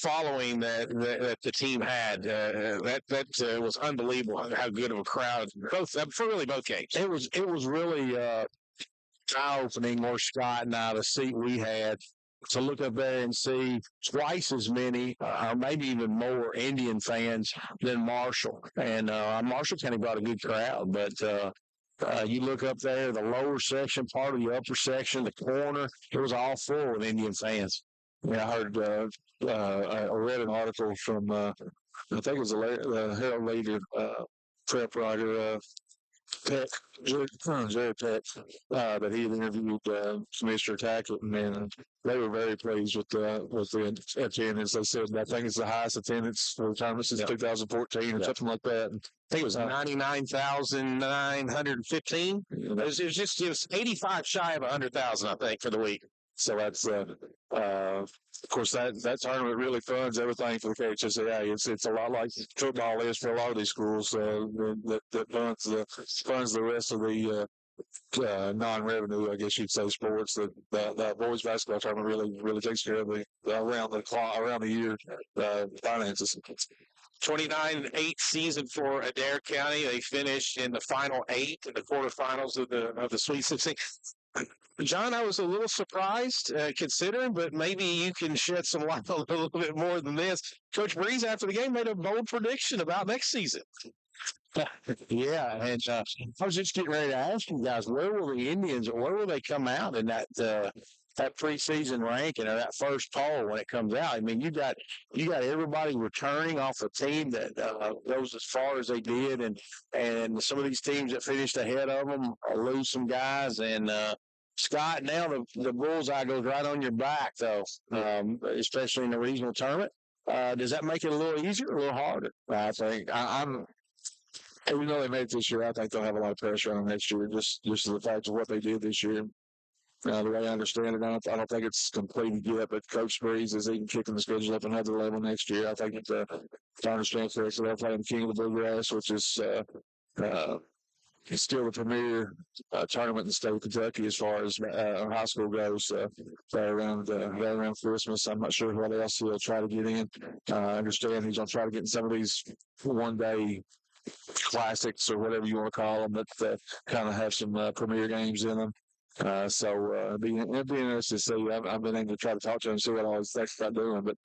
following that the team had. That was unbelievable how good of a crowd for really both games. It was really eye-opening, more Scott and I, the seat we had, to look up there and see twice as many, or maybe even more, Indian fans than Marshall. And Marshall County brought a good crowd, but you look up there, the lower section, part of the upper section, the corner, it was all full of Indian fans. Yeah, I heard, I read an article from, I think it was the Herald Leader, prep writer, Peck, Jared Peck, that he had interviewed Commissioner Tackett, and they were very pleased with the attendance. They said, I think it's the highest attendance for the tournament since 2014 or something like that. And I think it was 99,915. It was 85 shy of 100,000, I think, for the week. So that's, of course, that tournament really funds everything for the KHSAA. It's a lot like football is for a lot of these schools that funds the rest of the non-revenue, I guess you'd say, sports. The boys basketball tournament really takes care of the around the year finances. 29-8 season for Adair County. They finished in the final 8 in the quarterfinals of the Sweet 16. John, I was a little surprised considering, but maybe you can shed some light on a little bit more than this. Coach Breeze, after the game, made a bold prediction about next season. Yeah, and I was just getting ready to ask you guys, where will they come out in that preseason ranking or that first poll when it comes out? I mean, you got everybody returning off a team that goes as far as they did, and some of these teams that finished ahead of them lose some guys. And Scott, now the bullseye goes right on your back, though, especially in the regional tournament. Does that make it a little easier or a little harder? I think even though they made it this year, I think they'll have a lot of pressure on them next year, just the fact of what they did this year. The way I understand it, I don't think it's completed yet, but Coach Breeze is even kicking the schedule up another level next year. I think if I understand correctly, they're playing King of the Bluegrass, which is still the premier tournament in the state of Kentucky as far as high school goes. Around Christmas, I'm not sure what else he'll try to get in. I understand he's going to try to get in some of these one-day classics or whatever you want to call them that kind of have some premier games in them. It'd be interesting to see. I've been able to try to talk to him and see what all he's thinking about doing, but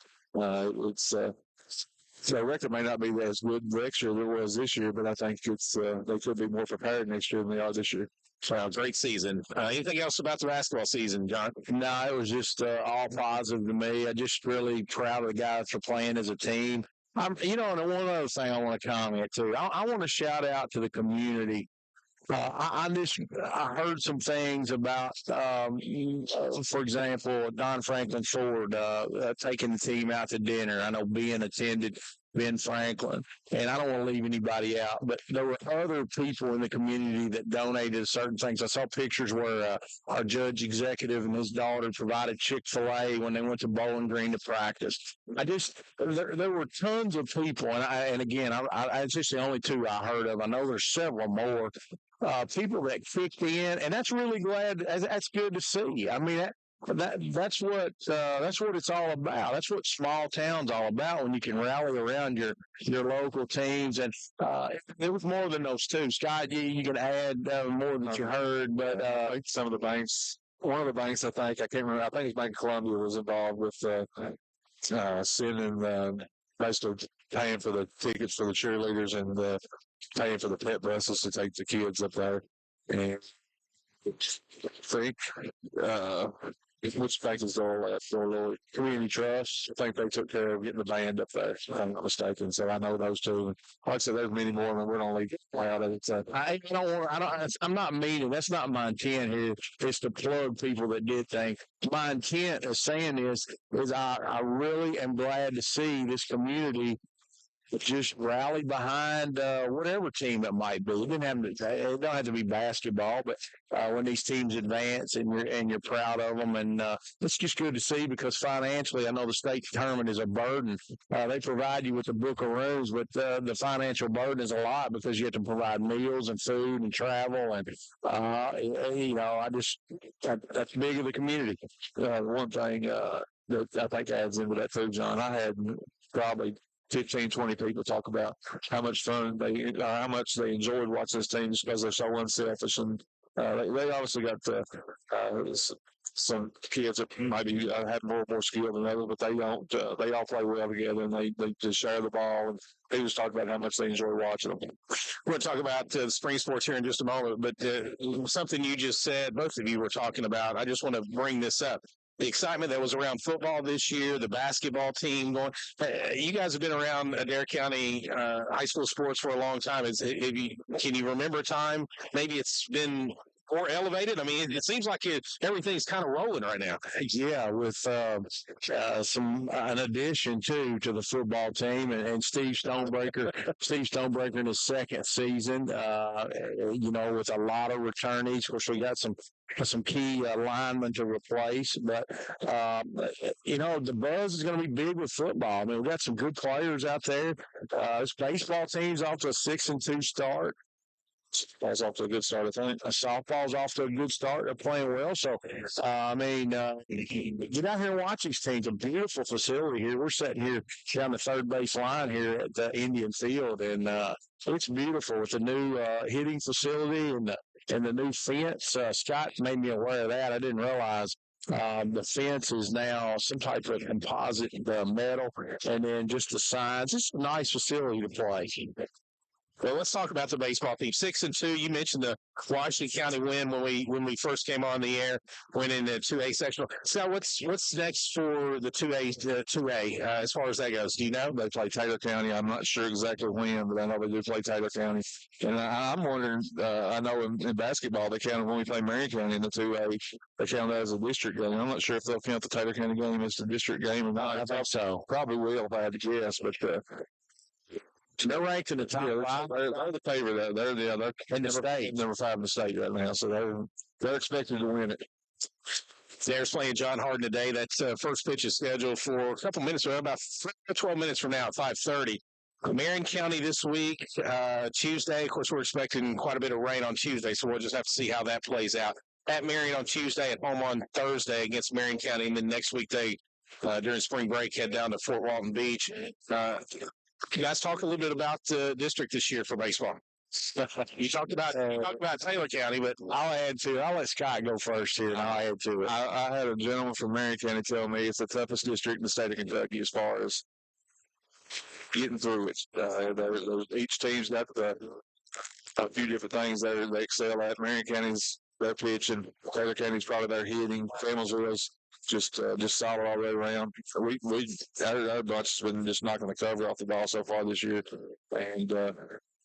their record may not be as good next year as it was this year, but I think they could be more prepared next year than they are this year. Wow, great season. Anything else about the basketball season, John? No, it was just all positive to me. I'm just really proud of the guys for playing as a team. And one other thing I want to comment too. I want to shout out to the community. I heard some things about, for example, Don Franklin Ford taking the team out to dinner. I know Ben attended, Ben Franklin, and I don't want to leave anybody out, but there were other people in the community that donated certain things. I saw pictures where our judge executive and his daughter provided Chick-fil-A when they went to Bowling Green to practice. There were tons of people, and again, it's just the only two I heard of. I know there's several more. People that kicked in, and that's really that's good to see. I mean, that's what it's all about. That's what small town's all about, when you can rally around your local teams. And there was more than those two. Scott, you can add more that you heard, but I think some of the banks. One of the banks, I can't remember. I think it's Bank of Columbia was involved with sending basically paying for the tickets for the cheerleaders and paying for the pet buses to take the kids up there. And I think which bank is the Community Trust. I think they took care of getting the band up there, if I'm not mistaken. So I know those two. And like I said, there's many more, and we're only out of it. So I'm not meaning. That's not my intent here. It's to plug people that did things. My intent of saying this is I really am glad to see this community just rally behind whatever team it might be. It don't have to be basketball, but when these teams advance and you're proud of them, and it's just good to see, because financially, I know the state tournament is a burden. They provide you with a book of rooms, but the financial burden is a lot, because you have to provide meals and food and travel, and that's big of the community. One thing that I think adds into that too, John. I had probably 15, 20 people talk about how much fun how much they enjoyed watching this team just because they're so unselfish. And they obviously got some kids that maybe have more skill than others, but they don't. They all play well together, and they just share the ball. And they just talk about how much they enjoy watching them. We're going to talk about spring sports here in just a moment, but something you just said, both of you were talking about, I just want to bring this up. The excitement that was around football this year, the basketball team going. You guys have been around Adair County high school sports for a long time. Can you remember a time? Maybe it's been more elevated. I mean, it seems like everything's kind of rolling right now. Yeah, with an addition to the football team and Steve Stonebreaker in his second season. With a lot of returnees. Of course, we got some key linemen to replace, but the buzz is going to be big with football. I mean, we got some good players out there. This baseball team's off to a 6-2 start. Softball's off to a good start, I think. Softball's off to a good start. They're playing well. So, get out here and watch these teams. A beautiful facility here. We're sitting here down the third base line here at the Indian Field, and it's beautiful with the new hitting facility and the new fence. Scott made me aware of that. I didn't realize the fence is now some type of composite metal, and then just the signs. It's a nice facility to play. Well, let's talk about the baseball team. 6-2. You mentioned the Washington County win when we first came on the air, went in the 2A sectional. So what's next for the 2A as far as that goes? Do you know? They play Taylor County. I'm not sure exactly when, but I know they do play Taylor County. And I'm wondering. I know in basketball they count when we play Marion County in the 2A. They count that as a district game. I'm not sure if they'll count the Taylor County game as a district game or not. I think so. Probably will if I had to guess, but. They're ranked in the top five. They're the favorite. They're in the state. Number 5 in the state right now, so they're expected to win it. Adair's playing John Hardin today. That first pitch is scheduled for a couple minutes, or about 12 minutes from now at 5:30. Marion County this week, Tuesday. Of course, we're expecting quite a bit of rain on Tuesday, so we'll just have to see how that plays out. At Marion on Tuesday, at home on Thursday against Marion County, and then next week they, during spring break, head down to Fort Walton Beach. You guys talk a little bit about the district this year for baseball. You talked about Taylor County, but I'll let Scott go first here, and I'll add to it. I had a gentleman from Marion County tell me it's the toughest district in the state of Kentucky as far as getting through it. Each team's got a few different things they excel at. Marion County's their pitching. Taylor County's probably their hitting. Familsville's just solid all the way around. Our bunch has been just knocking the cover off the ball so far this year, and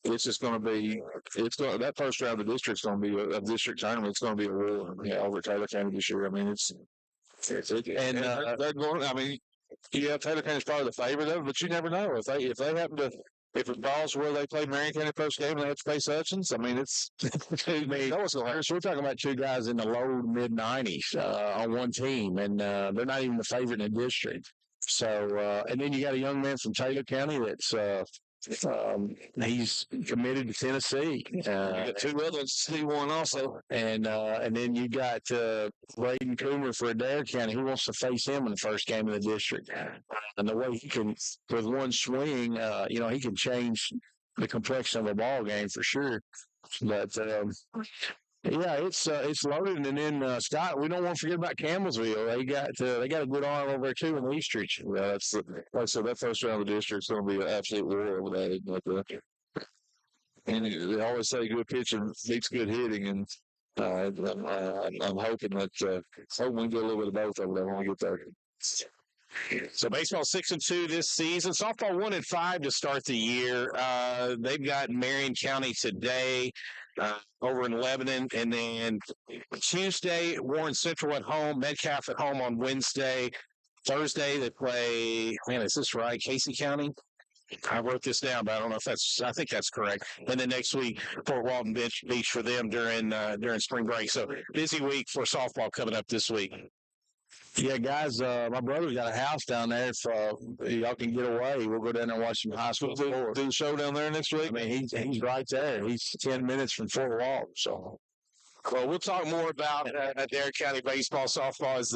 it's just going to be that first round of the district's going to be a district tournament. It's going to be a war over Taylor County this year. I mean, they're going. I mean, yeah, Taylor County's probably the favorite of it, but you never know if they happen to. If it falls where they play Marion County first game and they have to face Hutchins, I mean, we're talking about two guys in the low to mid 90s on one team, and they're not even the favorite in the district. So, and then you got a young man from Taylor County that's he's committed to Tennessee. You got two others, C1 also, and then you got Braden Coomer for Adair County. Who wants to face him in the first game of the district? And the way he can, with one swing, he can change the complexion of a ball game for sure. But yeah, it's loaded. And then Scott, we don't want to forget about Campbellsville. They got a good arm over there too in the Eastridge. Yeah, that's like I said, that first round of the district's going to be an absolute war over that. And they always say good pitching beats good hitting, and I'm hoping that we can do a little bit of both over there when we get there. So baseball 6-2 this season. Softball 1-5 to start the year. They've got Marion County today over in Lebanon, and then Tuesday Warren Central at home, Metcalf at home on Wednesday. Thursday they play. Man, is this right? Casey County. I wrote this down, but I don't know if I think that's correct. And then next week, Fort Walton Beach for them during spring break. So busy week for softball coming up this week. Yeah, guys, my brother's got a house down there. If y'all can get away, we'll go down there and watch some high school sports. Do the show down there next week? I mean, he's right there. He's 10 minutes from Fort Walton. So, Well, we'll talk more about Adair County baseball, softball as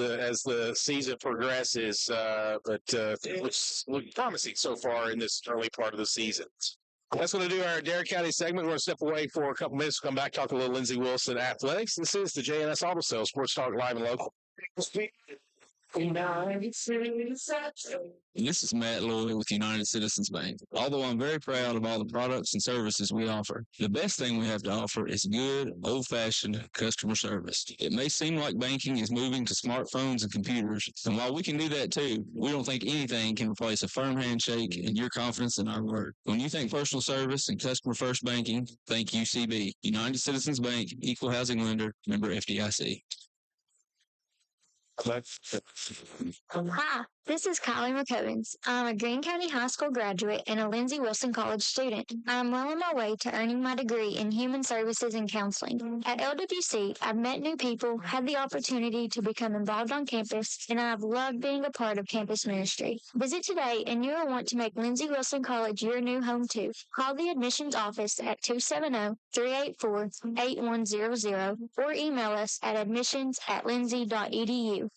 the season progresses. But it looks promising so far in this early part of the season. That's going to do our Adair County segment. We're going to step away for a couple minutes. Come back, talk a little Lindsey Wilson athletics. This is the JNS Auto Sales Sports Talk Live and Local. This is Matt Lloyd with United Citizens Bank. Although I'm very proud of all the products and services we offer, the best thing we have to offer is good, old-fashioned customer service. It may seem like banking is moving to smartphones and computers, and while we can do that too, we don't think anything can replace a firm handshake and your confidence in our work. When you think personal service and customer-first banking, think UCB. United Citizens Bank, Equal Housing Lender, member FDIC. Hi, this is Kylie McCovens. I'm a Greene County High School graduate and a Lindsey Wilson College student. I'm well on my way to earning my degree in Human Services and Counseling. At LWC, I've met new people, had the opportunity to become involved on campus, and I've loved being a part of campus ministry. Visit today and you will want to make Lindsey Wilson College your new home too. Call the admissions office at 270-384-8100 or email us at admissions@lindsey.edu.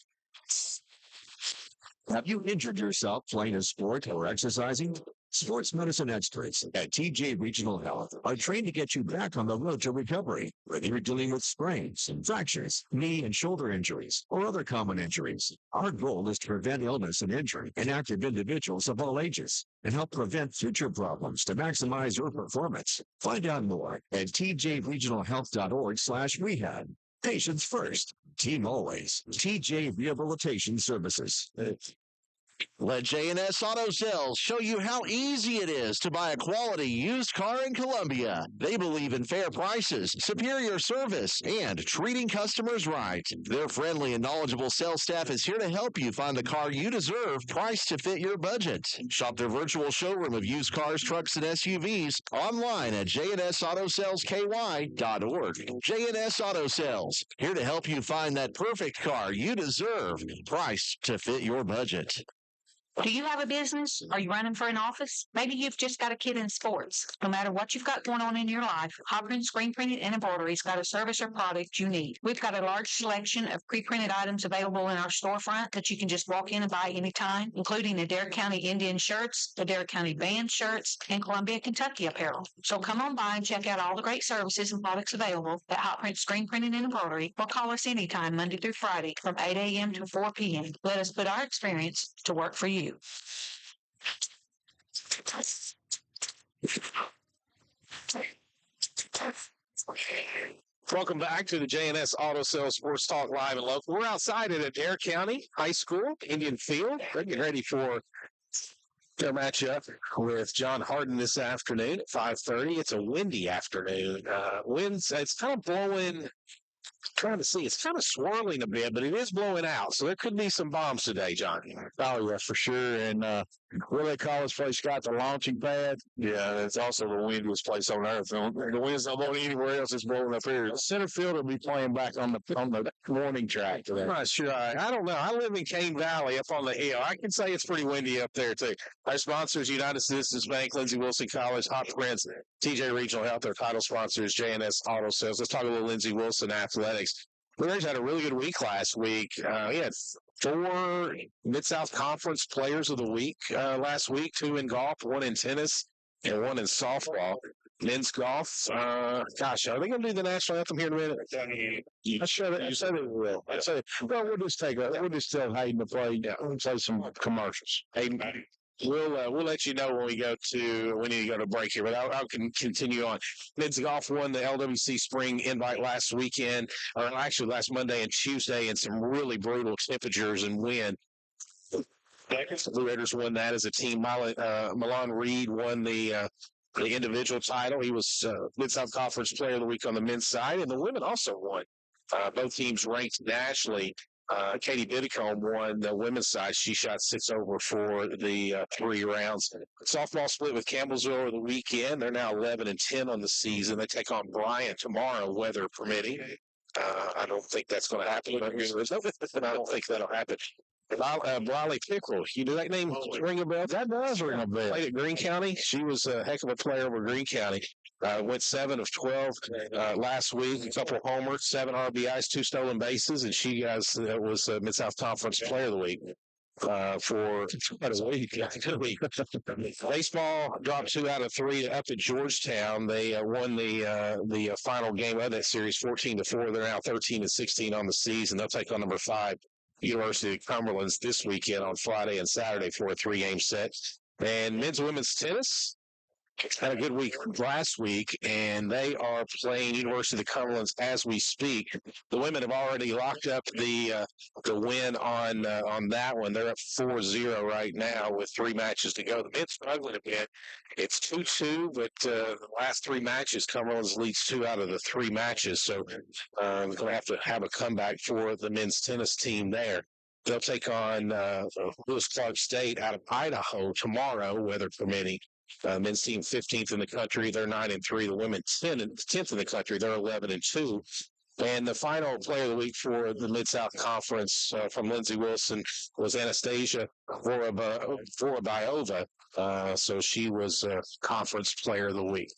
Have you injured yourself playing a sport or exercising? Sports medicine experts at TJ Regional Health are trained to get you back on the road to recovery, whether you're dealing with sprains, fractures, knee and shoulder injuries, or other common injuries. Our goal is to prevent illness and injury in active individuals of all ages and help prevent future problems to maximize your performance. Find out more at tjregionalhealth.org/rehab. Patients first. Team always. TJ Rehabilitation Services. Let J&S Auto Sales show you how easy it is to buy a quality used car in Columbia. They believe in fair prices, superior service, and treating customers right. Their friendly and knowledgeable sales staff is here to help you find the car you deserve, priced to fit your budget. Shop their virtual showroom of used cars, trucks, and SUVs online at jnsautosales.ky.org. J&S Auto Sales, here to help you find that perfect car you deserve, priced to fit your budget. Do you have a business? Are you running for an office? Maybe you've just got a kid in sports. No matter what you've got going on in your life, Hardin Screen Printing and Embroidery's got a service or product you need. We've got a large selection of pre-printed items available in our storefront that you can just walk in and buy anytime, including Adair County Indian shirts, Adair County band shirts, and Columbia, Kentucky apparel. So come on by and check out all the great services and products available at Hot Print Screen Printing and Embroidery, or call us anytime Monday through Friday from 8 a.m. to 4 p.m. Let us put our experience to work for you. Welcome back to the JNS Auto Sales Sports Talk Live and Local. We're outside at Adair County High School, Indian Field. They're getting ready for their matchup with John Hardin this afternoon at 5:30. It's a windy afternoon. Winds, it's kind of blowing. Trying to see, it's kind of swirling a bit, but it is blowing out, so there could be some bombs today, John. Oh, yeah, for sure. And what do they call this place, Scott? The launching pad? Yeah, it's also the windiest place on earth. The wind's not blowing anywhere else. It's blowing up here. The center fielder will be playing back on the warning track today. I'm not sure. I don't know. I live in Cane Valley up on the hill. I can say it's pretty windy up there, too. Our sponsors, United Citizens Bank, Lindsey Wilson College, Hot Prince, TJ Regional Health. Our title sponsors, JNS Auto Sales. Let's talk a little Lindsey Wilson athletics. We had a really good week last week. We had 4 Mid-South Conference Players of the Week last week, 2 in golf, 1 in tennis, and 1 in softball. Men's golf, gosh, are they going to do the national anthem here in a minute? I'm sure that you said they will. Well, we'll just tell Hayden to play. We'll play some commercials. Hayden, we'll let you know when we need to go to break here, but I'll continue on. Men's golf won the LWC Spring Invite last weekend, or actually last Monday and Tuesday, in some really brutal temperatures and wind. The Blue Raiders won that as a team. Milan Reed won the individual title. He was Mid-South Conference Player of the Week on the men's side, and the women also won. Both teams ranked nationally. Katie Biddicombe won the women's side. She shot 6 over for the 3 rounds. Softball split with Campbellsville over the weekend. They're now 11-10 on the season. They take on Bryant tomorrow, weather permitting. I don't think that's going to happen. I don't think that'll happen. Briley Pickrell. You know that name ring a bell? That does ring a bell. Played at Greene County. She was a heck of a player over Greene County. Went 7 of 12 last week. A couple of homers, 7 RBIs, 2 stolen bases, and she was Mid South Conference Player of the Week. For about a week. Baseball dropped 2 out of 3 up at Georgetown. They won the final game of that series 14-4. They're now 13-16 on the season. They'll take on number 5 University of Cumberland's this weekend on Friday and Saturday for a 3-game set. And men's and women's tennis had a good week last week, and they are playing University of Cumberland's as we speak. The women have already locked up the win on that one. They're up 4-0 right now with 3 matches to go. The men's struggling a bit. It's 2-2, but the last 3 matches, Cumberland's leads 2 out of the 3 matches. So we're going to have a comeback for the men's tennis team there. They'll take on Lewis Clark State out of Idaho tomorrow, weather permitting. Men's team 15th in the country. They're 9-3. The women 10th in the country. They're 11-2. And the final player of the week for the Mid-South Conference from Lindsey Wilson was Anastasia Vorobayova. So she was conference player of the week.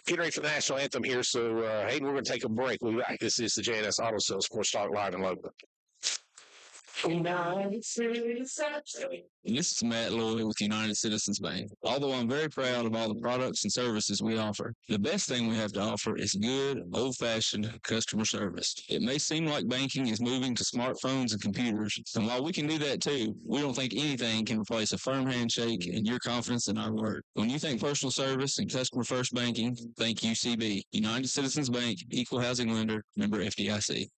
Getting ready for the national anthem here. So, Hayden, we're going to take a break. We'll be back. This is the JNS Auto Sales Sports Talk Live and Local. This is Matt Lloyd with United Citizens Bank. Although I'm very proud of all the products and services we offer, the best thing we have to offer is good, old-fashioned customer service. It may seem like banking is moving to smartphones and computers, and while we can do that too, we don't think anything can replace a firm handshake and your confidence in our work. When you think personal service and customer-first banking, think UCB. United Citizens Bank, Equal Housing Lender, member FDIC.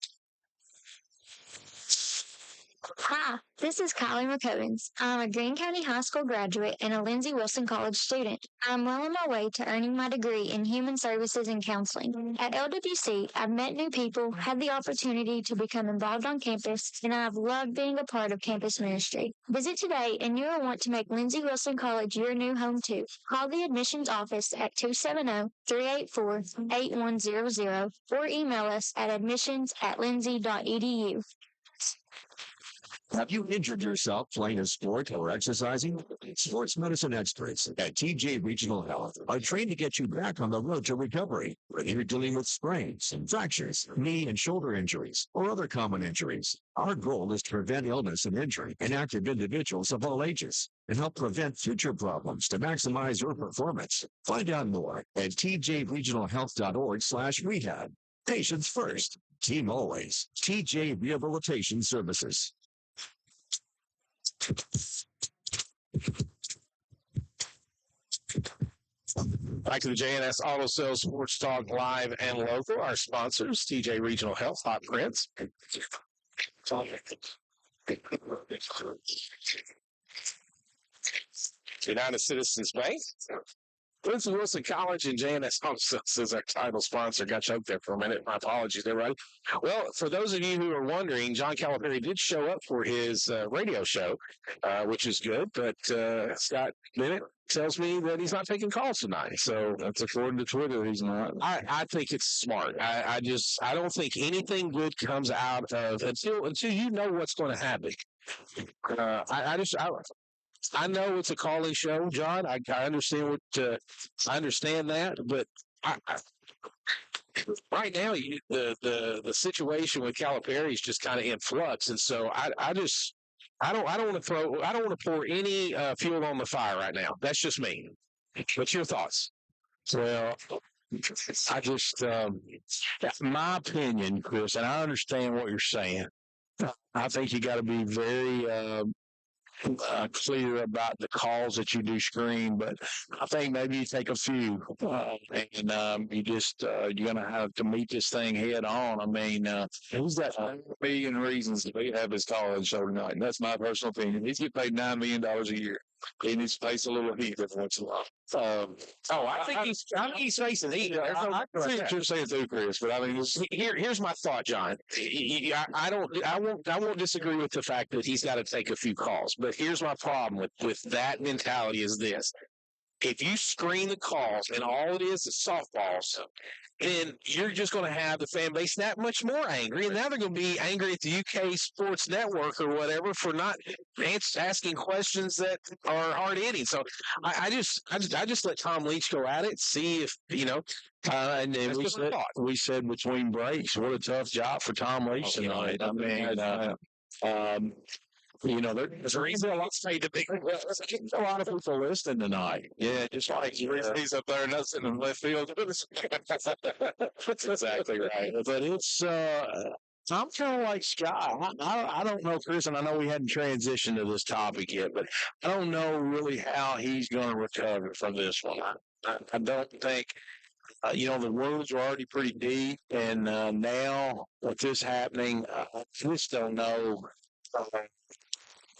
Hi, this is Kylie McCovens. I'm a Greene County High School graduate and a Lindsey Wilson College student. I'm well on my way to earning my degree in Human Services and Counseling. At LWC, I've met new people, had the opportunity to become involved on campus, and I've loved being a part of campus ministry. Visit today and you will want to make Lindsey Wilson College your new home too. Call the admissions office at 270-384-8100 or email us at admissions@lindsey.edu. Have you injured yourself playing a sport or exercising? Sports medicine experts at TJ Regional Health are trained to get you back on the road to recovery, whether you're dealing with sprains and fractures, knee and shoulder injuries, or other common injuries. Our goal is to prevent illness and injury in active individuals of all ages and help prevent future problems to maximize your performance. Find out more at tjregionalhealth.org/rehab. Patients first, team always. TJ Rehabilitation Services. Back to the JNS Auto Sales Sports Talk Live and Local. Our sponsors, TJ Regional Health, Hot Prince. United Citizens Bank. Lindsey Wilson College and JNS Auto Sales is our title sponsor. Got choked there for a minute. My apologies, everybody. Well, for those of you who are wondering, John Calipari did show up for his radio show, which is good, but Scott Bennett tells me that he's not taking calls tonight. So That's according to Twitter, he's not. I think it's smart. I don't think anything good comes out of until you know what's going to happen. I know it's a calling show, John. I understand I understand that, but right now the situation with Calipari is just kind of in flux, and so I don't want to pour any fuel on the fire right now. That's just me. What's your thoughts? Well, I just, my opinion, Chris, and I understand what you're saying. I think you got to be very clear about the calls that you do screen, but I think maybe you take a few and you just you're gonna have to meet this thing head on. I mean, Who's that? $1 million reasons to have his college show tonight. And that's my personal opinion. He's getting paid $9 million a year. He needs to face a little heat every once in a while. I think he's facing heat. I see what you're saying too, Chris, but I mean, Here's my thought, John. I won't disagree with the fact that he's got to take a few calls, but here's my problem with that mentality is this. if you screen the calls and all it is softballs, then you're just going to have the fan base that much more angry. And now they're going to be angry at the UK Sports Network or whatever for not asking questions that are hard hitting. So I just let Tom Leach go at it, see if, and we said between breaks, what a tough job for Tom Leach tonight. I mean, there's a reason a lot of people listening tonight. Yeah, just like he's up there and us in the left field. That's exactly right. But it's I'm kind of like Scott. I don't know, Chris, and I know we hadn't transitioned to this topic yet, but I don't know really how he's going to recover from this one. I don't think. The wounds are already pretty deep, and now with this happening, I just don't know.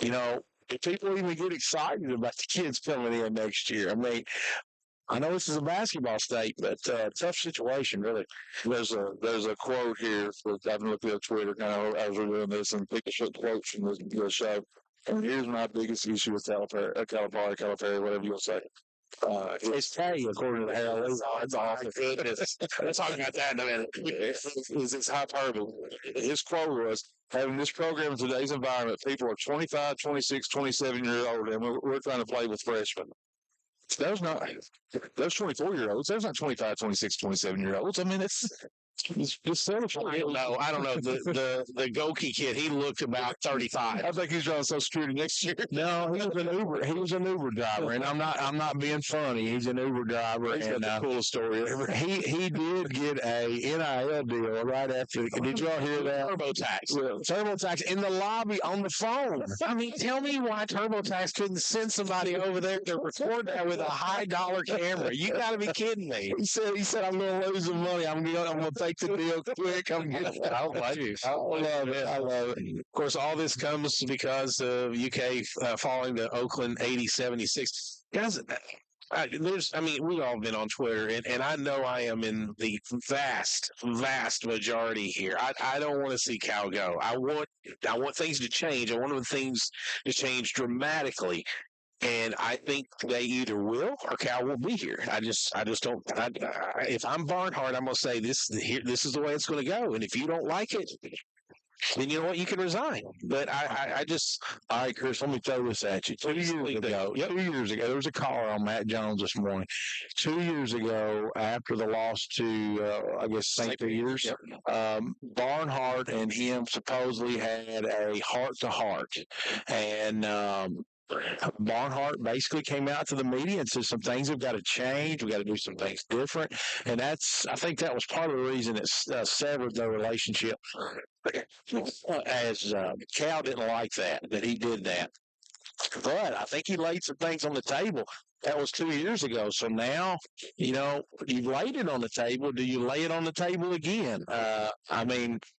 If people even get excited about the kids coming in next year. I mean, I know this is a basketball state, but tough situation, really. There's a quote here. I've been looking at Twitter kind of as we're doing this, and people should quotes from the show. And here's my biggest issue with Calipari, whatever you want to say. It's pay, according to Harold. It's awful. Goodness. We'll talk about that in a minute. It's hyperbole. His quote was, having this program in today's environment, people are 25, 26, 27 years old, and we're trying to play with freshmen. Those 24-year-olds. Those not 25, 26, 27-year-olds. I mean, it's I don't know. The Goki kid, he looked about 35. I think he's on Social Security next year. No, he was an Uber driver, and I'm not being funny. He's an Uber driver, He's got the coolest story ever. He did get a NIL deal right after. Did y'all hear that? TurboTax in the lobby on the phone. I mean, tell me why TurboTax couldn't send somebody over there to record that with a high dollar camera. You got to be kidding me. He said, I'm going to lose some money. I'm going to take the deal quick. I love it. I love it. Of course, all this comes because of UK falling to Oakland 80-76. Guys, we've all been on Twitter, and I know I am in the vast majority here. I don't want to see Cal go. I want things to change. I want things to change dramatically. And I think they either will or Cal will be here. I just don't. If I'm Barnhart, I'm going to say this is the way it's going to go. And if you don't like it, then you know what, you can resign. But I just. All right, Chris, let me throw this at you. 2 years ago, there was a caller on Matt Jones this morning. 2 years ago, after the loss to, St. Peter's, Barnhart and him supposedly had a heart-to-heart. And Barnhart basically came out to the media and said some things have got to change. We got to do some things different, and I think that was part of the reason it severed their relationship. As Cal didn't like that he did that, but I think he laid some things on the table. That was 2 years ago. So now, you've laid it on the table. Do you lay it on the table again?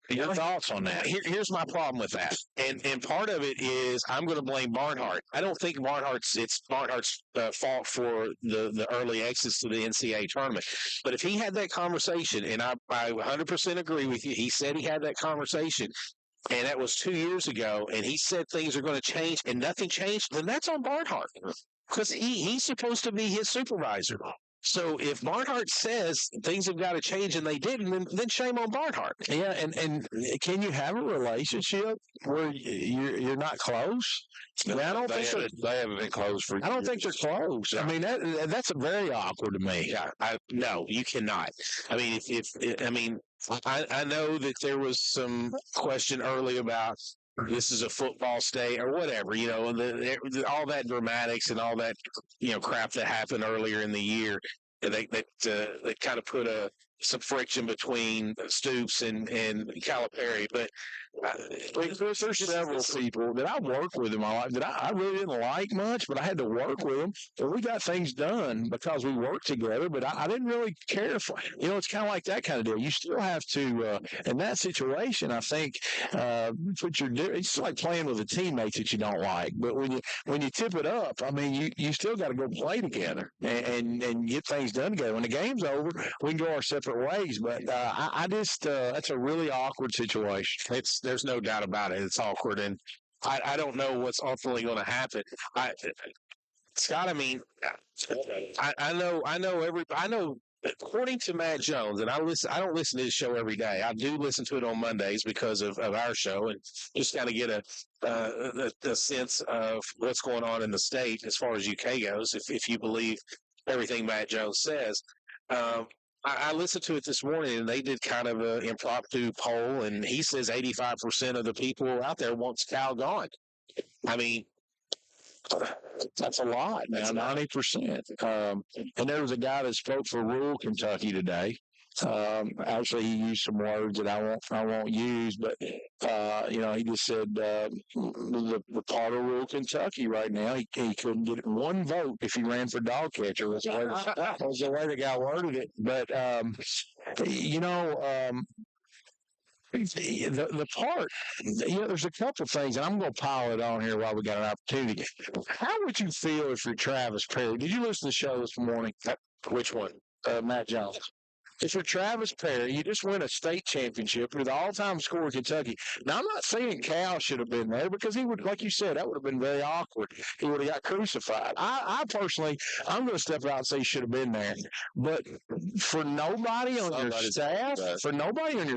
Your thoughts on that? Here's my problem with that. And part of it is I'm going to blame Barnhart. I don't think it's Barnhart's fault for the early exits to the NCAA tournament. But if he had that conversation, and I 100% agree with you, he said he had that conversation, and that was 2 years ago, and he said things are going to change, and nothing changed, then that's on Barnhart. Because he's supposed to be his supervisor. So if Barnhart says things have got to change and they didn't, then shame on Barnhart. Yeah, and can you have a relationship where you're not close? I don't think they haven't been close for years. I don't think they're close. I mean, that's very awkward to me. Yeah, no, you cannot. I mean, I know that there was some question early about this is a football state or whatever, all that dramatics and all that, crap that happened earlier in the year. They kind of put some friction between Stoops and Calipari. But there's several people that I worked with in my life that I really didn't like much, but I had to work with them. So we got things done because we worked together, but I didn't really care for it's kind of like that kind of deal. You still have to, in that situation, I think, what you're doing, it's like playing with a teammate that you don't like. But when you tip it up, I mean, you still got to go play together and get things done together. When the game's over, we can go our separate ways. But I just, that's a really awkward situation. There's no doubt about it. It's awkward, and I don't know what's ultimately going to happen. Scott, I mean, I know. According to Matt Jones, and I don't listen to his show every day. I do listen to it on Mondays because of our show, and just kind of get a sense of what's going on in the state as far as UK goes. If you believe everything Matt Jones says, I listened to it this morning, and they did kind of an impromptu poll, and he says 85% of the people out there wants Cal gone. I mean, That's a lot, man. 90%. And there was a guy that spoke for rural Kentucky today. Actually, he used some words that I won't use, but he just said the part of rural Kentucky right now, he couldn't get one vote if he ran for dog catcher. Was the way the guy worded it. But the part, there's a couple of things, and I'm going to pile it on here while we got an opportunity. How would you feel if you're Travis Perry? Did you listen to the show this morning? Which one? Matt Jones. If you're Travis Perry, you just win a state championship. You're the all-time scorer in Kentucky. Now, I'm not saying Cal should have been there because he would, like you said, that would have been very awkward. He would have got crucified. I personally, I'm going to step out and say he should have been there. But for nobody on your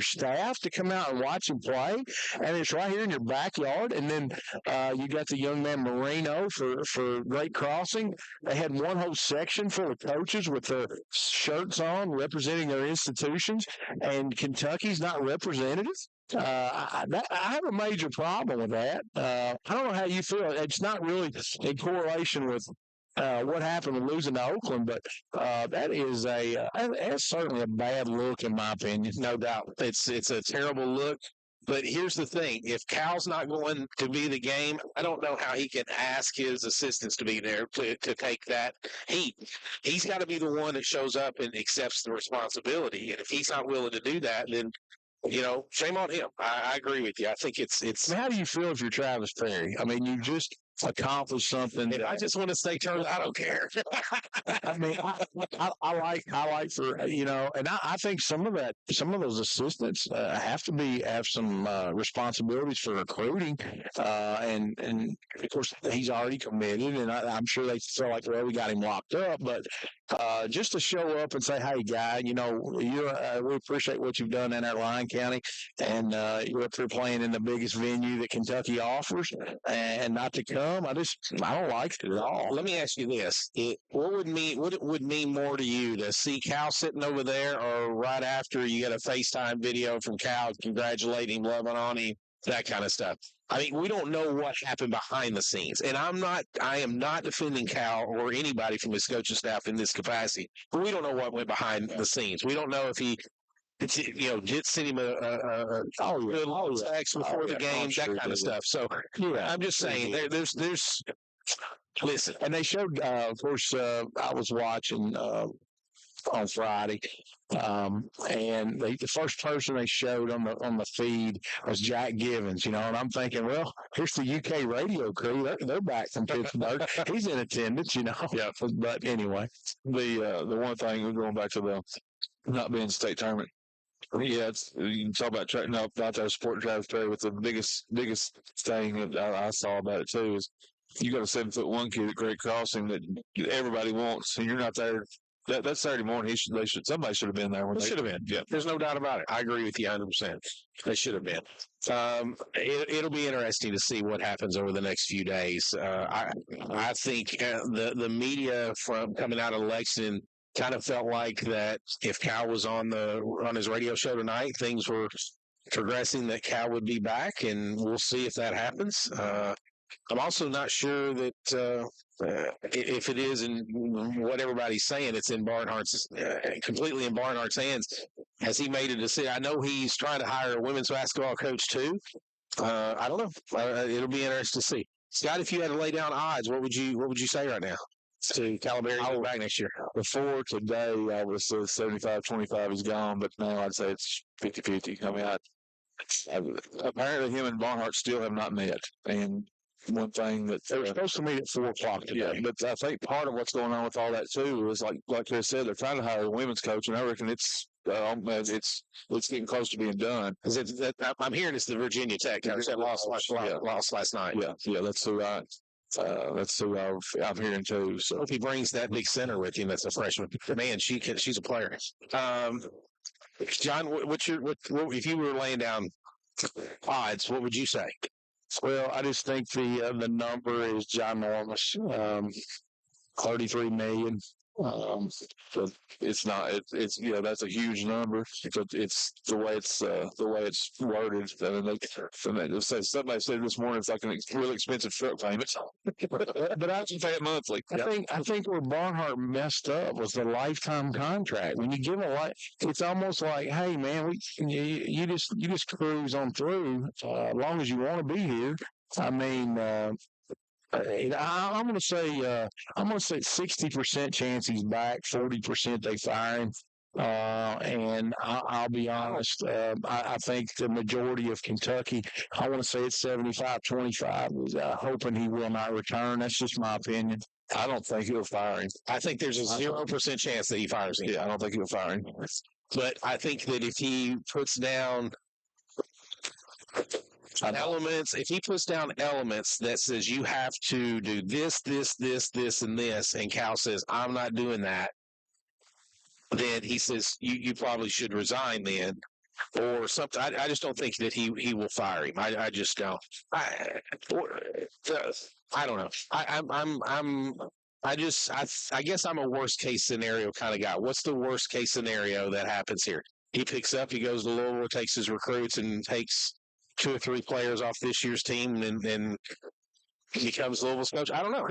staff to come out and watch him play, and it's right here in your backyard, and then you got the young man Marino for Great Crossing. They had one whole section full of coaches with their shirts on representing their institutions, and Kentucky's not represented. I have a major problem with that. I don't know how you feel. It's not really in correlation with what happened with losing to Oakland, but that's certainly a bad look in my opinion. No doubt, it's a terrible look. But here's the thing. If Cal's not going to be the game, I don't know how he can ask his assistants to be there to take that heat. He's got to be the one that shows up and accepts the responsibility. And if he's not willing to do that, then, shame on him. I agree with you. I think it's. I mean, how do you feel if you're Travis Perry? I mean, you just accomplished something. I just want to stay turned. I don't care. I mean, I like for and I think some of those assistants have some responsibilities for recruiting, and of course he's already committed, and I'm sure they feel like we got him locked up, but just to show up and say, hey guy, we appreciate what you've done in that Lyon County, and you're up there playing in the biggest venue that Kentucky offers, and not to come. I don't like it at all. Let me ask you this: what it would mean more to you to see Cal sitting over there, or right after you get a FaceTime video from Cal congratulating him, loving on him, that kind of stuff? I mean, we don't know what happened behind the scenes, and I am not defending Cal or anybody from his coaching staff in this capacity, but we don't know what went behind the scenes. We don't know if he did send him a text before the game, that kind of stuff. So I'm just saying, there's listen. And they showed, of course, I was watching on Friday, and the first person they showed on the feed was Jack Givens, and I'm thinking, well, here's the UK radio crew. They're back from Pittsburgh. He's in attendance, Yeah. But anyway, the one thing, going back to the not being state tournament. Yeah, you can talk about out there supporting Travis Perry, with the biggest thing that I saw about it too is you got a 7'1" kid at Great Crossing that everybody wants, and you're not there. That Saturday morning, somebody should have been there. They should have been. Yeah, there's no doubt about it. I agree with you 100%. They should have been. It'll be interesting to see what happens over the next few days. I think the media from coming out of Lexington kind of felt like that if Cal was on his radio show tonight, things were progressing that Cal would be back, and we'll see if that happens. I'm also not sure that if it is in what everybody's saying, it's in Barnhart's completely in Barnhart's hands. Has he made a decision? I know he's trying to hire a women's basketball coach too. I don't know. It'll be interesting to see. Scott, if you had to lay down odds, what would you say right now to Calaberry going back next year? Before today, I would have said 75-25 he's gone, but now I'd say it's 50-50. I mean, apparently him and Barnhart still have not met, and one thing that they were supposed to meet at 4:00 today. Yeah, but I think part of what's going on with all that too is like Chris said, they're trying to hire a women's coach, and I reckon it's getting close to being done. I'm hearing it's the Virginia Tech coach that lost last night. Yeah, that's who That's who I'm hearing too. So If he brings that big center with him, that's a freshman. Man, she's a player. John, if you were laying down odds, what would you say? Well, I just think the number is ginormous. 33 million. but it's not. It's that's a huge number. But it's the way it's worded. I mean, somebody said this morning it's like a really expensive truck payment. But I can pay it monthly. I think where Barnhart messed up was the lifetime contract. When you give a life, it's almost like, hey man, you just cruise on through as long as you want to be here. I mean, I'm going to say 60% chance he's back, 40% they fire him. And I'll be honest, I think the majority of Kentucky, I want to say it's 75-25, is hoping he will not return. That's just my opinion. I don't think he'll fire him. I think there's a 0% chance that he fires him. Yeah, I don't think he'll fire him. But I think that if he puts down elements, if he puts down elements that says you have to do this, and this, and Cal says, I'm not doing that, then he says, you probably should resign then. Or something. I just don't think that he will fire him. I just don't. I don't know. I guess I'm a worst case scenario kind of guy. What's the worst case scenario that happens here? He picks up, he goes to Louisville, takes his recruits, and takes 2 or 3 players off this year's team, and becomes Louisville's coach. I don't know.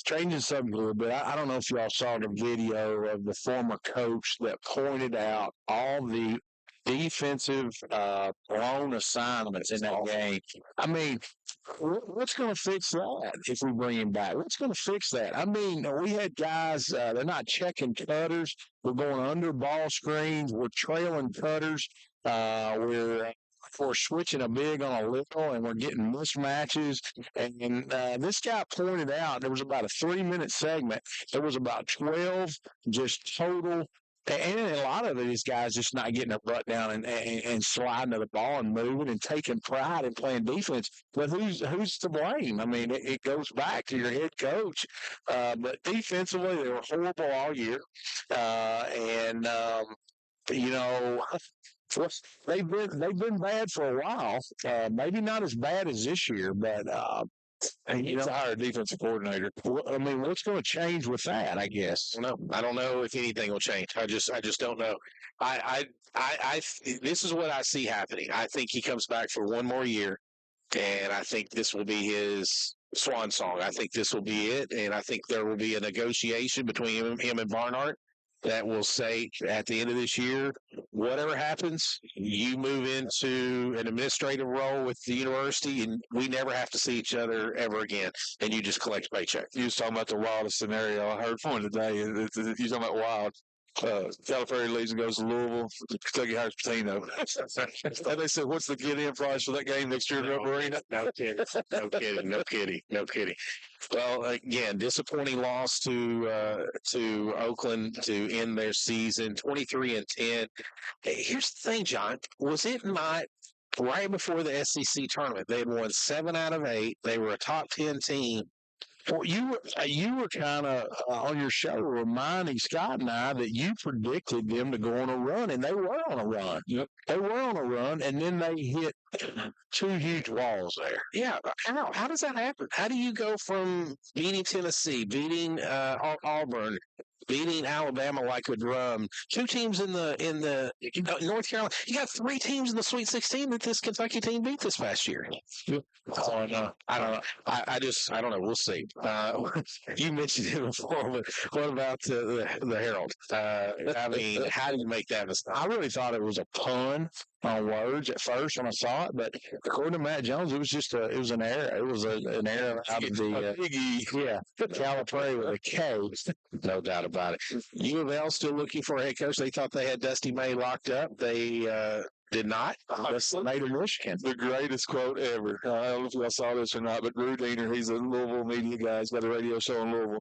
Changing subject a little bit. I don't know if y'all saw the video of the former coach that pointed out all the defensive blown assignments in that game. I mean, what's going to fix that if we bring him back? What's going to fix that? I mean, we had guys, they're not checking cutters. We're going under ball screens. We're trailing cutters. We're switching a big on a little, and we're getting mismatches. And this guy pointed out there was about a 3-minute segment. There was about 12 just total. And a lot of it is guys just not getting their butt down and sliding to the ball and moving and taking pride in playing defense. But who's to blame? I mean, it goes back to your head coach. But defensively, they were horrible all year. They've been bad for a while. Maybe not as bad as this year, but he's a higher defensive coordinator. I mean, what's going to change with that? I guess. I don't know if anything will change. I just don't know. This is what I see happening. I think he comes back for one more year, and I think this will be his swan song. I think this will be it, and I think there will be a negotiation between him and Barnhart that will say at the end of this year, whatever happens, you move into an administrative role with the university, and we never have to see each other ever again, and you just collect a paycheck. You was talking about the wildest scenario. I heard one today. You're talking about wild. Calipari leaves and goes to Louisville. Kentucky hires Patino. And they said, what's the get-in price for that game next year at Rupp Arena? No kidding. Well, again, disappointing loss to Oakland to end their season, 23-10. Hey, here's the thing, John. Was it not right before the SEC tournament? They had won 7 out of 8. They were a top 10 team. Well, you were kind of on your show reminding Scott and I that you predicted them to go on a run, and they were on a run. Yep. They were on a run, and then they hit 2 huge walls there. Yeah. How does that happen? How do you go from beating Tennessee, beating Auburn, beating Alabama like a drum, 2 teams in the North Carolina? You got 3 teams in the Sweet 16 that this Kentucky team beat this past year. I don't know. I don't know. We'll see. You mentioned it before, but what about the Herald? I mean, how do you make that mistake? I really thought it was a pun on words at first when I saw it, but according to Matt Jones, it was an error. It was an error out of the Calipari with a K. No doubt about it. U of L still looking for a head coach. They thought they had Dusty May locked up. They did not. Made of Michigan. The greatest quote ever. I don't know if y'all saw this or not, but Drew Diener, he's a Louisville media guy. He's got a radio show in Louisville.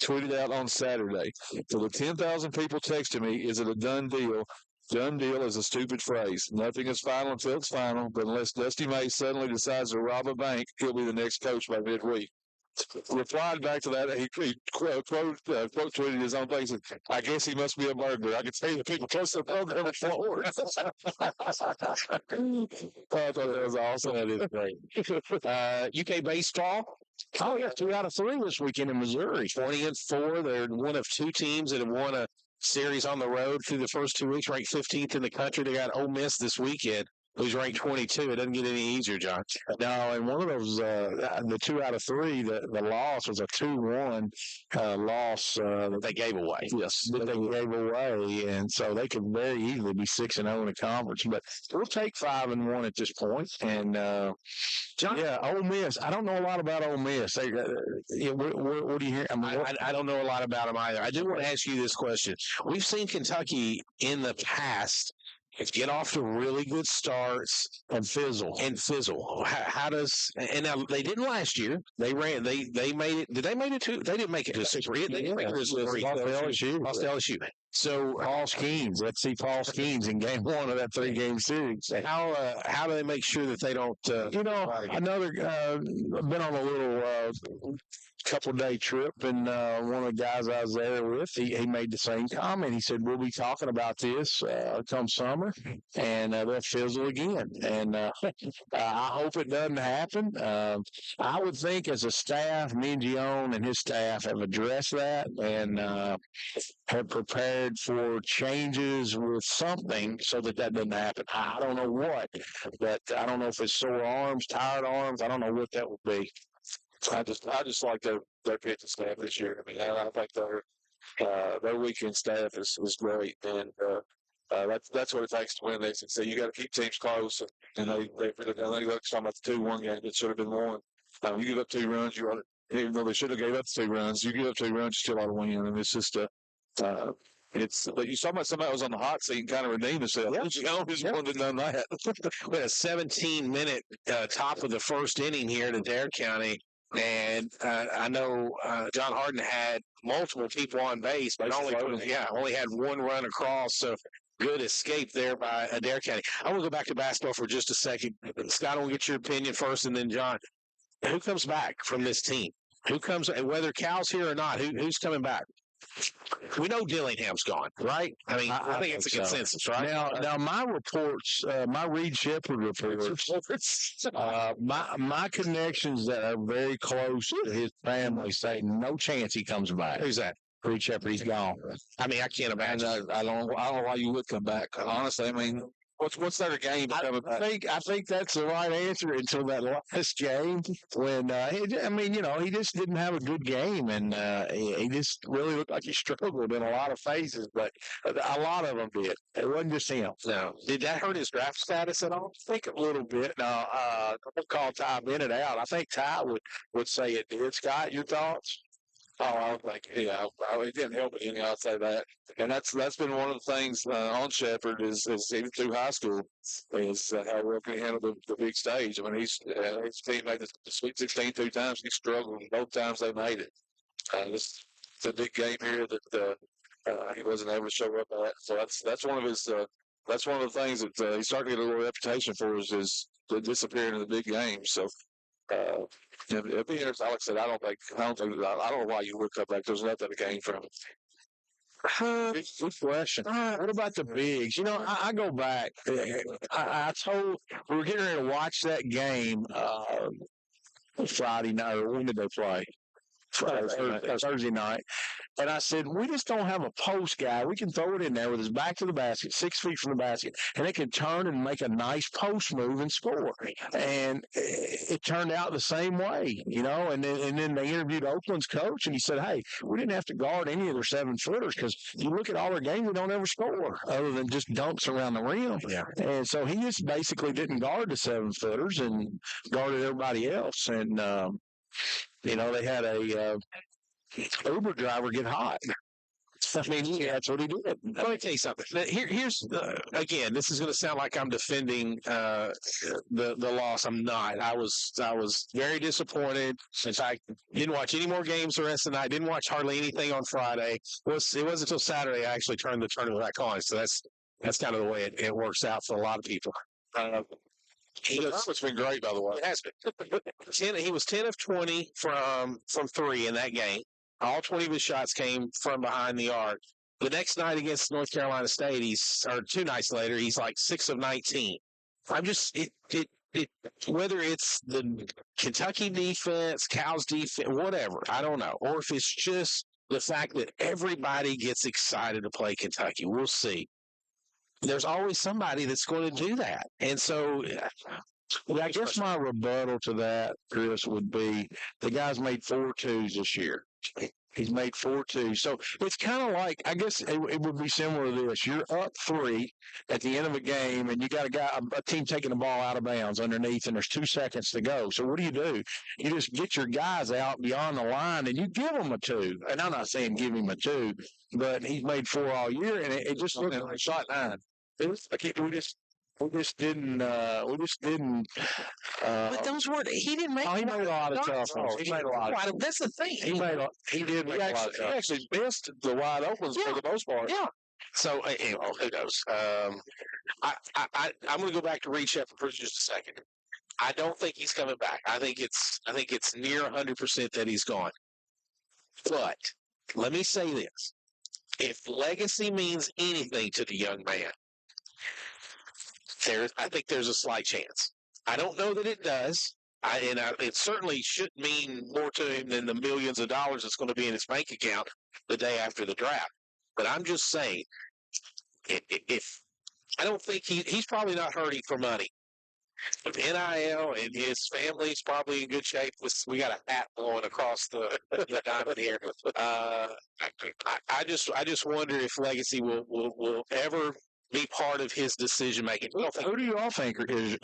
Tweeted out on Saturday. So the 10,000 people texted me, is it a done deal? Done deal is a stupid phrase. Nothing is final until it's final, but unless Dusty May suddenly decides to rob a bank, he'll be the next coach by midweek. replied back to that. He quote tweeted his own thing. Said, I guess he must be a burglar. I can tell you the people close to the program are floored. I thought that was awesome. That is great. UK baseball. Oh, yeah, 2 out of 3 this weekend in Missouri. 20-4. They're one of 2 teams that have won a series on the road through the first 2 weeks, ranked 15th in the country. They got Ole Miss this weekend, who's ranked 22. It doesn't get any easier, John. No, and one of those, the 2 out of 3, the loss was a 2-1 loss that They gave away. Yes, that they gave away, and so they could very easily be 6-0 in the conference. But we'll take 5-1 at this point. And John, yeah, Ole Miss. I don't know a lot about Ole Miss. They, what do you hear? I don't know a lot about them either. I do want to ask you this question. We've seen Kentucky in the past get off to really good starts and fizzle. How does and now they didn't last year. They made it. Did they make it to? They didn't make it to a Super 8. They didn't make it to a Super 8. Lost to LSU. So Paul Skeens. Let's see Paul Skeens in game 1 of that 3-game series. How do they make sure that they don't? Another been on a little couple-day trip, and one of the guys I was there with, he made the same comment. He said, we'll be talking about this come summer, and they'll fizzle again. And I hope it doesn't happen. I would think as a staff, Mingione and his staff have addressed that and have prepared for changes with something so that doesn't happen. I don't know what, but I don't know if it's sore arms, tired arms. I don't know what that would be. I just like their pitching staff this year. I mean, I think their weekend staff is great, and that's what it takes to win. So you got to keep teams close, and they talking about the 2-1 game that should have been won. You give up 2 runs, even though they should have gave up 2 runs, you give up 2 runs, you still ought to win. And it's just but you saw somebody was on the hot seat and kind of redeemed himself. Yeah. Who's one that done that? We had a 17-minute top of the first inning here in Adair County. And I know John Hardin had multiple people on base, but only had 1 run across. So good escape there by Adair County. I want to go back to basketball for just a second. Scott, I want to get your opinion first, and then John. Who comes back from this team? Who comes, whether Cal's here or not? Who's coming back? We know Dillingham's gone, right? I mean, I think it's a consensus, right? Now my reports, my Reed Shepherd reports, my connections that are very close to his family say no chance he comes back. Who's that? Reed Shepherd, he's gone. I mean, I can't imagine. I don't know why you would come back. Honestly, I mean, what's their game? I think that's the right answer until that last game when he just didn't have a good game, and he just really looked like he struggled in a lot of phases, but a lot of them did. It wasn't just him. No. Did that hurt his draft status at all? I think a little bit. Now, I'll call Ty Bennett out. I think Ty would say it did. Scott, your thoughts? Oh, I think, it didn't help it any. I'll say that, and that's been one of the things on Shepherd is even through high school is how well can he handle the big stage. I mean, his team made the Sweet 16 2 times. He struggled, and both times they made it. It's a big game here that he wasn't able to show up at. So that's one of his. That's one of the things that he's starting to get a little reputation for is disappearing in the big games. So. It'd be interesting. Alex said, I don't know why you would cut back. There's nothing to gain from it. Good question. What about the bigs? I go back. I told we were getting ready to watch that game Friday night. Or when did they play? Thursday night. And I said, we just don't have a post guy. We can throw it in there with his back to the basket, 6 feet from the basket, and it can turn and make a nice post move and score. And it turned out the same way, and then they interviewed Oakland's coach, and he said, hey, we didn't have to guard any of their 7-footers because you look at all their games, they don't ever score other than just dunks around the rim. Yeah. And so he just basically didn't guard the 7-footers and guarded everybody else. And, they had a Uber driver get hot. I mean, that's what he did. Let me tell you something. Here's again. This is going to sound like I'm defending the loss. I'm not. I was very disappointed. In fact, didn't watch any more games the rest of the night. Didn't watch hardly anything on Friday. It wasn't until Saturday I actually turned the tournament back on. So that's kind of the way it works out for a lot of people. It's been great, by the way. It has been. He was 10 of 20 from three in that game. All 20 of his shots came from behind the arc. The next night against North Carolina State, or 2 nights later, he's like 6 of 19. I'm just whether it's the Kentucky defense, Cal's defense, whatever, I don't know, or if it's just the fact that everybody gets excited to play Kentucky. We'll see. There's always somebody that's going to do that, and so. Well, I guess my rebuttal to that, Chris, would be the guy's made 4 twos this year. He's made 4 twos. So it's kind of like, I guess it would be similar to this. You're up 3 at the end of a game, and you got a team taking the ball out of bounds underneath, and there's 2 seconds to go. So what do? You just get your guys out beyond the line, and you give them a 2. And I'm not saying give him a 2, but he's made 4 all year, and it just looks like shot 9. We just didn't. But those weren't. He didn't make. He made a lot of tough ones. He made a lot of. That's the thing. He did make a lot of tough. He actually missed the wide opens for the most part. Yeah. So who knows? I'm going to go back to Reed Shepherd for just a second. I don't think he's coming back. I think it's near 100% that he's gone. But let me say this: if legacy means anything to the young man, I think there's a slight chance. I don't know that it does. It certainly shouldn't mean more to him than the millions of dollars that's going to be in his bank account the day after the draft. But I'm just saying, if I don't think he's probably not hurting for money. NIL and his family's probably in good shape. We got a hat blowing across the diamond here. I just wonder if legacy will ever be part of his decision making. Who do you all think who do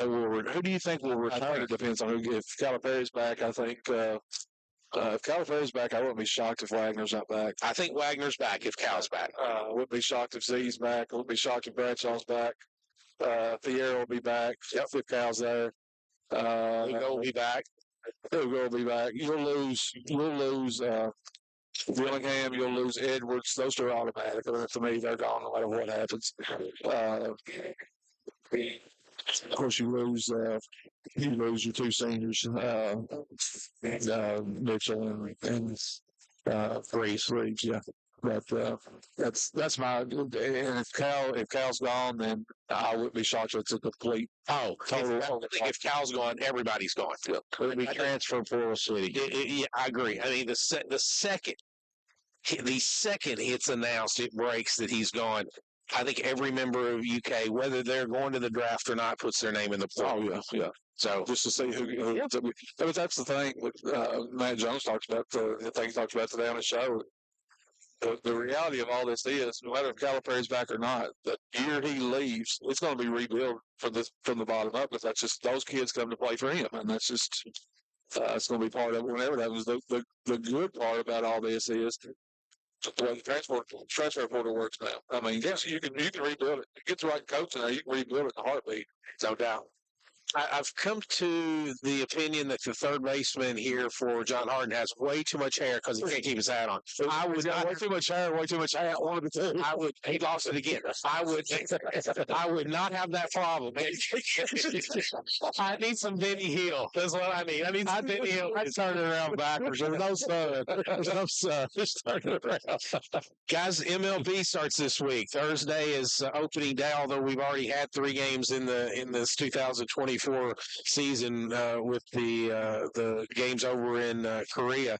you think will retire? It depends on who. If Calipari's back, I think. If Calipari's back, I wouldn't be shocked if Wagner's not back. I think Wagner's back if Cal's back. I wouldn't be shocked if Z's back. I wouldn't be shocked if Bradshaw's back. Thier will be back. Yep. If Cal's there. Hugo will be back. Hugo will be back. You'll lose Dillingham, you'll lose Edwards. Those 2 are automatic. To me, they're gone no matter what happens. Of course, you lose your 2 seniors, Mitchell and Reeves. Yeah, but that's my. And if Cal's gone, then I wouldn't be shocked if it's a complete total. I think if Cal's gone, everybody's gone. It'll be transfer portal city. Yeah, I agree. I mean, the second it's announced, it breaks that he's gone. I think every member of UK, whether they're going to the draft or not, puts their name in the portal. Oh yeah. So just to see who. But that's the thing. Matt Jones talks about. The thing he talks about today on the show. The reality of all this is, no matter if Calipari's back or not, the year he leaves, it's going to be rebuilt from the bottom up. Because that's just those kids come to play for him, and that's just it's going to be part of it whenever that was. The good part about all this is the way the transfer portal works now. I mean, yes, you can rebuild it. You get the right coach in there, you can rebuild it in a heartbeat. No doubt. I've come to the opinion that the third baseman here for John Hardin has way too much hair because he can't keep his hat on. Way too much hair, way too much hat. One of the 2. He lost it again. I would not have that problem. I need some Benny Hill. That's what I need. I need some Benny Hill. I turned it around backwards. There's no sun. Just turn it around. Guys, MLB starts this week. Thursday is opening day, although we've already had 3 games in this 2024 season with the games over in Korea.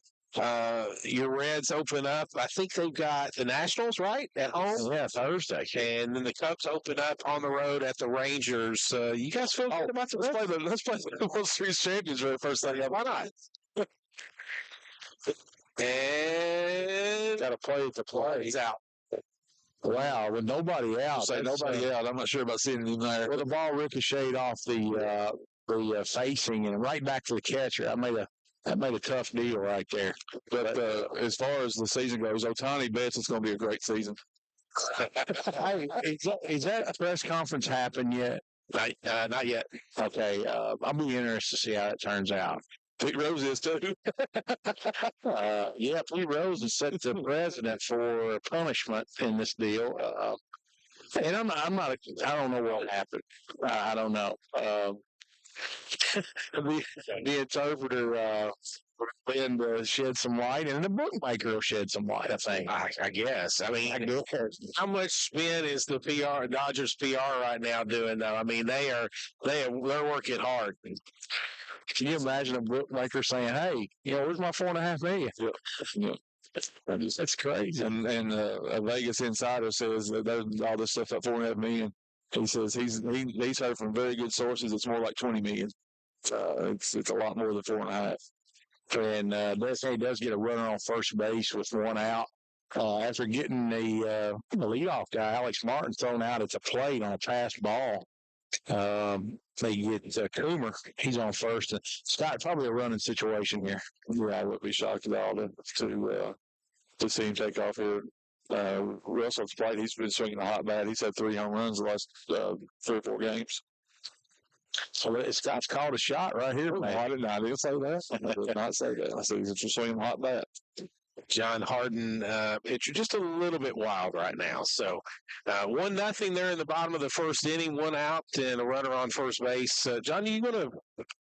Your Reds open up. I think they've got the Nationals right at home. Yeah, Thursday, and then the Cubs open up on the road at the Rangers. You guys feel good about the Reds? Let's play the World Series champions for the first thing. Why not? And got to play it to play. He's out. Wow, with nobody out. Nobody out. I'm not sure about seeing him there. Well, the ball ricocheted off the facing and right back to the catcher. That made a tough deal right there. But as far as the season goes, Ohtani bets it's going to be a great season. Hey, is that press conference happened yet? Not yet. Okay, I'll be interested to see how it turns out. Pete Rose is too. Yeah, Pete Rose is set the president for punishment in this deal. And I'm not. I don't know what happened. I don't know. the interpreter Lynn shed some light, and the bookmaker will shed some light. I think. I guess. I mean, how much spin is the Dodgers PR right now doing though? I mean, they're working hard. Can you imagine a bookmaker saying, "Hey, where's my $4.5 million?" Yeah. That's crazy. And a Vegas insider says that there's all this stuff at $4.5 million. He says he's heard from very good sources. It's more like 20 million. It's a lot more than 4.5. And Destiny does get a runner on first base with one out. After getting the leadoff guy, Alex Martin, thrown out at the plate on a pass ball, they get Coomer. He's on first. And Scott, probably a running situation here. Yeah, I would be shocked at all to see him take off here. Russell's played. He's been swinging a hot bat. He's had 3 home runs the last 3 or 4 games. So Scott's called a shot right here. No, I didn't say that. I did not say that. I said he's just swinging a hot bat. John Hardin pitcher just a little bit wild right now. So 1-0 there in the bottom of the first inning, 1 out and a runner on first base. John, are you going to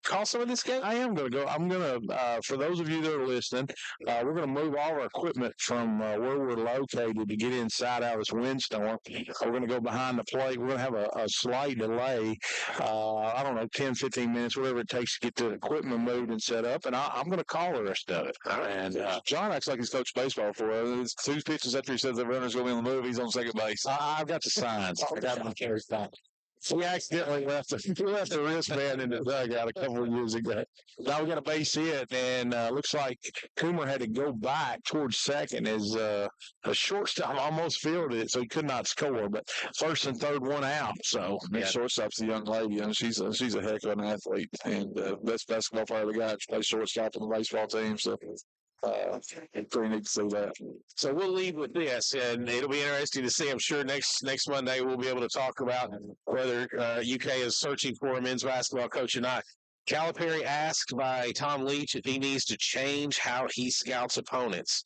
call some of this game? I am going to go. I'm going to, for those of you that are listening, we're going to move all our equipment from where we're located to get inside out of this windstorm. We're going to go behind the plate. We're going to have a slight delay, I don't know, 10, 15 minutes, whatever it takes to get the equipment moved and set up, and I'm going to call the rest of it. And John acts like he's coached baseball for us. It's 2 pitches after he says the runner's going to be on the move, he's on second base. I've got the signs. I got my carry sign. We accidentally left the wristband in the dugout a couple of years ago. Now we got a base hit, and looks like Coomer had to go back towards second as a shortstop almost fielded it, so he could not score. But first and third, 1 out. So The shortstop's a young lady, and she's a heck of an athlete, and best basketball player we got. She plays shortstop on the baseball team, so pretty neat to see that. So we'll leave with this, and it'll be interesting to see. I'm sure next Monday we'll be able to talk about whether UK is searching for a men's basketball coach or not. Calipari asked by Tom Leach if he needs to change how he scouts opponents.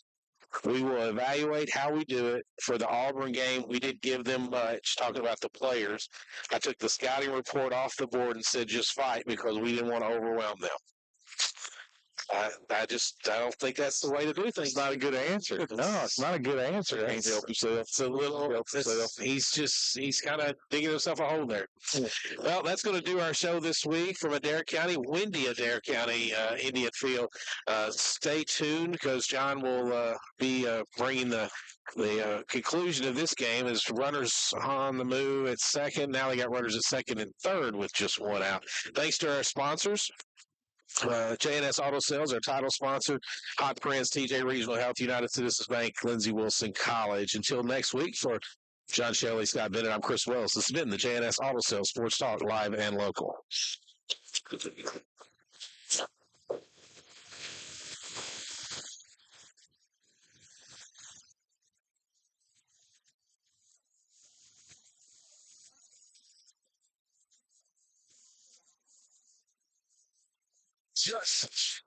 We will evaluate how we do it. For the Auburn game, we didn't give them much, talking about the players. I took the scouting report off the board and said just fight because we didn't want to overwhelm them. I don't think that's the way to do things. It's not a good answer. No, it's not a good answer. Can't help himself. It's a little. He's kind of digging himself a hole there. Well, that's going to do our show this week from Adair County, windy Adair County, Indian Field. Stay tuned because John will be bringing the conclusion of this game is runners on the move at second. Now we got runners at second and third with just 1 out. Thanks to our sponsors. JNS Auto Sales, our title sponsor, Hot Prince, TJ Regional Health, United Citizens Bank, Lindsey Wilson College. Until next week, for John Shelley, Scott Bennett, I'm Chris Wells. This has been the JNS Auto Sales Sports Talk, live and local. Just.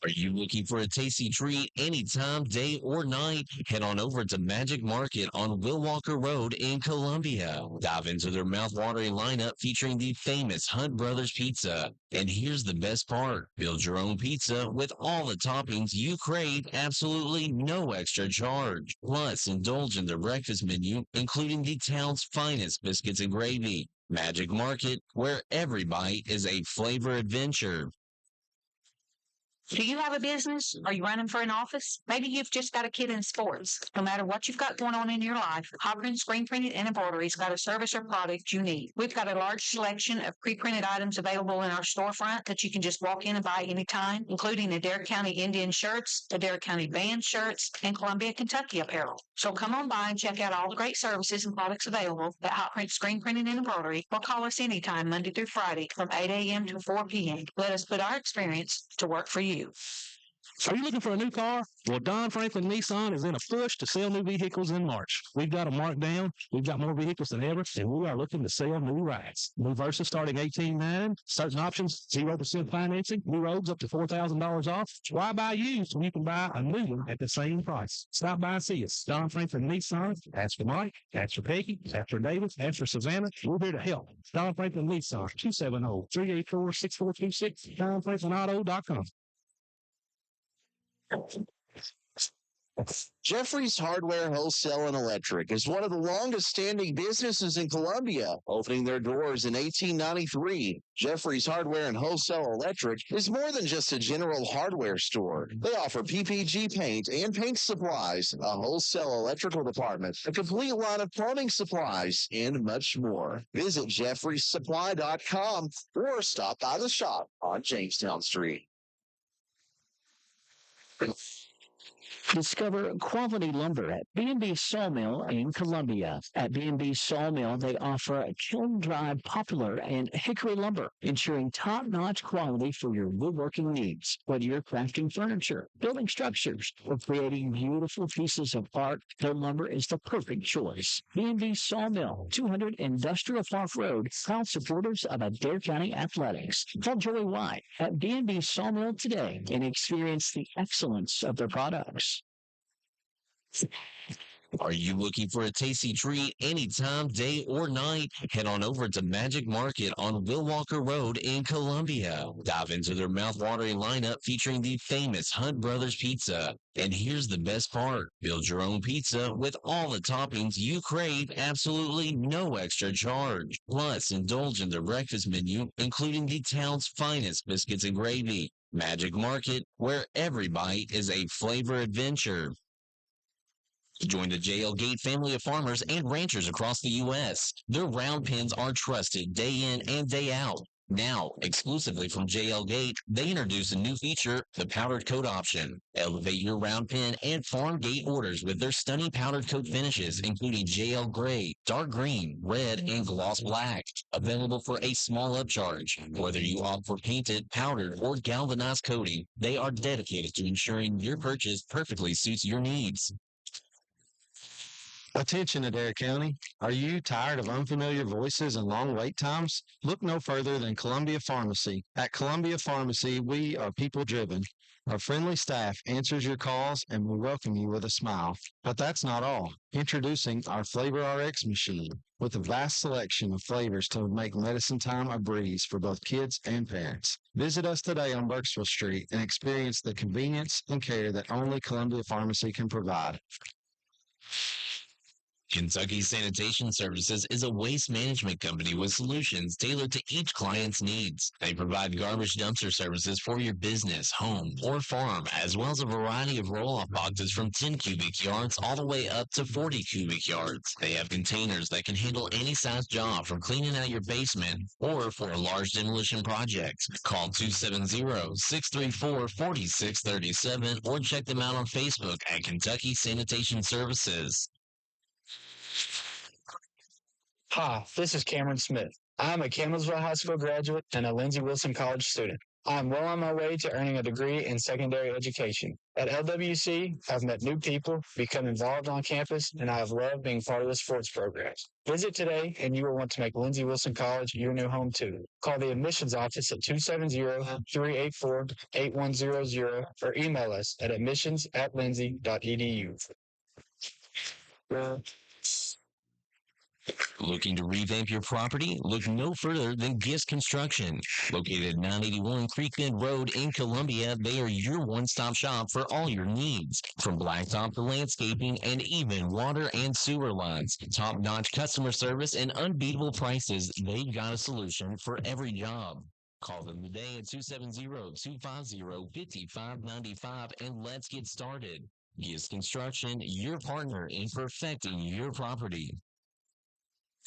Are you looking for a tasty treat anytime, day or night? Head on over to Magic Market on Will Walker Road in Columbia. Dive into their mouth-watering lineup featuring the famous Hunt Brothers Pizza. And here's the best part. Build your own pizza with all the toppings you crave, absolutely no extra charge. Plus, indulge in their breakfast menu, including the town's finest biscuits and gravy. Magic Market, where every bite is a flavor adventure. Do you have a business? Are you running for an office? Maybe you've just got a kid in sports. No matter what you've got going on in your life, Hardin Screen Printing and Embroidery's got a service or product you need. We've got a large selection of pre-printed items available in our storefront that you can just walk in and buy anytime, including Adair County Indian shirts, Adair County band shirts, and Columbia, Kentucky apparel. So come on by and check out all the great services and products available at Hot Print Screen Printing and Embroidery, or call us anytime Monday through Friday from 8 a.m. to 4 p.m. Let us put our experience to work for you. Are you looking for a new car? Well, Don Franklin Nissan is in a push to sell new vehicles in March. We've got them marked down. We've got more vehicles than ever, and we are looking to sell new rides. New Versa starting $18,900. Certain options, 0% financing. New roads up to $4,000 off. Why buy used when you can buy a new one at the same price? Stop by and see us. Don Franklin Nissan. Ask for Mike. Ask for Peggy. Ask for David. Ask for Savannah. We're here to help. Don Franklin Nissan. 270-384-6426. DonFranklinAuto.com. Jeffrey's Hardware Wholesale and Electric is one of the longest standing businesses in Columbia, opening their doors in 1893. Jeffrey's Hardware and Wholesale Electric is more than just a general hardware store. They offer PPG paint and paint supplies, a wholesale electrical department, a complete line of plumbing supplies, and much more. Visit jeffreysupply.com or stop by the shop on Jamestown Street. Discover quality lumber at B&B Sawmill in Columbia. At B&B Sawmill, they offer kiln-dried poplar and hickory lumber, ensuring top-notch quality for your woodworking needs. Whether you're crafting furniture, building structures, or creating beautiful pieces of art, their lumber is the perfect choice. B&B Sawmill, 200 Industrial Park Road, proud supporters of Adair County Athletics. Call Joey White at B&B Sawmill today and experience the excellence of their products. Are you looking for a tasty treat anytime, day or night? Head on over to Magic Market on Will Walker Road in Columbia. Dive into their mouth-watering lineup featuring the famous Hunt Brothers Pizza. And here's the best part. Build your own pizza with all the toppings you crave, absolutely no extra charge. Plus, indulge in their breakfast menu, including the town's finest biscuits and gravy. Magic Market, where every bite is a flavor adventure. Join the JL Gate family of farmers and ranchers across the U.S. Their round pins are trusted day in and day out. Now, exclusively from JL Gate, they introduce a new feature, the powdered coat option. Elevate your round pin and farm gate orders with their stunning powdered coat finishes, including JL Gray, dark green, red, and gloss black. Available for a small upcharge. Whether you opt for painted, powdered, or galvanized coating, they are dedicated to ensuring your purchase perfectly suits your needs. Attention, Adair County. Are you tired of unfamiliar voices and long wait times? Look no further than Columbia Pharmacy. At Columbia Pharmacy, we are people-driven. Our friendly staff answers your calls and will welcome you with a smile. But that's not all. Introducing our Flavor RX machine with a vast selection of flavors to make medicine time a breeze for both kids and parents. Visit us today on Burkesville Street and experience the convenience and care that only Columbia Pharmacy can provide. Kentucky Sanitation Services is a waste management company with solutions tailored to each client's needs. They provide garbage dumpster services for your business, home, or farm, as well as a variety of roll-off boxes from 10 cubic yards all the way up to 40 cubic yards. They have containers that can handle any size job, from cleaning out your basement or for a large demolition project. Call 270-634-4637 or check them out on Facebook at Kentucky Sanitation Services. Hi, this is Cameron Smith. I'm a Campbellsville High School graduate and a Lindsey Wilson College student. I'm well on my way to earning a degree in secondary education. At LWC, I've met new people, become involved on campus, and I have loved being part of the sports programs. Visit today, and you will want to make Lindsey Wilson College your new home, too. Call the admissions office at 270-384-8100 or email us at admissions@lindsey.edu. Looking to revamp your property? Look no further than Gist Construction. Located at 981 Creek Bend Road in Columbia, they are your one-stop shop for all your needs. From blacktop to landscaping and even water and sewer lines. Top-notch customer service and unbeatable prices, they've got a solution for every job. Call them today at 270-250-5595 and let's get started. Gist Construction, your partner in perfecting your property.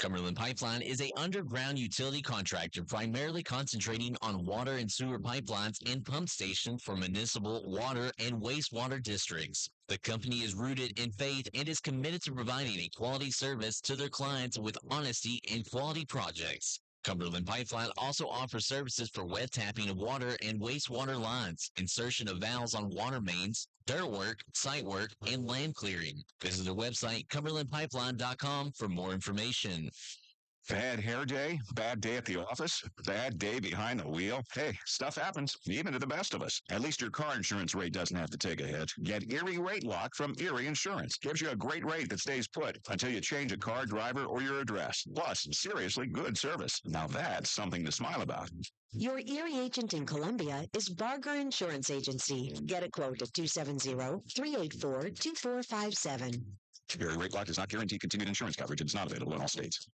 Cumberland Pipeline is an underground utility contractor primarily concentrating on water and sewer pipelines and pump stations for municipal water and wastewater districts. The company is rooted in faith and is committed to providing a quality service to their clients with honesty and quality projects. Cumberland Pipeline also offers services for wet tapping of water and wastewater lines, insertion of valves on water mains, dirt work, site work, and land clearing. Visit their website, cumberlandpipeline.com, for more information. Bad hair day? Bad day at the office? Bad day behind the wheel? Hey, stuff happens, even to the best of us. At least your car insurance rate doesn't have to take a hit. Get Erie Rate Lock from Erie Insurance. Gives you a great rate that stays put until you change a car, driver, or your address. Plus, seriously good service. Now that's something to smile about. Your Erie agent in Columbia is Barger Insurance Agency. Get a quote at 270-384-2457. Erie Rate Lock does not guarantee continued insurance coverage. It's not available in all states.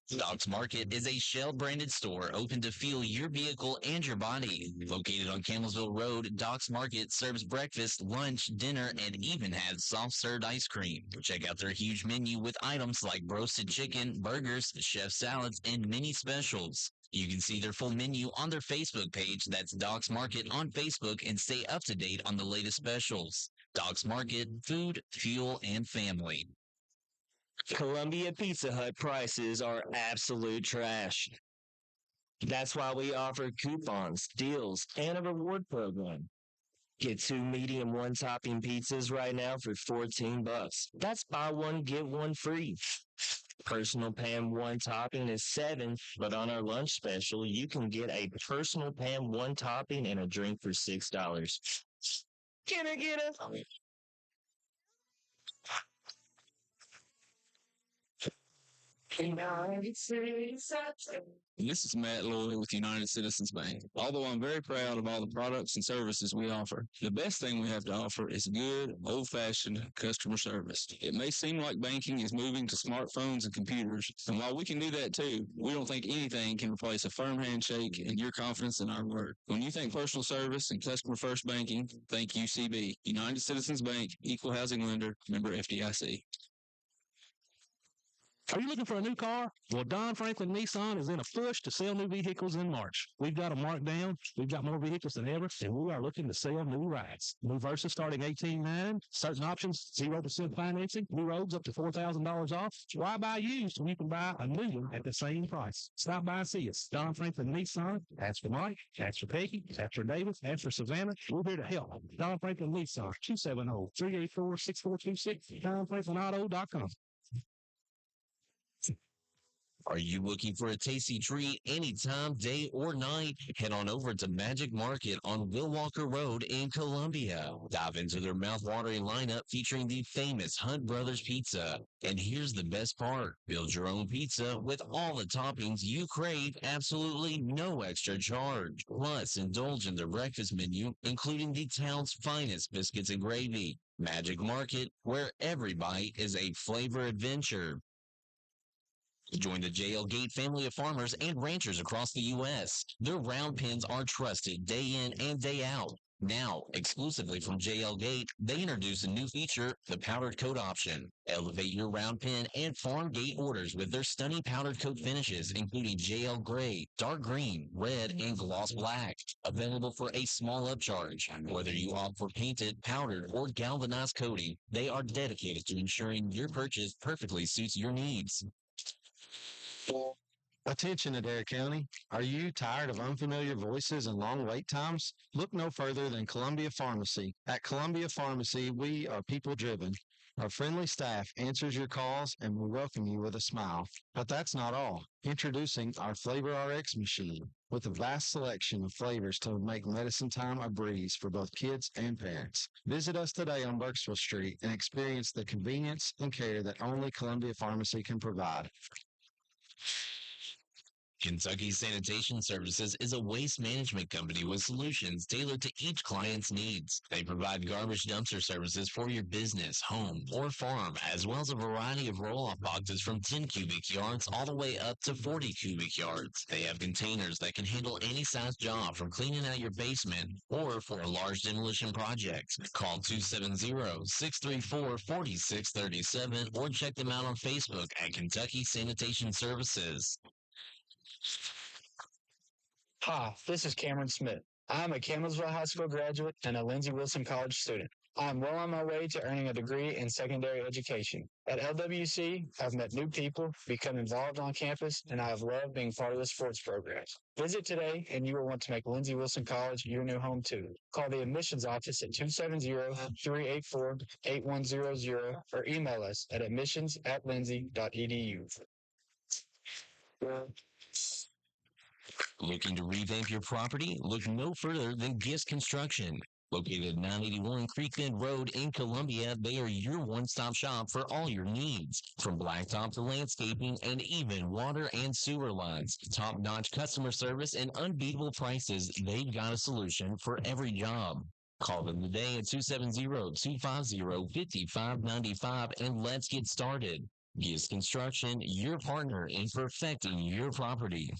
Doc's Market is a Shell-branded store open to fuel your vehicle and your body. Located on Campbellsville Road, Doc's Market serves breakfast, lunch, dinner, and even has soft-served ice cream. Check out their huge menu with items like roasted chicken, burgers, chef salads, and mini specials. You can see their full menu on their Facebook page. That's Doc's Market on Facebook, and stay up to date on the latest specials. Doc's Market, food, fuel, and family. Columbia Pizza Hut prices are absolute trash. That's why we offer coupons, deals, and a reward program. Get 2 medium 1-topping pizzas right now for $14. That's buy one, get one free. Personal pan 1-topping is $7, but on our lunch special, you can get a personal pan 1-topping and a drink for $6. Can I get a... This is Matt Lloyd with United Citizens Bank. Although I'm very proud of all the products and services we offer, the best thing we have to offer is good, old-fashioned customer service. It may seem like banking is moving to smartphones and computers, and while we can do that too, we don't think anything can replace a firm handshake and your confidence in our work. When you think personal service and customer-first banking, think UCB. United Citizens Bank, Equal Housing Lender, member FDIC. Are you looking for a new car? Well, Don Franklin Nissan is in a push to sell new vehicles in March. We've got them marked down. We've got more vehicles than ever, and we are looking to sell new rides. New Versa starting $18,900. Certain options, 0% financing. New roads up to $4,000 off. Why buy used when you can buy a new one at the same price? Stop by and see us. Don Franklin Nissan. Ask for Mike. Ask for Peggy. Ask for David. Ask for Savannah. We're here to help. Don Franklin Nissan. 270-384-6426. DonFranklinAuto.com. Are you looking for a tasty treat anytime, day or night? Head on over to Magic Market on Will Walker Road in Columbia. Dive into their mouth-watering lineup featuring the famous Hunt Brothers Pizza. And here's the best part. Build your own pizza with all the toppings you crave, absolutely no extra charge. Plus, indulge in their breakfast menu, including the town's finest biscuits and gravy. Magic Market, where every bite is a flavor adventure. Join the JL Gate family of farmers and ranchers across the U.S. Their round pins are trusted day in and day out. Now, exclusively from JL Gate, they introduce a new feature, the powdered coat option. Elevate your round pin and farm gate orders with their stunning powdered coat finishes, including JL Gray, Dark Green, Red, and Gloss Black. Available for a small upcharge. Whether you opt for painted, powdered, or galvanized coating, they are dedicated to ensuring your purchase perfectly suits your needs. Attention, Adair County. Are you tired of unfamiliar voices and long wait times? Look no further than Columbia Pharmacy. At Columbia Pharmacy, we are people-driven. Our friendly staff answers your calls and will welcome you with a smile. But that's not all. Introducing our Flavor RX machine with a vast selection of flavors to make medicine time a breeze for both kids and parents. Visit us today on Burkesville Street and experience the convenience and care that only Columbia Pharmacy can provide. Kentucky Sanitation Services is a waste management company with solutions tailored to each client's needs. They provide garbage dumpster services for your business, home, or farm, as well as a variety of roll-off boxes from 10 cubic yards all the way up to 40 cubic yards. They have containers that can handle any size job, from cleaning out your basement or for a large demolition project. Call 270-634-4637 or check them out on Facebook at Kentucky Sanitation Services. Hi, this is Cameron Smith. I'm a Campbellsville High School graduate and a Lindsey Wilson College student. I'm well on my way to earning a degree in secondary education. At LWC, I've met new people, become involved on campus, and I have loved being part of the sports programs. Visit today, and you will want to make Lindsey Wilson College your new home too. Call the admissions office at 270-384-8100 or email us at admissions@lindsey.edu. Looking to revamp your property? Look no further than Gist Construction. Located at 981 Creekbend Road in Columbia, they are your one-stop shop for all your needs. From blacktop to landscaping and even water and sewer lines. Top-notch customer service and unbeatable prices, they've got a solution for every job. Call them today at 270-250-5595 and let's get started. Gist Construction, your partner in perfecting your property.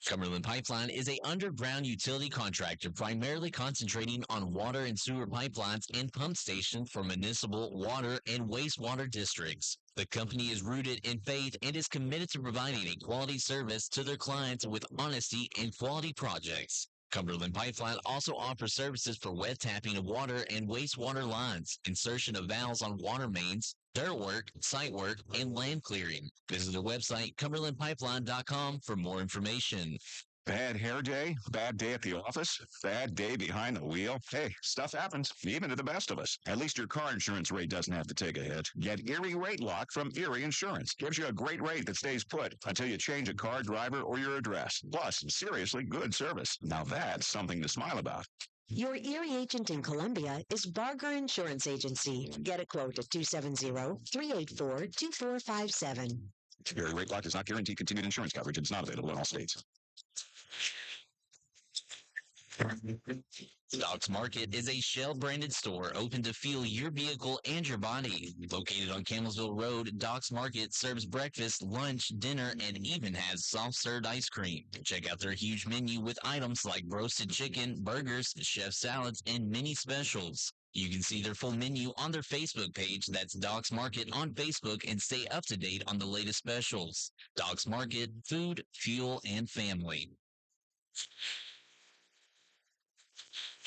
Cumberland Pipeline is a underground utility contractor primarily concentrating on water and sewer pipelines and pump stations for municipal water and wastewater districts. The company is rooted in faith and is committed to providing a quality service to their clients with honesty and quality projects. Cumberland Pipeline also offers services for wet tapping of water and wastewater lines, insertion of valves on water mains, dirt work, site work, and land clearing. Visit their website, cumberlandpipeline.com, for more information. Bad hair day? Bad day at the office? Bad day behind the wheel? Hey, stuff happens, even to the best of us. At least your car insurance rate doesn't have to take a hit. Get Erie Rate Lock from Erie Insurance. Gives you a great rate that stays put until you change a car, driver, or your address. Plus, seriously good service. Now that's something to smile about. Your Erie agent in Columbia is Barger Insurance Agency. Get a quote at 270-384-2457. Erie Rate Lock does not guarantee continued insurance coverage. It's not available in all states. Doc's Market is a Shell-branded store open to fuel your vehicle and your body. Located on Campbellsville Road, Doc's Market serves breakfast, lunch, dinner, and even has soft-served ice cream. Check out their huge menu with items like roasted chicken, burgers, chef salads, and mini specials. You can see their full menu on their Facebook page. That's Doc's Market on Facebook, and stay up to date on the latest specials. Doc's Market, food, fuel, and family.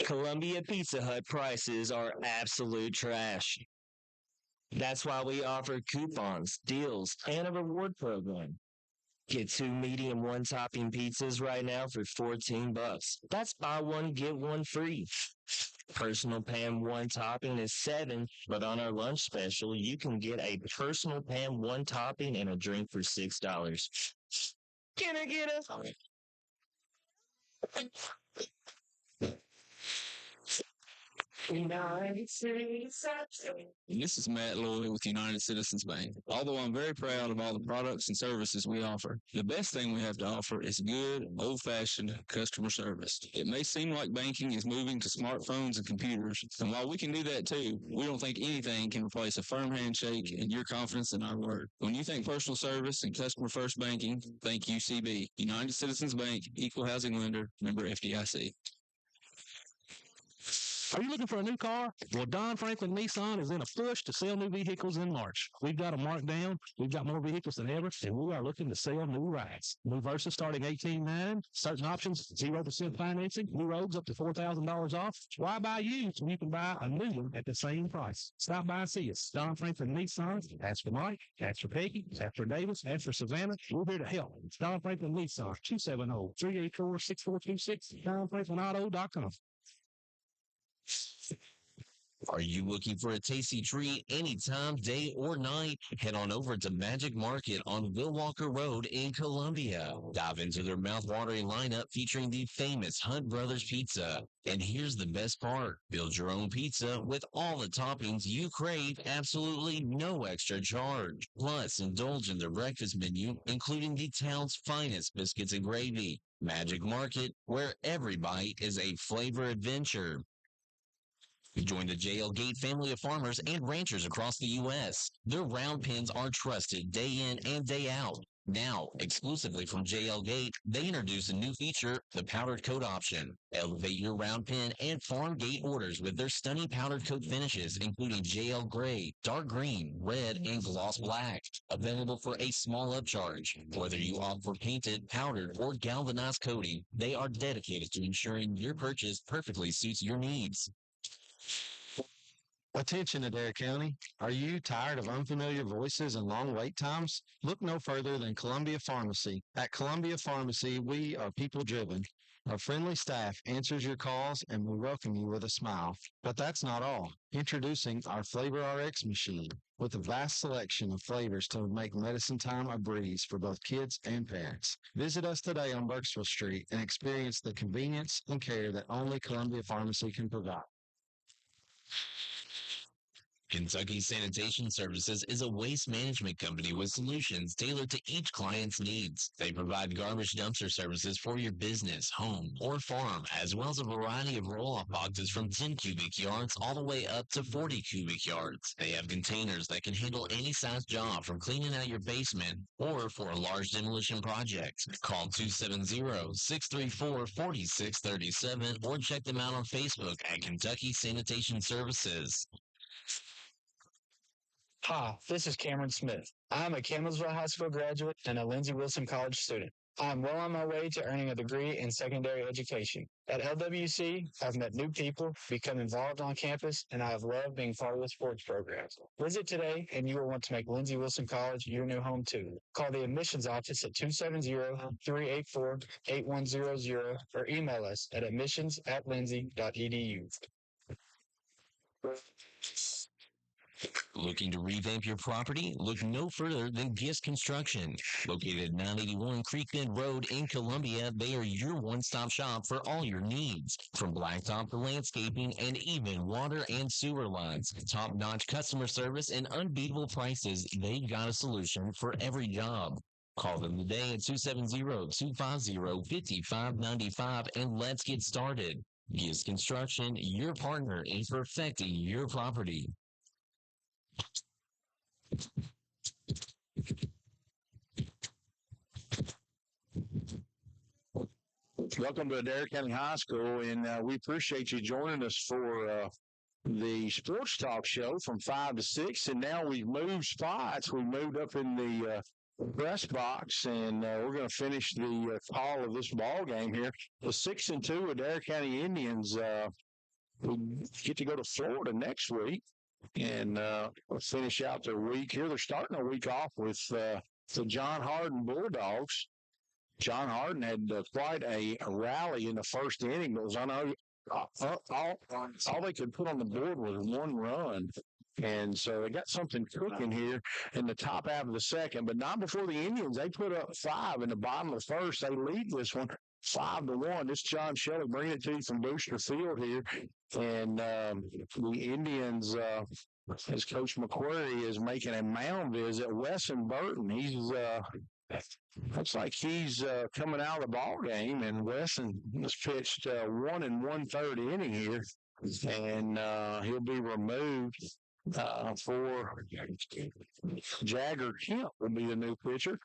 Columbia Pizza Hut prices are absolute trash. That's why we offer coupons, deals, and a reward program. Get 2 medium 1-topping pizzas right now for $14. That's buy one, get one free. Personal pan 1-topping is $7, but on our lunch special, you can get a personal pan 1-topping and a drink for $6. Can I get a... United States. This is Matt Lloyd with United Citizens Bank. Although I'm very proud of all the products and services we offer, the best thing we have to offer is good, old-fashioned customer service. It may seem like banking is moving to smartphones and computers, and while we can do that too, we don't think anything can replace a firm handshake and your confidence in our word. When you think personal service and customer-first banking, think UCB. United Citizens Bank, Equal Housing Lender, member FDIC. Are you looking for a new car? Well, Don Franklin Nissan is in a push to sell new vehicles in March. We've got them marked down. We've got more vehicles than ever, and we are looking to sell new rides. New Versa starting $18,900. Certain options, 0% financing. New roads up to $4,000 off. Why buy used when you can buy a new one at the same price? Stop by and see us. Don Franklin Nissan. Ask for Mike. Ask for Peggy. Ask for Davis. Ask for Savannah. We're here to help. It's Don Franklin Nissan. 270-384-6426. DonFranklinAuto.com. Are you looking for a tasty treat anytime, day or night? Head on over to Magic Market on Will Walker Road in Columbia. Dive into their mouth-watering lineup featuring the famous Hunt Brothers Pizza. And here's the best part. Build your own pizza with all the toppings you crave, absolutely no extra charge. Plus, indulge in their breakfast menu, including the town's finest biscuits and gravy. Magic Market, where every bite is a flavor adventure. Join the JL Gate family of farmers and ranchers across the U.S. Their round pens are trusted day in and day out. Now, exclusively from JL Gate, they introduce a new feature, the powdered coat option. Elevate your round pin and farm gate orders with their stunning powdered coat finishes, including JL Gray, dark green, red, and gloss black. Available for a small upcharge. Whether you opt for painted, powdered, or galvanized coating, they are dedicated to ensuring your purchase perfectly suits your needs. Attention, Adair County. Are you tired of unfamiliar voices and long wait times? Look no further than Columbia Pharmacy. At Columbia Pharmacy, we are people driven. Our friendly staff answers your calls and we welcome you with a smile. But that's not all. Introducing our Flavor RX machine with a vast selection of flavors to make medicine time a breeze for both kids and parents. Visit us today on Burkesville Street and experience the convenience and care that only Columbia Pharmacy can provide. Kentucky Sanitation Services is a waste management company with solutions tailored to each client's needs. They provide garbage dumpster services for your business, home, or farm, as well as a variety of roll-off boxes from 10 cubic yards all the way up to 40 cubic yards. They have containers that can handle any size job from cleaning out your basement or for a large demolition project. Call 270-634-4637 or check them out on Facebook at Kentucky Sanitation Services. Hi, this is Cameron Smith. I'm a Campbellsville High School graduate and a Lindsey Wilson College student. I'm well on my way to earning a degree in secondary education. At LWC, I've met new people, become involved on campus, and I have loved being part of the sports programs. Visit today, and you will want to make Lindsey Wilson College your new home, too. Call the admissions office at 270-384-8100 or email us at admissions@lindsey.edu. Looking to revamp your property? Look no further than Gist Construction. Located at 981 Creek Bend Road in Columbia, they are your one-stop shop for all your needs. From blacktop to landscaping and even water and sewer lines. Top-notch customer service and unbeatable prices, they've got a solution for every job. Call them today at 270-250-5595 and let's get started. Gist Construction, your partner in perfecting your property. Welcome to Adair County High School, and we appreciate you joining us for the Sports Talk Show from 5 to 6. And now we've moved spots. We moved up in the press box, and we're going to finish the call of this ball game here. The 6-2 Adair County Indians we get to go to Florida next week. And we'll finish out their week here. They're starting a week off with the John Hardin Bulldogs. John Hardin had quite a rally in the first inning. It was all they could put on the board was one run. And so they got something cooking here in the top half of the second, but not before the Indians. They put up 5 in the bottom of the first. They lead this one 5-1. This John Shelley bringing it to you from Booster Field here. And the Indians, as Coach McQuarrie is making a mound visit, Wesson Burton, he's looks like he's coming out of the ball game, and Wesson has pitched 1 1/3 inning here, and he'll be removed for Jagger Kemp will be the new pitcher.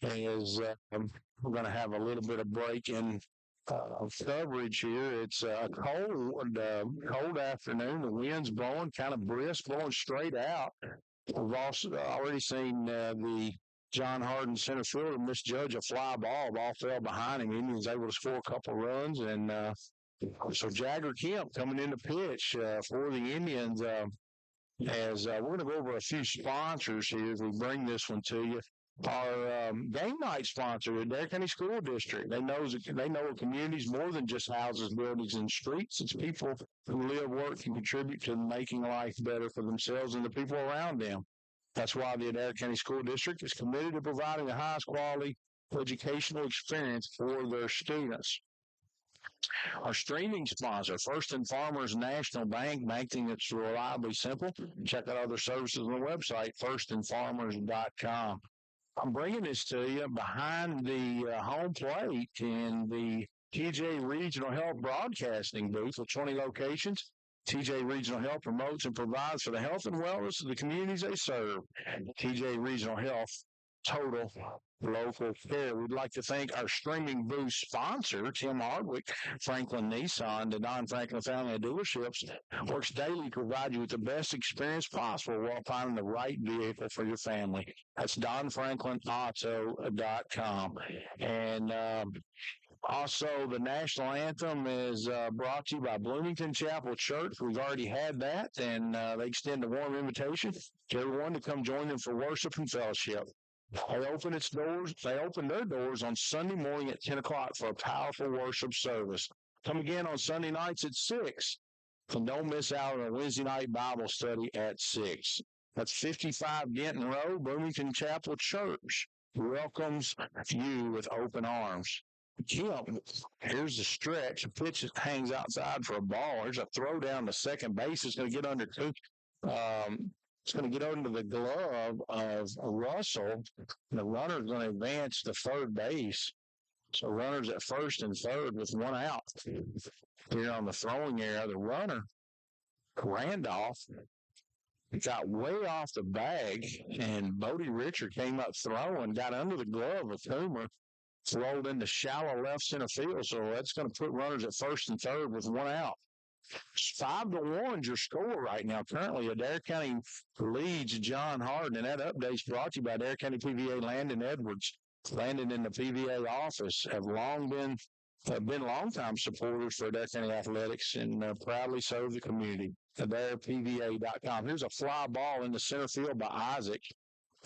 As we're going to have a little bit of break in coverage here. It's a cold afternoon. The wind's blowing, kind of brisk, blowing straight out. We've also already seen the John Hardin center fielder misjudge a fly ball. Ball fell behind him. Indians able to score a couple runs, and so Jagger Kemp coming in to pitch for the Indians. As we're going to go over a few sponsors here as we bring this one to you. Our game night sponsor, the Adair County School District. They know a community's more than just houses, buildings, and streets. It's people who live, work, and contribute to making life better for themselves and the people around them. That's why the Adair County School District is committed to providing the highest quality educational experience for their students. Our streaming sponsor, First and Farmers National Bank, banking that's reliably simple. Check out other services on the website, firstandfarmers.com. I'm bringing this to you behind the home plate in the TJ Regional Health Broadcasting booth with 20 locations. TJ Regional Health promotes and provides for the health and wellness of the communities they serve. TJ Regional Health total local care. We'd like to thank our Streaming Boost sponsor, Tim Hardwick, Franklin Nissan, the Don Franklin family of dealerships, works daily to provide you with the best experience possible while finding the right vehicle for your family. That's DonFranklinAuto.com. And also, the national anthem is brought to you by Bloomington Chapel Church. We've already had that, and they extend a warm invitation to everyone to come join them for worship and fellowship. They open their doors on Sunday morning at 10 o'clock for a powerful worship service. Come again on Sunday nights at 6. And don't miss out on a Wednesday night Bible study at 6. That's 55 Denton Road, Bloomington Chapel Church welcomes you with open arms. Kemp, here's the stretch. The pitch hangs outside for a ball. There's a throw down to second base. It's going to get under two. It's going to get under the glove of Russell. The runner's going to advance to third base. So runners at first and third with one out. Here on the throwing area, the runner, Randolph, got way off the bag, and Bodie Richard came up throwing, got under the glove of Coomer, rolled into shallow left center field. So that's going to put runners at first and third with one out. 5-1 is your score right now. Currently, Adair County leads John Hardin, and that update is brought to you by Adair County PVA Landon Edwards. Landon in the PVA office have been longtime supporters for Adair County Athletics and proudly serve the community. AdairPVA.com. Here's a fly ball in the center field by Isaac.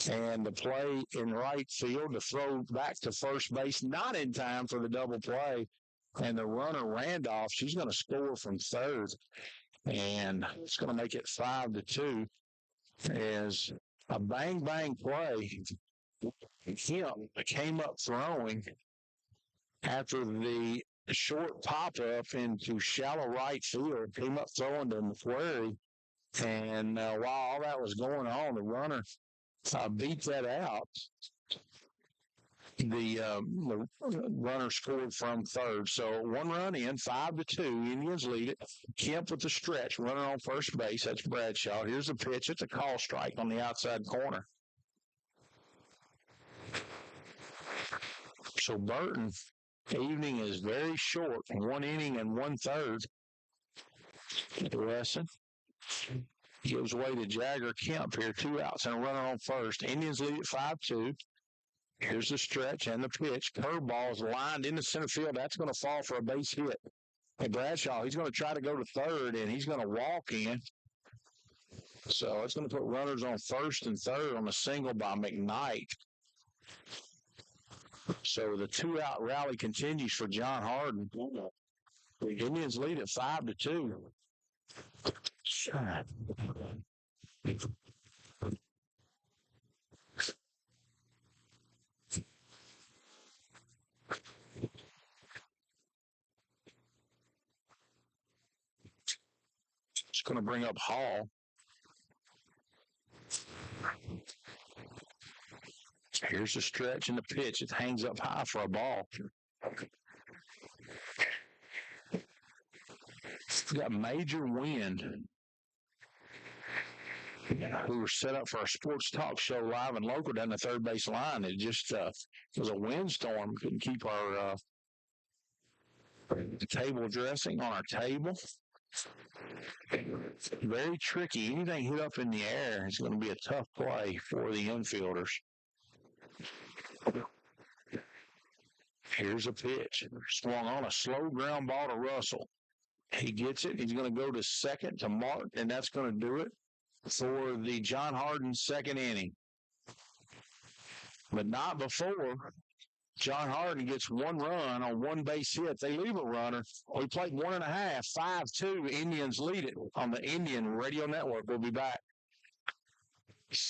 And the play in right field to throw back to first base, not in time for the double play. And the runner, Randolph, she's going to score from third. And it's going to make it 5-2 as a bang-bang play. Kemp came up throwing after the short pop-up into shallow right field, came up throwing to McQuarrie. And while all that was going on, the runner beat that out. The runner scored from third. So one run in, 5-2. Indians lead it. Kemp with the stretch, running on first base. That's Bradshaw. Here's the pitch. It's a call strike on the outside corner. So Burton, evening is very short. 1 inning and 1/3. Wesson gives way to Jagger Kemp here. 2 outs and a runner on first. Indians lead at 5-2. Here's the stretch and the pitch. Curveball is lined into center field. That's going to fall for a base hit. And Bradshaw, he's going to try to go to third, and he's going to walk in. So it's going to put runners on first and third on a single by McKnight. So the 2-out rally continues for John Hardin. The Indians lead at 5-2. Shot. It's going to bring up Hall. Here's the stretch and the pitch. It hangs up high for a ball. We've got major wind. We were set up for our sports talk show live and local down the third base line. It just was a windstorm. Couldn't keep our table dressing on our table. Very tricky. Anything hit up in the air is going to be a tough play for the infielders. Here's a pitch. Swung on a slow ground ball to Russell. He gets it. He's going to go to second to Mark, and that's going to do it for the John Hardin second inning. But not before John Hardin gets one run on one base hit. They leave a runner. We played 1.5, 5-2. Indians lead it on the Indian Radio Network. We'll be back.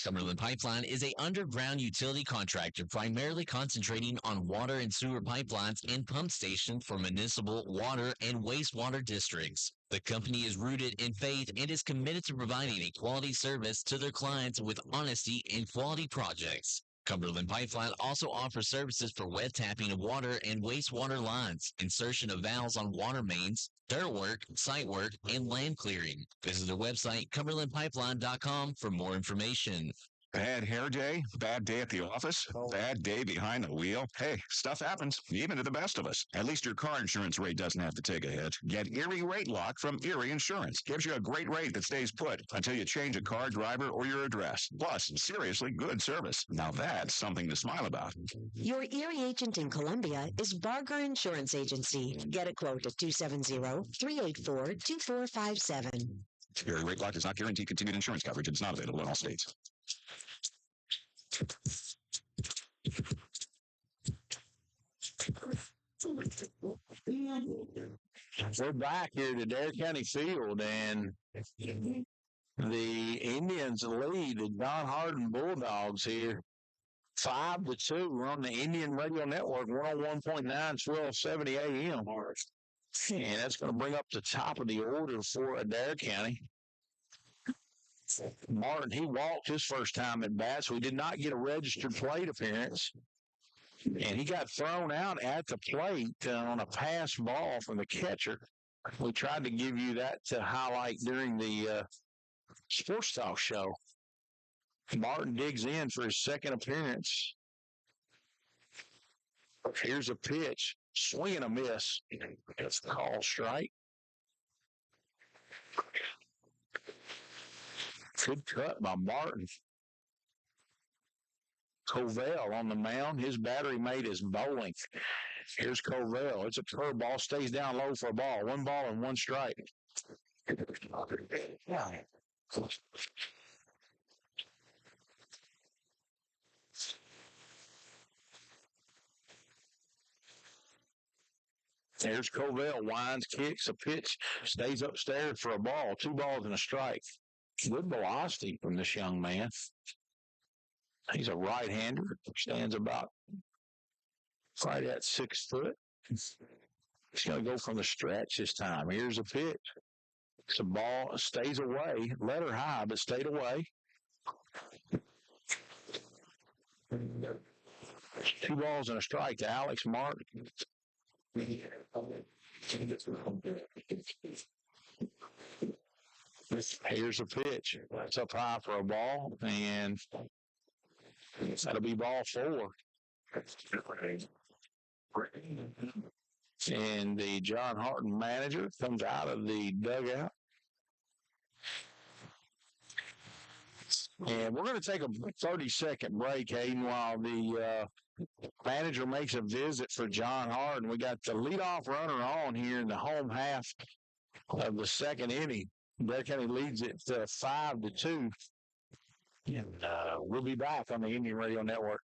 Cumberland Pipeline is a underground utility contractor primarily concentrating on water and sewer pipelines and pump stations for municipal water and wastewater districts. The company is rooted in faith and is committed to providing a quality service to their clients with honesty and quality projects. Cumberland Pipeline also offers services for wet tapping of water and wastewater lines, insertion of valves on water mains, dirt work, site work, and land clearing. Visit their website, cumberlandpipeline.com, for more information. Bad hair day? Bad day at the office? Bad day behind the wheel? Hey, stuff happens, even to the best of us. At least your car insurance rate doesn't have to take a hit. Get Erie Rate Lock from Erie Insurance. Gives you a great rate that stays put until you change a car, driver, or your address. Plus, seriously good service. Now that's something to smile about. Your Erie agent in Columbia is Barger Insurance Agency. Get a quote at 270-384-2457. Erie Rate Lock does not guarantee continued insurance coverage and is not available in all states. We're back here to Adair County Field, and the Indians lead the John Hardin Bulldogs here 5-2. We're on the Indian Radio Network, 101.9, 1270 AM. And that's going to bring up the top of the order for Adair County. Martin, he walked his first time at bat, so he did not get a registered plate appearance. And he got thrown out at the plate on a pass ball from the catcher. We tried to give you that to highlight during the Sports Talk show. Martin digs in for his second appearance. Here's a pitch. Swing and a miss. That's a call strike. Good cut by Martin. Covell on the mound. His battery mate is bowling. Here's Covell. It's a curveball. Stays down low for a ball. 1 ball and 1 strike. There's Covell. Winds, kicks, a pitch. Stays upstairs for a ball. 2 balls and a strike. Good velocity from this young man. He's a right-hander. Stands about right at 6 foot. He's going to go from the stretch this time. Here's a pitch. It's a ball. Stays away. Let her high, but stayed away. 2 balls and a strike to Alex Martin. Here's a pitch. It's up high for a ball, and that'll be ball 4. And the John Hardin manager comes out of the dugout. And we're going to take a 30-second break, Hayden, while the manager makes a visit for John Hardin. We got the leadoff runner on here in the home half of the second inning. Adair County leads it 5-2. And we'll be back on the Indian Radio Network.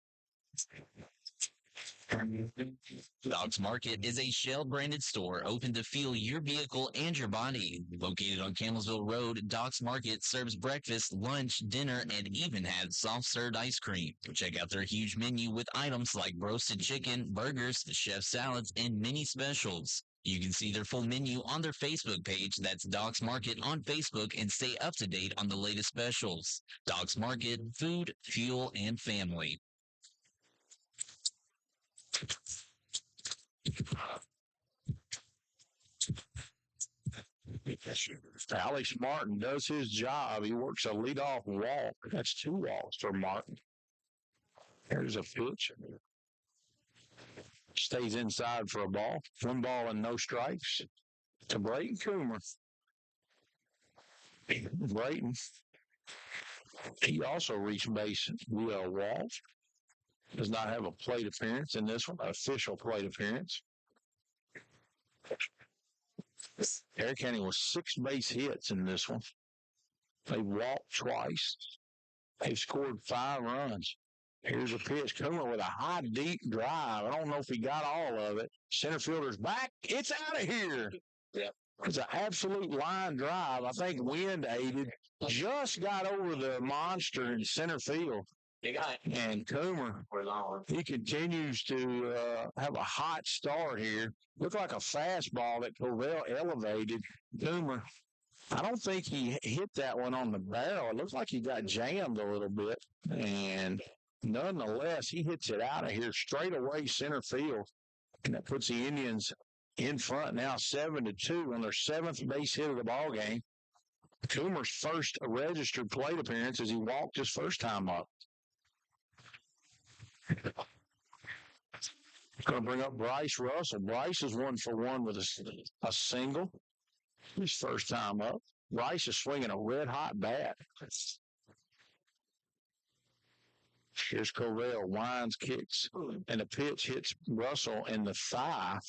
Dogs Market is a Shell-branded store open to fuel your vehicle and your body. Located on Campbellsville Road, Dogs Market serves breakfast, lunch, dinner, and even has soft-served ice cream. Check out their huge menu with items like roasted chicken, burgers, chef salads, and many specials. You can see their full menu on their Facebook page. That's Dogs Market on Facebook, and stay up to date on the latest specials. Dogs Market, food, fuel, and family. Alex Martin does his job. He works a leadoff walk. That's 2 walks for Martin. There's a pitch. Stays inside for a ball. 1 ball and no strikes to Brayton Coomer. Brayton, he also reached base via a walk. Does not have a plate appearance in this one, an official plate appearance. Adair County was 6 base hits in this one. They walked twice. They've scored 5 runs. Here's a pitch. Coomer with a high, deep drive. I don't know if he got all of it. Center fielder's back. It's out of here. Yep. It's an absolute line drive. I think wind aided. Just got over the monster in center field. And Coomer, he continues to have a hot start here. Looked like a fastball that Covell elevated. Coomer, I don't think he hit that one on the barrel. It looks like he got jammed a little bit. And nonetheless, he hits it out of here straight away center field. And that puts the Indians in front now 7-2 on their 7th base hit of the ball game. Coomer's first registered plate appearance as he walked his first time up. Going to bring up Bryce Russell. Bryce is 1-for-1 with a single. His first time up. Bryce is swinging a red-hot bat. Here's Covell. Winds, kicks, and the pitch hits Russell in the thigh.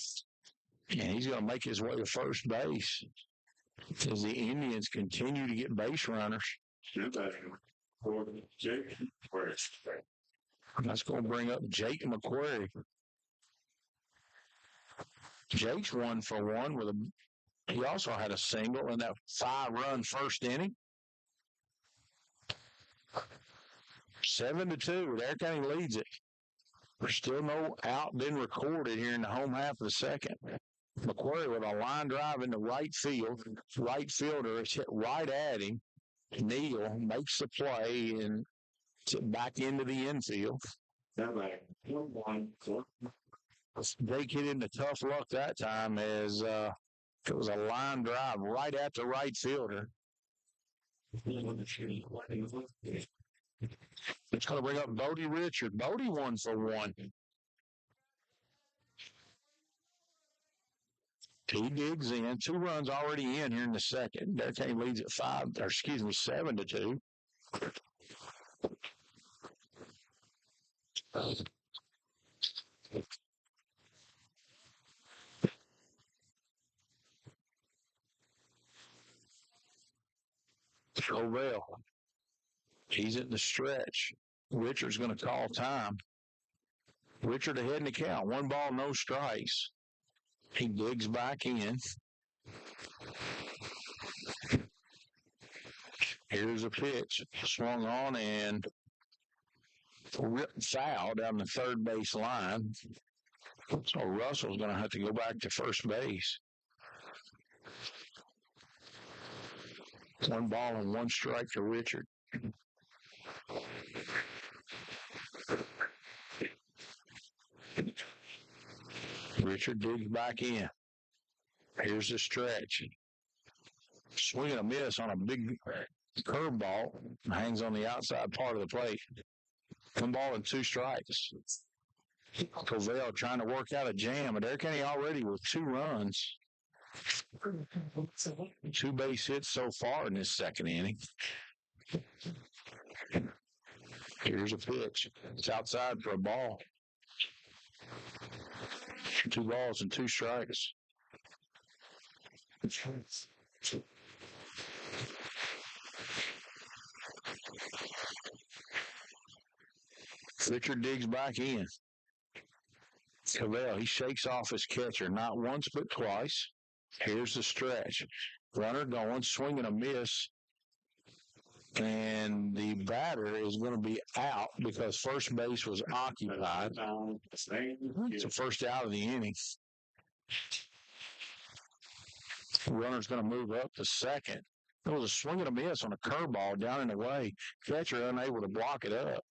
And he's going to make his way to first base as the Indians continue to get base runners. That's going to bring up Jake McQuarrie. Jake's 1-for-1 with he also had a single in that 5-run first inning. 7-2. Adair County leads it. There's still no out been recorded here in the home half of the second. McQuarrie with a line drive into right field. Right fielder is hit right at him. Neal makes the play and back into the infield. Jake hit into tough luck that time as it was a line drive right at the right fielder. It's going to bring up Bodie Richard. Bodie 1-for-1. He digs in. 2 runs already in here in the second. Adair County leads at 7-2. Covell. He's at the stretch. Richard's going to call time. Richard ahead in the count. 1 ball, no strikes. He digs back in. Here's a pitch. Swung on and ripped foul down the third base line. So Russell's going to have to go back to first base. 1 ball and 1 strike to Richard. Richard digs back in. Here's the stretch. Swing and a miss on a big curveball. Hangs on the outside part of the plate. 1 ball and 2 strikes. Covell trying to work out a jam. Adair County already with 2 runs. 2 base hits so far in this second inning. Here's a pitch. It's outside for a ball. 2 balls and 2 strikes. Richard digs back in. Covell, he shakes off his catcher not once but twice. Here's the stretch. Runner going, swing and a miss. And the batter is going to be out because first base was occupied. It's the first out of the inning. Runner's going to move up to second. There was a swing and a miss on a curveball down and away. Catcher unable to block it up.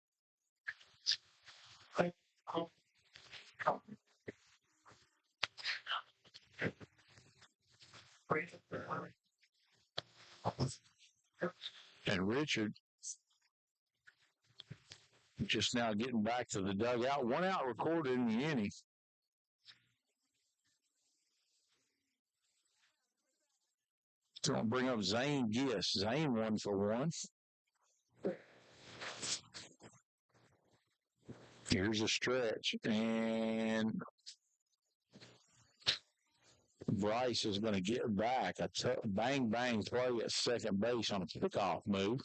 And Richard just now getting back to the dugout. 1 out recorded in the inning. Going to bring up Zane Giss. Zane 1-for-1. Here's a stretch. And Bryce is going to get back. A bang play at second base on a pickoff move.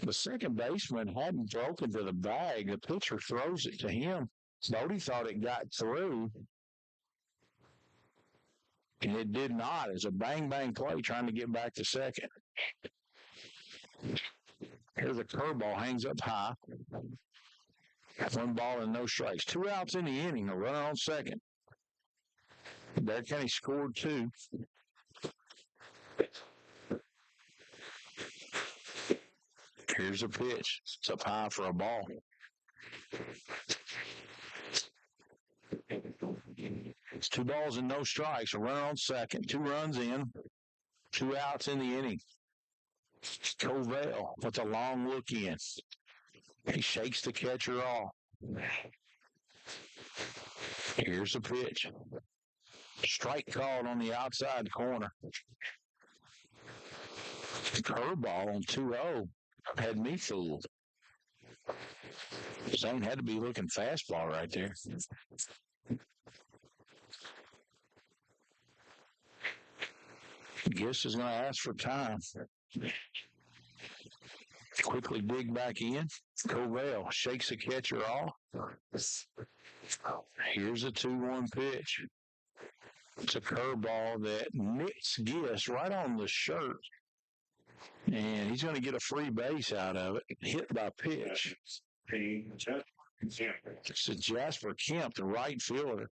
The second baseman hadn't broken to the bag. The pitcher throws it to him. Bodie thought it got through. And it did not. It's a bang play trying to get back to second. Here's a curveball, hangs up high. 1 ball and no strikes. 2 outs in the inning. A runner on second. Adair County scored 2. Here's a pitch. It's up high for a ball. It's 2 balls and no strikes. A runner on second. 2 runs in. 2 outs in the inning. Covell with a long look in. He shakes the catcher off. Here's the pitch. Strike called on the outside corner. Curveball on 2-0 had me fooled. Zane had to be looking fastball right there. Guess is going to ask for time. Quickly dig back in. Covell shakes the catcher off. Here's a 2-1 pitch. It's a curveball that nicks Giss right on the shirt. And he's going to get a free base out of it. Hit by pitch. It's a Jasper Kemp, the right fielder.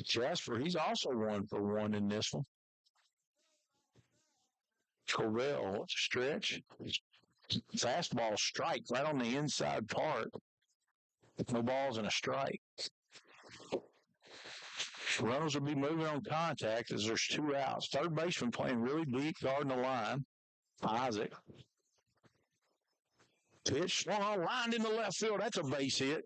Jasper, he's also 1-for-1 in this one. Covell, what's a stretch? Fastball strike right on the inside part. No balls and a strike. Runners will be moving on contact as there's 2 outs. Third baseman playing really deep, guarding the line. Isaac. Pitch swung on, lined in the left field. That's a base hit.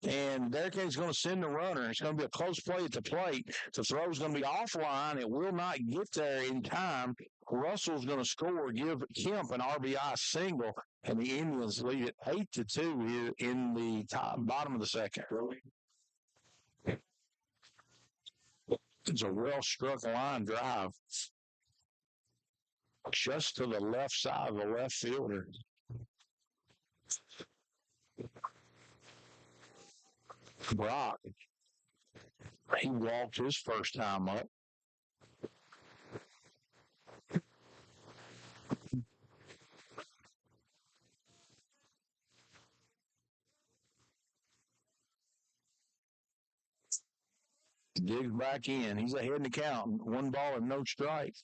And Derek is going to send the runner. It's going to be a close play at the plate. The throw is going to be offline. It will not get there in time. Russell's going to score, give Kemp an RBI single, and the Indians lead it 8-2 here in the bottom of the second. It's a well-struck line drive just to the left side of the left fielder. Brock, he walked his first time up. Digs back in. He's ahead in the count. 1 ball and no strikes.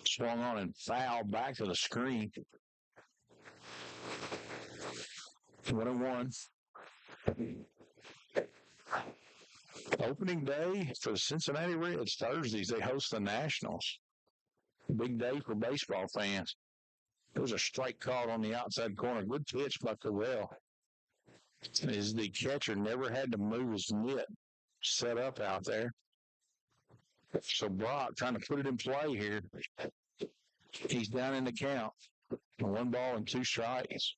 Swung on and fouled back to the screen. 1-1. Opening day for the Cincinnati Reds. Thursdays, they host the Nationals. Big day for baseball fans. There was a strike called on the outside corner. Good pitch by Covell. As the catcher never had to move his mitt set up out there. So Brock trying to put it in play here. He's down in the count. 1 ball and 2 strikes.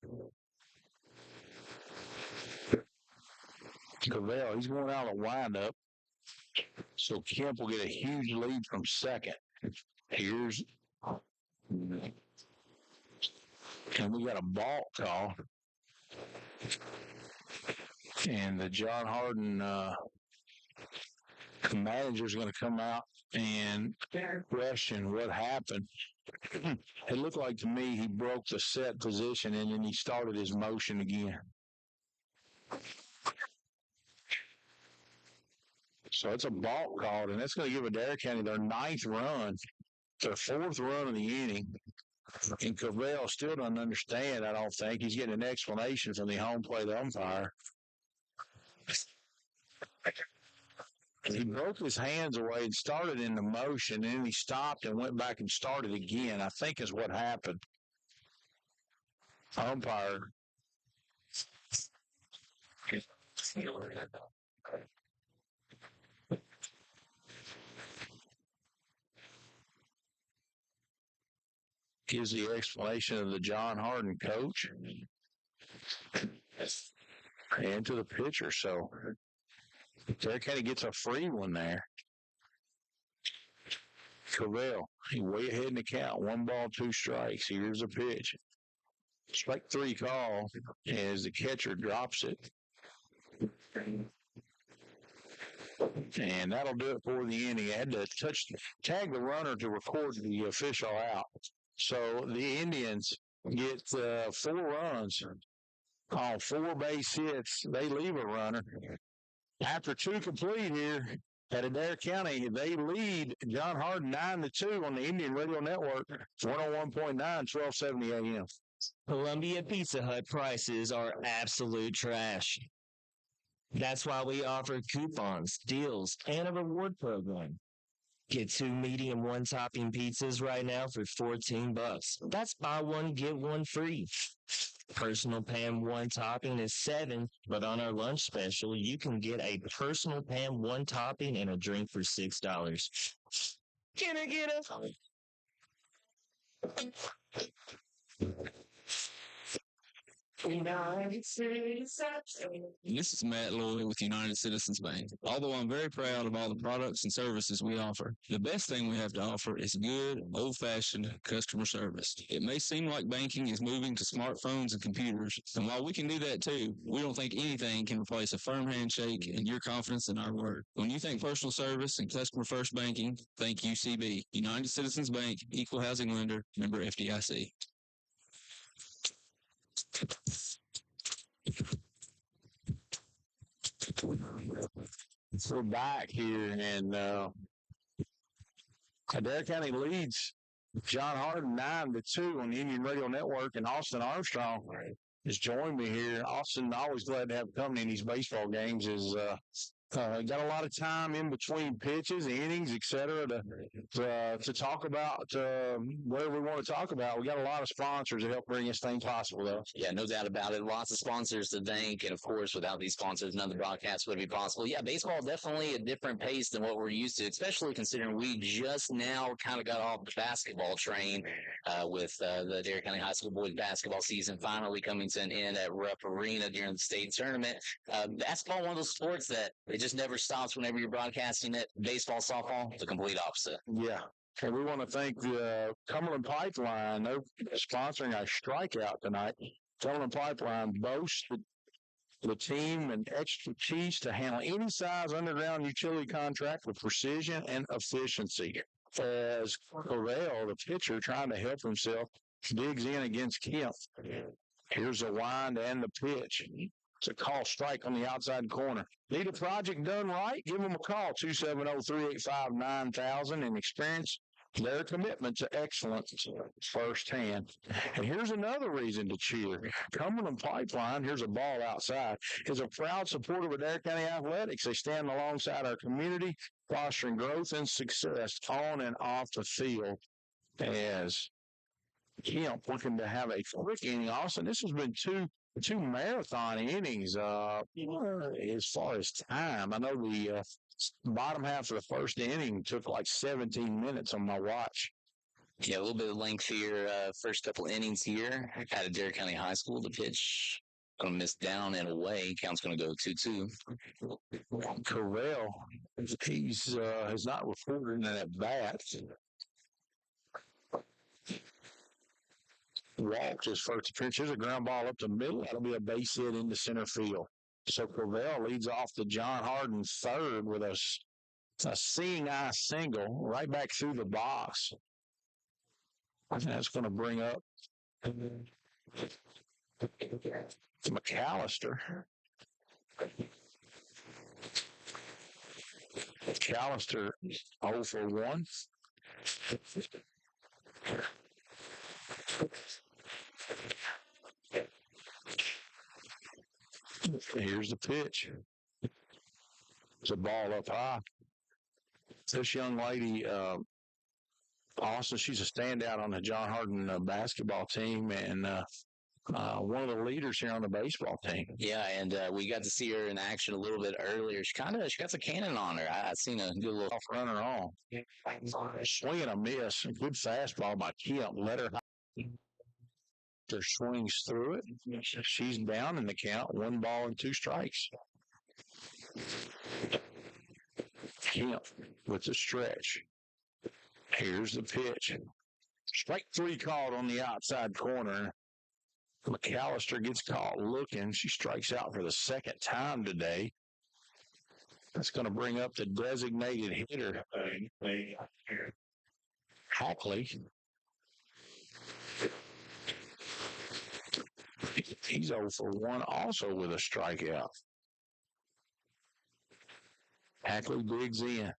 Covell, he's going out of the windup. So Kemp will get a huge lead from second. Here's, and we got a ball call. And the John Hardin manager's going to come out and question what happened. It looked like to me he broke the set position and then he started his motion again. So it's a balk called, and that's going to give Adair County their 9th run, their 4th run of the inning. And Covell still doesn't understand, I don't think. He's getting an explanation from the home plate umpire. He broke his hands away and started in the motion, and then he stopped and went back and started again, I think is what happened. Umpire. Gives the explanation of the John Hardin coach and to the pitcher. So Derek County gets a free one there. Covell, he way ahead in the count. 1 ball, 2 strikes. Here's a pitch. Strike 3 call as the catcher drops it. And that'll do it for the inning. I had to tag the runner to record the official out. So the Indians get 4 runs on 4 base hits. They leave a runner. After 2 complete here at Adair County, they lead John Hardin 9-2 on the Indian Radio Network. 101.9, 1270 AM. Columbia Pizza Hut prices are absolute trash. That's why we offer coupons, deals, and a reward program. Get 2 medium 1-topping pizzas right now for $14. That's buy one, get one free. Personal pan 1-topping is $7, but on our lunch special, you can get a personal pan 1-topping and a drink for $6. Can I get a... This is Matt Lloyd with United Citizens Bank. Although I'm very proud of all the products and services we offer, the best thing we have to offer is good, old-fashioned customer service. It may seem like banking is moving to smartphones and computers, and while we can do that too, we don't think anything can replace a firm handshake and your confidence in our word. When you think personal service and customer-first banking, think UCB. United Citizens Bank, Equal Housing Lender, member FDIC. We're back here, and Adair County leads John Hardin 9-2 on the Union Radio Network, and Austin Armstrong has joined me here. Austin, always glad to have company in these baseball games. Is got a lot of time in between pitches, innings, etc. to talk about whatever we want to talk about. We got a lot of sponsors that help bring this thing possible, though. Yeah, no doubt about it. Lots of sponsors to thank, and of course, without these sponsors, none of the broadcasts would be possible. Yeah, baseball definitely a different pace than what we're used to, especially considering we just now kind of got off the basketball train with the Adair County High School boys basketball season finally coming to an end at Rupp Arena during the state tournament. Basketball, one of those sports that it just never stops whenever you're broadcasting it. Baseball, softball, the complete opposite. Yeah. And we want to thank the Cumberland Pipeline. They're sponsoring our strikeout tonight. Cumberland Pipeline boasts the team and expertise to handle any size underground utility contract with precision and efficiency. As Correll, the pitcher, trying to help himself, digs in against Kemp. Here's a wind and the pitch. It's a call strike on the outside corner. Need a project done right? Give them a call, 270-385-9000, and experience their commitment to excellence firsthand. And here's another reason to cheer. Cumberland Pipeline, here's a ball outside, is a proud supporter of Adair County Athletics. They stand alongside our community, fostering growth and success on and off the field. As Kemp looking to have a quick inning. Austin, this has been two marathon innings as far as time. I know the bottom half of the first inning took like 17 minutes on my watch. Yeah, a little bit lengthier first couple innings here at Adair County High School. The pitch going to miss down and away. Count's going to go 2-2. Correll, he's has not reported an at bat. Walks his first pitch. Here's a ground ball up the middle. That'll be a base hit into center field. So Correll leads off the John Hardin third with a seeing eye single right back through the box. I think that's going to bring up McAllister. McAllister 0 for 1. Here's the pitch. It's a ball up high. This young lady, Austin, she's a standout on the John Hardin basketball team and one of the leaders here on the baseball team. Yeah, and we got to see her in action a little bit earlier. She got some cannon on her. I seen a good little off runner on. Swing and a miss. A good fastball by Kemp. Let her swings through it. She's down in the count. 1 ball and 2 strikes. Kemp with the stretch. Here's the pitch. Strike 3 called on the outside corner. McAllister gets caught looking. She strikes out for the second time today. That's going to bring up the designated hitter, Hackley. He's 0 for 1 also with a strikeout. Hackley digs in.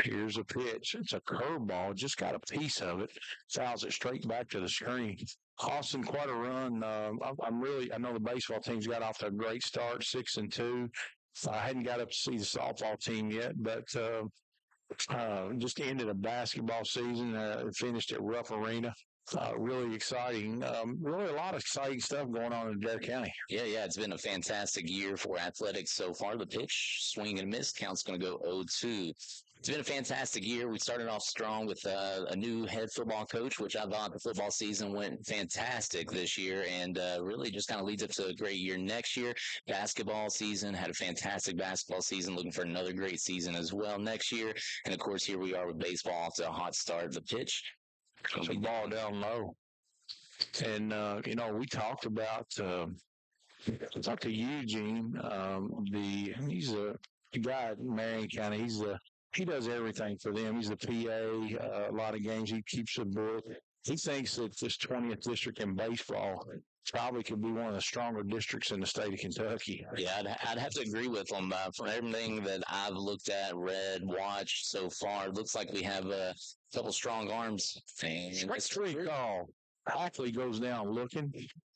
Here's a pitch. It's a curveball. Just got a piece of it. Fouls it straight back to the screen. Austin, quite a run. I know the baseball team's got off to a great start, 6-2. I hadn't got up to see the softball team yet, but just ended a basketball season. Finished at Rupp Arena. Really exciting. Really a lot of exciting stuff going on in Adair County. Yeah, it's been a fantastic year for athletics so far. The pitch, swing and miss, count's going to go 0-2. It's been a fantastic year. We started off strong with a new head football coach, which I thought the football season went fantastic this year, and really just kind of leads up to a great year next year. Basketball season, had a fantastic basketball season, looking for another great season as well next year. And, of course, here we are with baseball off to a hot start. The pitch. It's a ball down low. And, we talked about Eugene. He's a guy in Marion County. He does everything for them. He's the PA, a lot of games. He keeps the book. He thinks that this 20th district in baseball probably could be one of the stronger districts in the state of Kentucky. Yeah, I'd have to agree with him. From everything that I've looked at, read, watched so far, it looks like we have a couple strong arms. Strike three call. Hackley goes down looking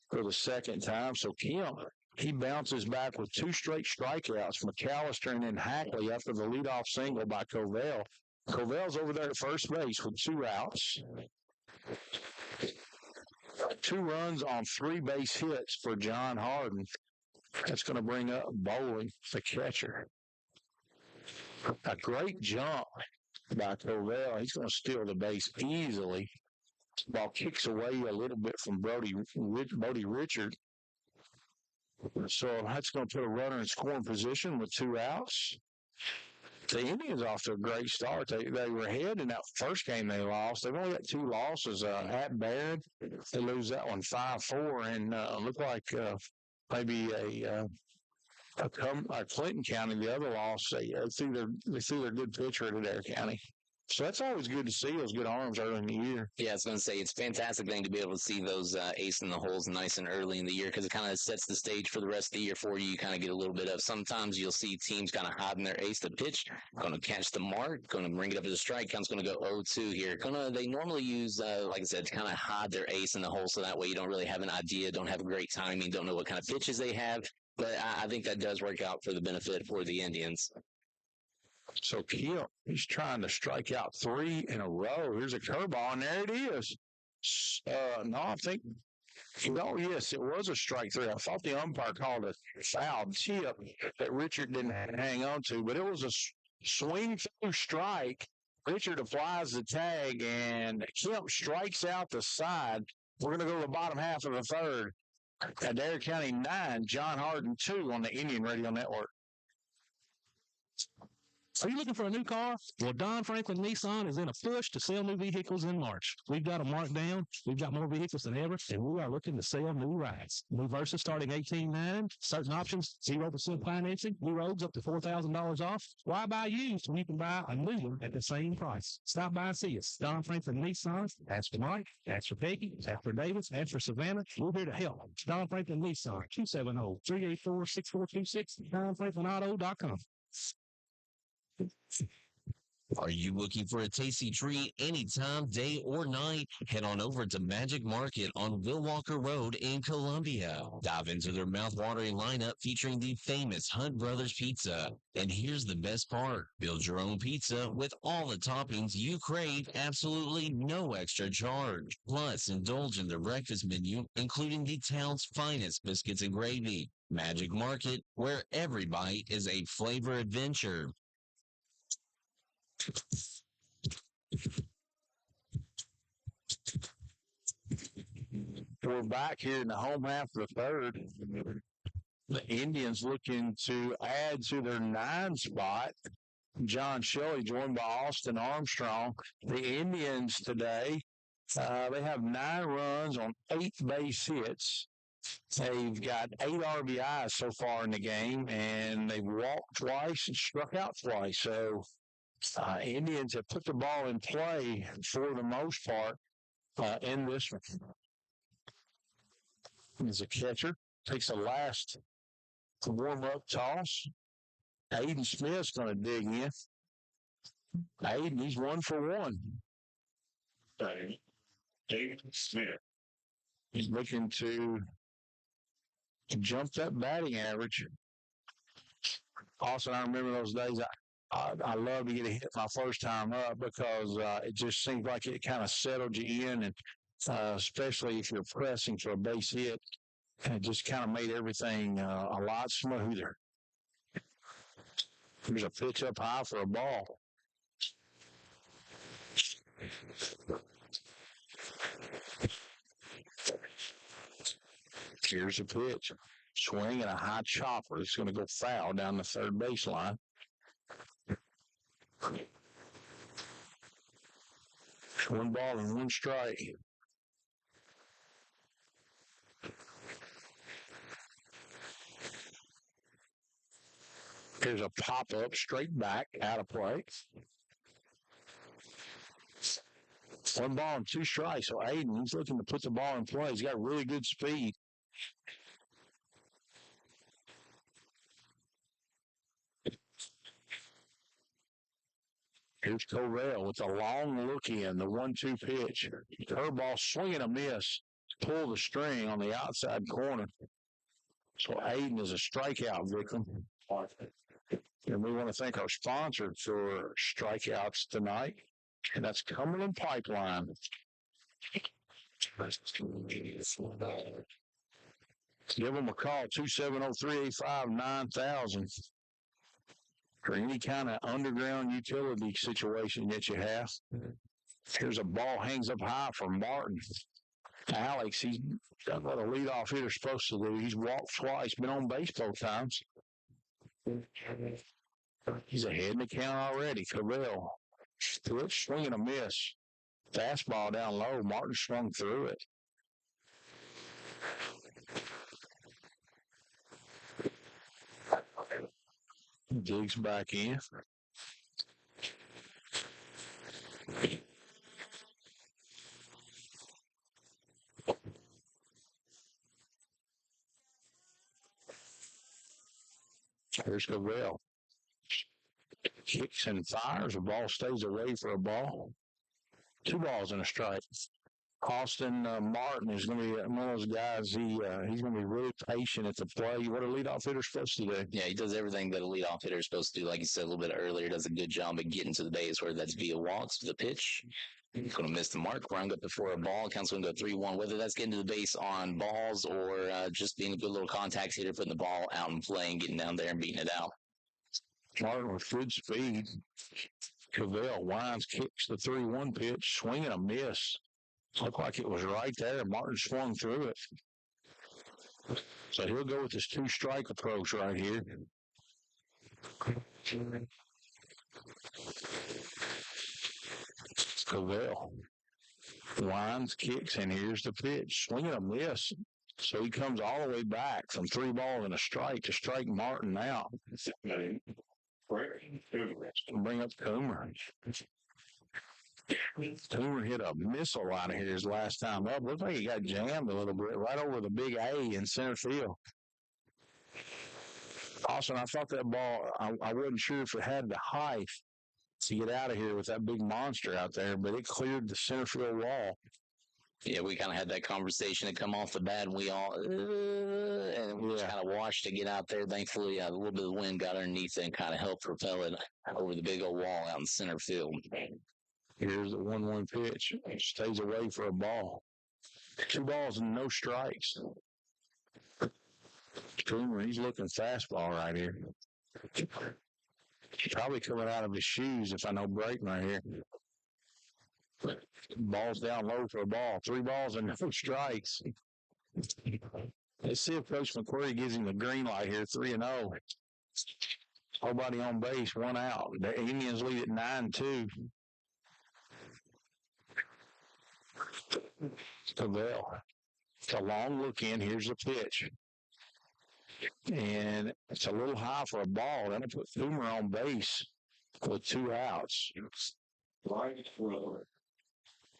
for the second time. So Kemp, he bounces back with two straight strikeouts. McAllister and then Hackley after the leadoff single by Covell. Covell's over there at first base with 2 outs. 2 runs on 3 base hits for John Hardin. That's going to bring up Bowling, the catcher. A great jump by Covell. He's going to steal the base easily. Ball kicks away a little bit from Bodie Richard. So that's going to put a runner in scoring position with 2 outs. The Indians off to a great start. They were ahead in that first game they lost. They've only got 2 losses at Barron. They lose that one 5-4, and look like maybe a Clinton County, the other loss. They threw their good pitcher at Adair County. So that's always good to see, those good arms early in the year. Yeah, I was going to say, it's a fantastic thing to be able to see those ace in the holes nice and early in the year, because it kind of sets the stage for the rest of the year for you. You kind of get a little bit of, sometimes you'll see teams kind of hiding their ace. The pitch, going to catch the mark, going to bring it up to the strike count's going to go 0-2 here. They normally use, like I said, to kind of hide their ace in the hole, so that way you don't really have an idea, don't have great timing, don't know what kind of pitches they have. But I think that does work out for the benefit for the Indians. So Kemp, he's trying to strike out 3 in a row. Here's a curveball, and there it is. Yes, it was a strike 3. I thought the umpire called a foul tip that Richard didn't hang on to, but it was a swing through strike. Richard applies the tag, and Kemp strikes out the side. We're going to go to the bottom half of the third. Adair County 9, John Hardin 2 on the Indian Radio Network. Are you looking for a new car? Well, Don Franklin Nissan is in a push to sell new vehicles in March. We've got them marked down. We've got more vehicles than ever, and we are looking to sell new rides. New Versa starting $18,900. Certain options, 0% financing. New roads up to $4,000 off. Why buy used when you can buy a new one at the same price? Stop by and see us. Don Franklin Nissan. Ask for Mike. Ask for Peggy. Ask for Davis. Ask for Savannah. We're here to help. Don Franklin Nissan. 270-384-6426. DonFranklinAuto.com. Are you looking for a tasty treat anytime, day or night? Head on over to Magic Market on Will Walker Road in Columbia. Dive into their mouth-watering lineup featuring the famous Hunt Brothers Pizza. And here's the best part. Build your own pizza with all the toppings you crave, absolutely no extra charge. Plus, indulge in their breakfast menu, including the town's finest biscuits and gravy. Magic Market, where every bite is a flavor adventure. We're back here in the home half of the third. The Indians looking to add to their 9 spot. John Shelley joined by Austin Armstrong. The Indians today, they have 9 runs on 8 base hits. They've got 8 RBIs so far in the game, and they've walked twice and struck out twice. So Indians have put the ball in play for the most part in this one. As a catcher, takes a last warm-up toss. Aiden Smith's going to dig in. Aiden, he's 1 for 1. David Smith. He's looking to jump that batting average. Also, I remember those days. I love to get a hit my first time up because it just seems like it kind of settled you in, and especially if you're pressing for a base hit, and it just kind of made everything a lot smoother. There's a pitch up high for a ball. Here's a pitch. Swing and a high chopper. It's going to go foul down the third baseline. One ball and one strike. Here's a pop-up straight back out of play. 1 ball and 2 strikes. So Aiden, he's looking to put the ball in play. He's got really good speed. Here's Covell with a long look in, the 1-2 pitch. Curveball swing and a miss. Pull the string on the outside corner. So Aiden is a strikeout victim. And we want to thank our sponsor for strikeouts tonight, and that's Cumberland Pipeline. Give them a call, 270-385-9000. For any kind of underground utility situation that you have. Here's a ball hangs up high for Martin. Alex, he's done what a leadoff hitter's supposed to do. He's walked twice, been on base both times. He's ahead in the count already. Covell. Pitch, swing and a miss. Fastball down low. Martin swung through it. Digs back in. Here's Covell. Kicks and fires. The ball stays away for a ball. 2 balls and a strike. Austin Martin is going to be one of those guys. He's going to be really patient at the plate. What a leadoff hitter is supposed to do. Yeah, he does everything that a leadoff hitter is supposed to do. Like you said a little bit earlier, does a good job of getting to the base, whether that's via walks, the pitch. He's going to miss the mark, ground up before a ball. Count's going to go 3-1, whether that's getting to the base on balls or just being a good little contact hitter, putting the ball out and playing, getting down there and beating it out. Martin with good speed. Covell winds, kicks the 3-1 pitch, swing and a miss. Looked like it was right there. Martin swung through it. So he'll go with this 2-strike approach right here. Covell winds, kicks, and here's the pitch. Swing and a miss. So he comes all the way back from 3 balls and a strike to strike Martin out. Bring up Coomer. Coomer hit a missile out of here his last time up. Looked like he got jammed a little bit right over the big A in center field. Austin, I thought that ball, I wasn't sure if it had the height to get out of here with that big monster out there, but it cleared the center field wall. Yeah, we kind of had that conversation to come off the bat, and we all, and we just kind of watched it get out there. Thankfully, a little bit of wind got underneath it and kind of helped propel it over the big old wall out in center field. Here's the 1-1 pitch. Stays away for a ball. 2 balls and no strikes. Coomer, he's looking fastball right here. Probably coming out of his shoes if I know Brayton right here. Ball's down low for a ball. 3 balls and no strikes. Let's see if Coach McQuarrie gives him the green light here. 3-0. Nobody on base, 1 out. The Indians lead at 9-2. Covell. It's a long look in. Here's the pitch. And it's a little high for a ball. Then it put Coomer on base with 2 outs.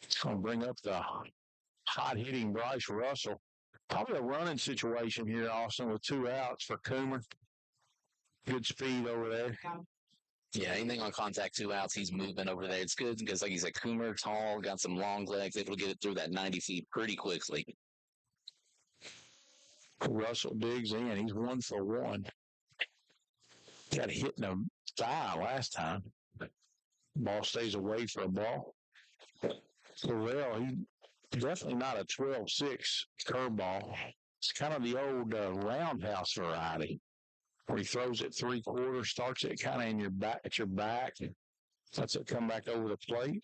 It's going to bring up the hot-hitting Bryce Russell. Probably a running situation here, Austin, with 2 outs for Coomer. Good speed over there. Yeah, anything on contact 2 outs, he's moving over there. It's good because, like you said, Coomer, tall, got some long legs, able to get it through that 90 feet pretty quickly. Russell digs in. He's 1 for 1. Got hit in the thigh last time. Ball stays away for a ball. Corral, he's definitely not a 12-6 curveball. It's kind of the old roundhouse variety where he throws it 3/4, starts it kind of in your back, at your back, lets it come back over the plate.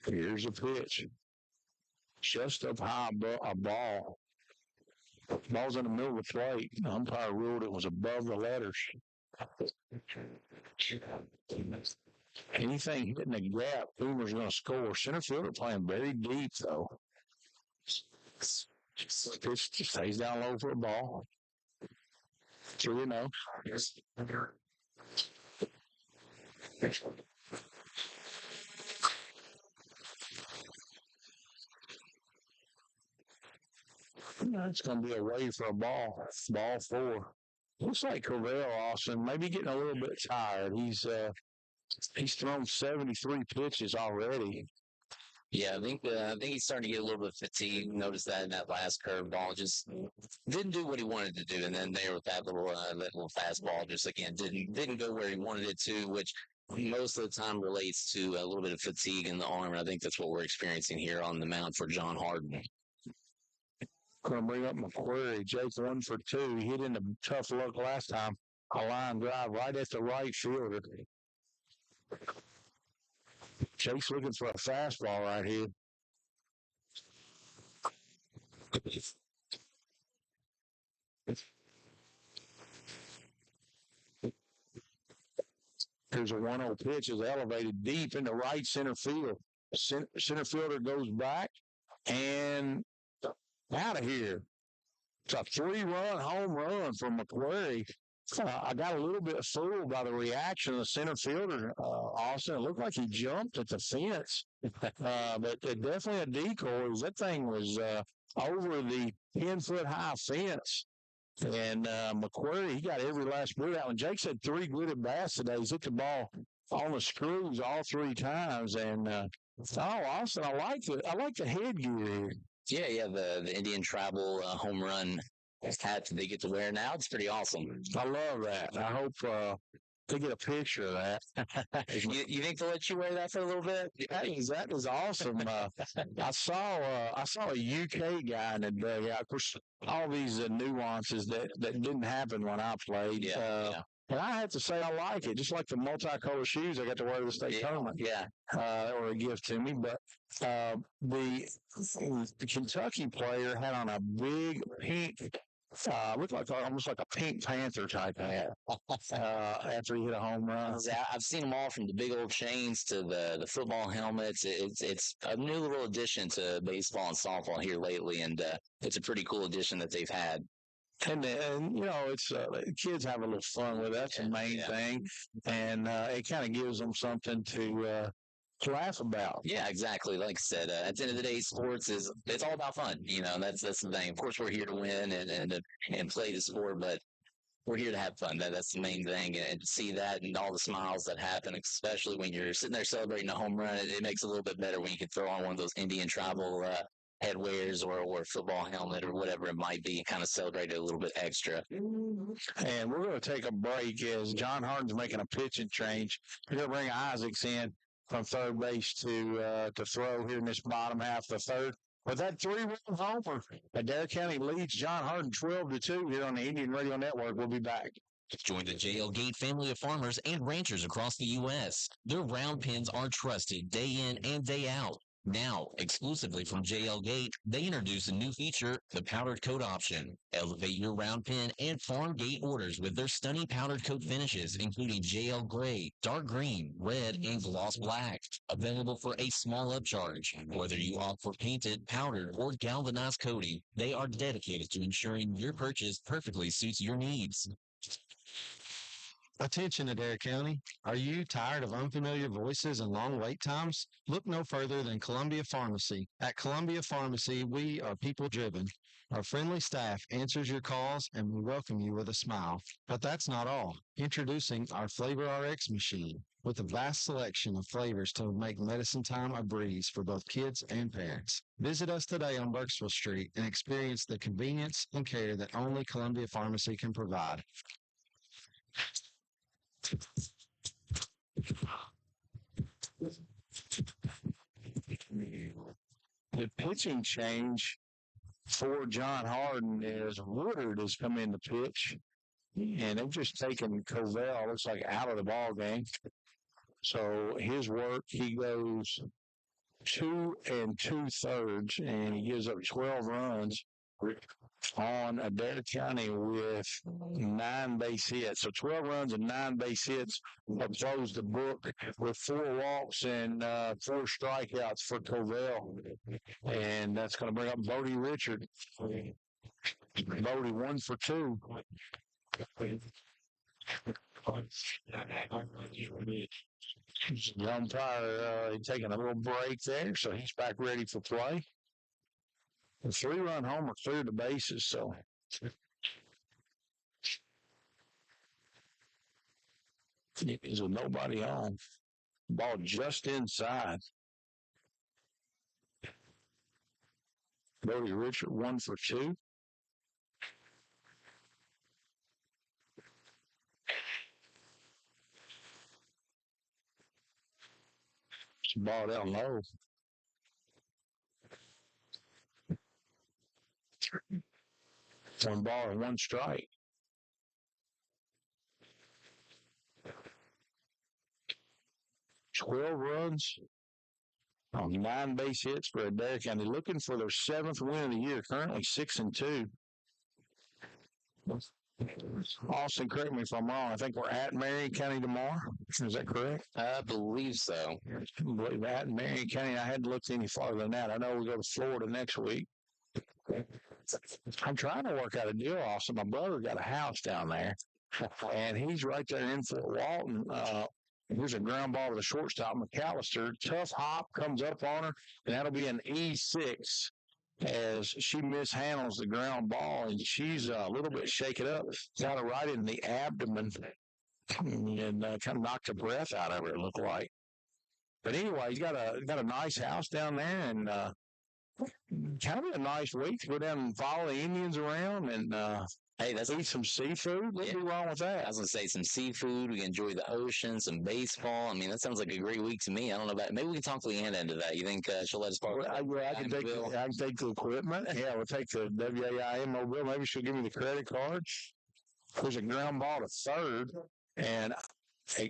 Here's a pitch. Just up high a ball. Ball's in the middle of the plate. The umpire ruled it was above the letters. Anything hitting the gap, Boomer's going to score. Center fielder playing very deep, though. Pitch stays down low for a ball. 3-0. It's going to be away for a ball. Ball 4. Looks like Corral, Austin, maybe getting a little bit tired. He's thrown 73 pitches already. Yeah, I think he's starting to get a little bit fatigued. Noticed that in that last curveball, just didn't do what he wanted to do, and then there with that little fastball, just again didn't go where he wanted it to, which most of the time relates to a little bit of fatigue in the arm, and I think that's what we're experiencing here on the mound for John Hardin. Going to bring up McQuarrie. Jake 1 for 2. He hit into tough luck last time. A line drive right at the right fielder. Jake's looking for a fastball right here. Here's a 1-0 pitch. Is elevated deep into right center field. Center fielder goes back and out of here. It's a 3-run home run from McQuarrie. I got a little bit fooled by the reaction of the center fielder, Austin. It looked like he jumped at the fence, but definitely a decoy. That thing was over the 10-foot high fence. And McQuarrie, he got every last bit out. And Jake said 3 good at bats today. He's hit the ball on the screws all 3 times. And Austin, I like the headgear here. Yeah, the Indian tribal home run hat that they get to wear now. It's pretty awesome. I love that. I hope they get a picture of that. You think they'll let you wear that for a little bit? That is awesome. I saw a UK guy in the dugout. Of course, all these nuances that didn't happen when I played. Yeah. And I have to say I like it. Just like the multicolored shoes I got to wear to the state tournament. Yeah. Or a gift to me. But the Kentucky player had on a big pink, looked like almost like a Pink Panther type hat after he hit a home run. I've seen them all from the big old chains to the football helmets. It's a new little addition to baseball and softball here lately, and it's a pretty cool addition that they've had. And it's kids have a little fun with it. That's the main thing, and it kind of gives them something to laugh about. Yeah, exactly. Like I said, at the end of the day, sports it's all about fun. That's the thing. Of course, we're here to win and play the sport, but we're here to have fun. That's the main thing. And to see that and all the smiles that happen, especially when you're sitting there celebrating a home run, it makes it a little bit better when you can throw on one of those Indian tribal headwears or football helmet or whatever it might be and kind of celebrate it a little bit extra. And we're going to take a break as John Hardin's making a pitching change. We're going to bring Isaacs in from third base to throw here in this bottom half of the third. With that 3-run homer, Adair County leads John Hardin 12-2 here on the Indian Radio Network. We'll be back. Join the JL Gate family of farmers and ranchers across the U.S. Their round pins are trusted day in and day out. Now, exclusively from JL Gate, they introduce a new feature, the powdered coat option. Elevate your round pin and farm gate orders with their stunning powdered coat finishes, including JL Gray, dark green, red, and gloss black. Available for a small upcharge. Whether you opt for painted, powdered, or galvanized coating, they are dedicated to ensuring your purchase perfectly suits your needs. Attention, Adair County. Are you tired of unfamiliar voices and long wait times? Look no further than Columbia Pharmacy. At Columbia Pharmacy, we are people driven. Our friendly staff answers your calls and we welcome you with a smile. But that's not all. Introducing our Flavor RX machine with a vast selection of flavors to make medicine time a breeze for both kids and parents. Visit us today on Burkesville Street and experience the convenience and care that only Columbia Pharmacy can provide. The pitching change for John Hardin is Woodard has come in to pitch, and they've just taken Covell, looks like, out of the ball game. So his work, he goes 2 2/3, and he gives up 12 runs on Adair County with 9 base hits. So 12 runs and 9 base hits have closed the book with 4 walks and 4 strikeouts for Covell. And that's going to bring up Bodie Richard. Bodie 1 for 2. The umpire taking a little break there, so he's back ready for play. The 3-run homer cleared the bases, so it is with nobody on. Ball just inside. Bodie Richard 1 for 2. It's a ball down low. One ball and 1 strike. $12 runs on 9 base hits for Adair County, looking for their 7th win of the year, currently 6-2. Austin, correct me if I'm wrong. I think we're at Marion County tomorrow. Is that correct? I believe so. I believe at Marion County. I hadn't looked any farther than that. I know we go to Florida next week. I'm trying to work out a deal, Austin. My brother got a house down there, and he's right there in Fort Walton. Here's a ground ball to the shortstop, McAllister. Tough hop comes up on her, and that'll be an E6 as she mishandles the ground ball, and she's a little bit shaken up. Got her right in the abdomen and kind of knocked the breath out of her, it looked like. But anyway, he's got a nice house down there, and kind of a nice week to go down and follow the Indians around and eat some seafood. What's wrong with that? I was going to say some seafood. We can enjoy the ocean, some baseball. I mean, that sounds like a great week to me. I don't know about maybe we can talk Leanna into that. You think she'll let us borrow? I can take the equipment. Yeah, we'll take the WAIM mobile. Maybe she'll give me the credit card. There's a ground ball to third, and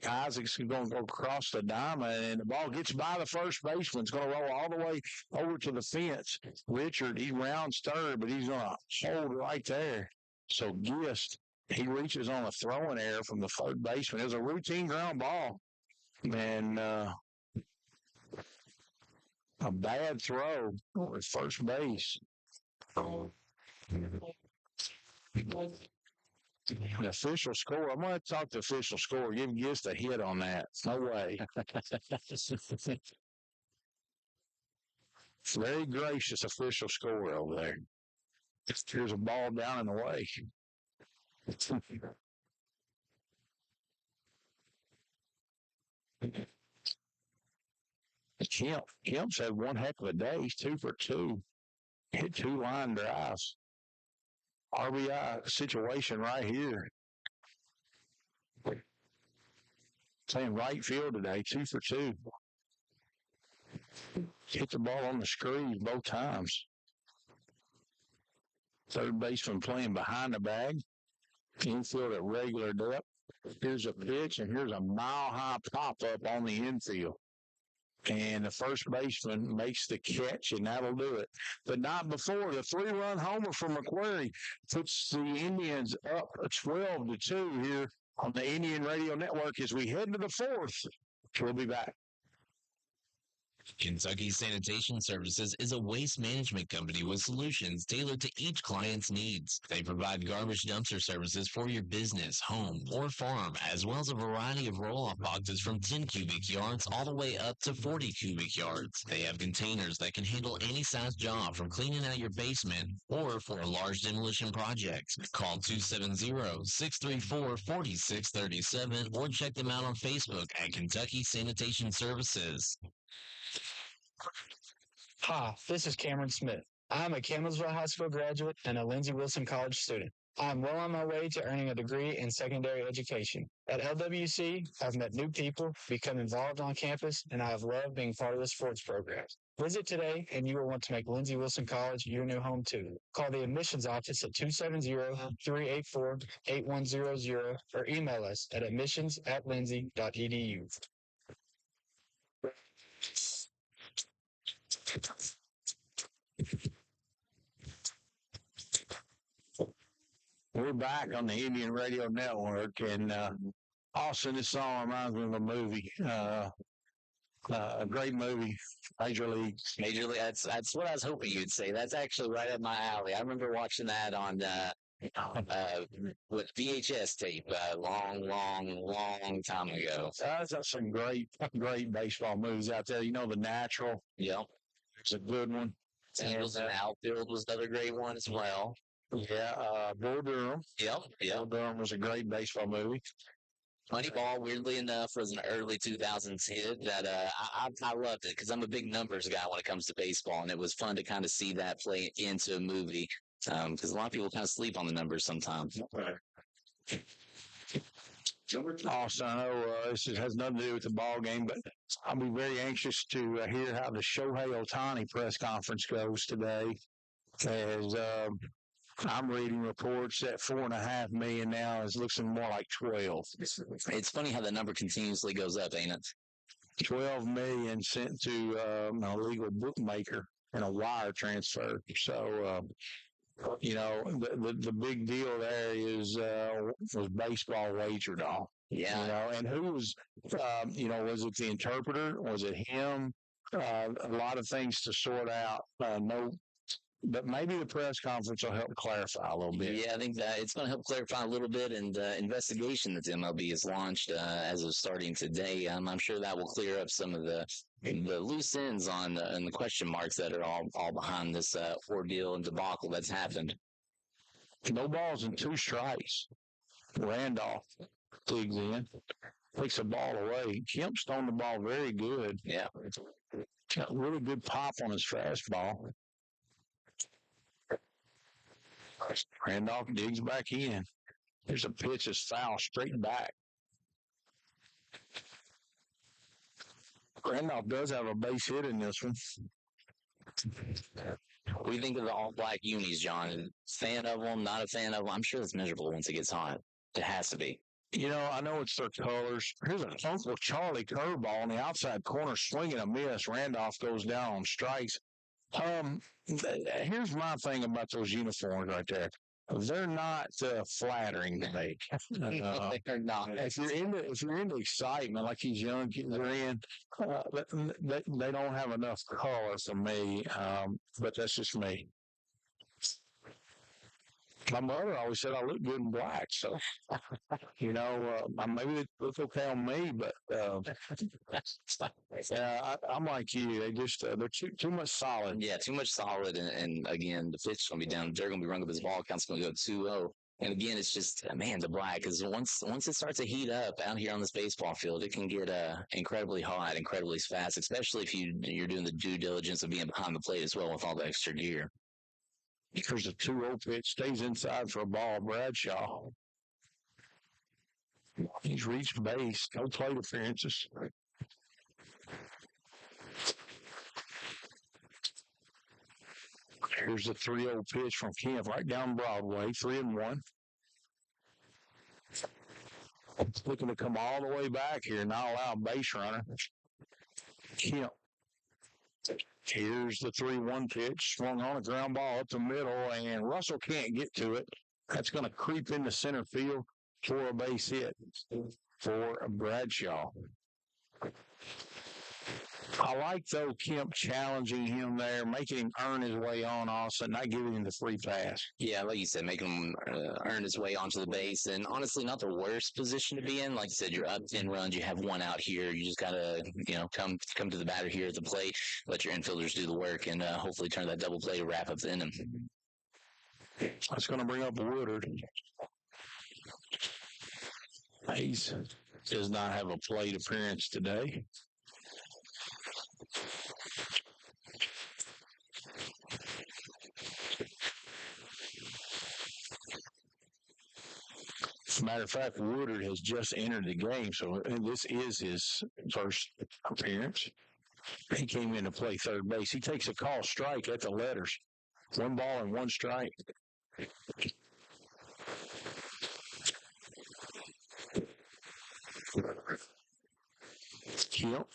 Isaac's going to go across the diamond, and the ball gets by the first baseman. It's going to roll all the way over to the fence. Richard, he rounds third, but he's going to hold right there. So Gist, he reaches on a throwing error from the third baseman. It was a routine ground ball, and a bad throw at first base. The official score. I'm going to talk to the official score. Give Gist a hit on that. No way. Very gracious official score over there. Here's a ball down and away. Kemp's had one heck of a day. He's 2 for 2. Hit 2 line drives. RBI situation right here. Playing right field today, 2 for 2. Hit the ball on the screens both times. Third baseman playing behind the bag. Infield at regular depth. Here's a pitch, and here's a mile-high pop-up on the infield. And the first baseman makes the catch, and that'll do it. The night before, the 3-run homer from McQuarrie puts the Indians up 12-2 here on the Indian Radio Network as we head to the 4th. We'll be back. Kentucky Sanitation Services is a waste management company with solutions tailored to each client's needs. They provide garbage dumpster services for your business, home, or farm, as well as a variety of roll-off boxes from 10 cubic yards all the way up to 40 cubic yards. They have containers that can handle any size job from cleaning out your basement or for a large demolition project. Call 270-634-4637 or check them out on Facebook at Kentucky Sanitation Services. Hi, this is Cameron Smith. I'm a Campbellsville High School graduate and a Lindsey Wilson College student. I'm well on my way to earning a degree in secondary education. At LWC, I've met new people, become involved on campus, and I have loved being part of the sports programs. Visit today, and you will want to make Lindsey Wilson College your new home, too. Call the admissions office at 270-384-8100 or email us at admissions@lindsey.edu. We're back on the Indian Radio Network, and Austin, this song reminds me of a movie. A great movie, Major League. Major League. That's what I was hoping you'd say. That's actually right up my alley. I remember watching that on with VHS tape long time ago. There's some great baseball movies out there. You know, The Natural. Yep. It's a good one. Angels in the Outfield was another great one as well. Yeah, Bull Durham. Yep. Bull Durham was a great baseball movie. Moneyball, weirdly enough, was an early 2000s hit that I loved it because I'm a big numbers guy when it comes to baseball, and it was fun to kind of see that play into a movie because a lot of people kind of sleep on the numbers sometimes. Also, I know this has nothing to do with the ball game, but I'll be very anxious to hear how the Shohei Ohtani press conference goes today. As I'm reading reports that 4.5 million now is looking more like 12. It's funny how the number continuously goes up, ain't it? 12 million sent to a legal bookmaker in a wire transfer. So, you know, the big deal there is was baseball wager doll. Yeah. You know, and who was, was it the interpreter? Was it him? A lot of things to sort out. But maybe the press conference will help clarify a little bit. Yeah, I think that it's going to help clarify a little bit, and investigation that the MLB has launched as of starting today. I'm sure that will clear up some of the loose ends and the question marks that are all behind this ordeal and debacle that's happened. No balls and 2 strikes. Randolph digs in, takes the ball away. Kemp's thrown the ball very good. Yeah. Got a really good pop on his fastball. Randolph digs back in. There's a pitch that's foul straight back. Randolph does have a base hit in this one. What do you think of the all-black unis, John? Fan of them, not a fan of them? I'm sure it's miserable once it gets hot. It has to be. You know, I know it's their colors. Here's an Uncle Charlie curveball on the outside corner, swinging a miss. Randolph goes down on strikes. Here's my thing about those uniforms right there. They're not flattering to me. They're not. If you're into excitement, like these young kids are in, they don't have enough color for me. But that's just me. My mother always said I look good in black, so maybe it looks okay on me, but I'm like you. They're too much solid. Yeah, too much solid, and again, the pitch is going to be down. They're going to be running up his ball count's going to go 2-0. And again, it's just the black, because once it starts to heat up out here on this baseball field, it can get incredibly hot, incredibly fast, especially if you're doing the due diligence of being behind the plate as well with all the extra gear. There's a 2-0 pitch, stays inside for a ball. Bradshaw. He's reached base. No plate appearances. Here's the 3-0 pitch from Kemp right down Broadway, 3-1. Looking to come all the way back here, not allow a base runner. Kemp. Here's the 3-1 pitch, swung on a ground ball up the middle, and Russell can't get to it. That's going to creep into center field for a base hit for Bradshaw. I like, though, Kemp challenging him there, making him earn his way on also, not giving him the free pass. Yeah, like you said, making him earn his way onto the base. And honestly, not the worst position to be in. Like you said, you're up 10 runs, you have one out here. You just got to, come to the batter here at the plate, let your infielders do the work, and hopefully turn that double play to wrap up the inning. That's going to bring up Woodard. He does not have a plate appearance today. As a matter of fact, Woodard has just entered the game, so this is his first appearance. He came in to play third base. He takes a call strike at the letters. 1 ball and 1 strike. Kemp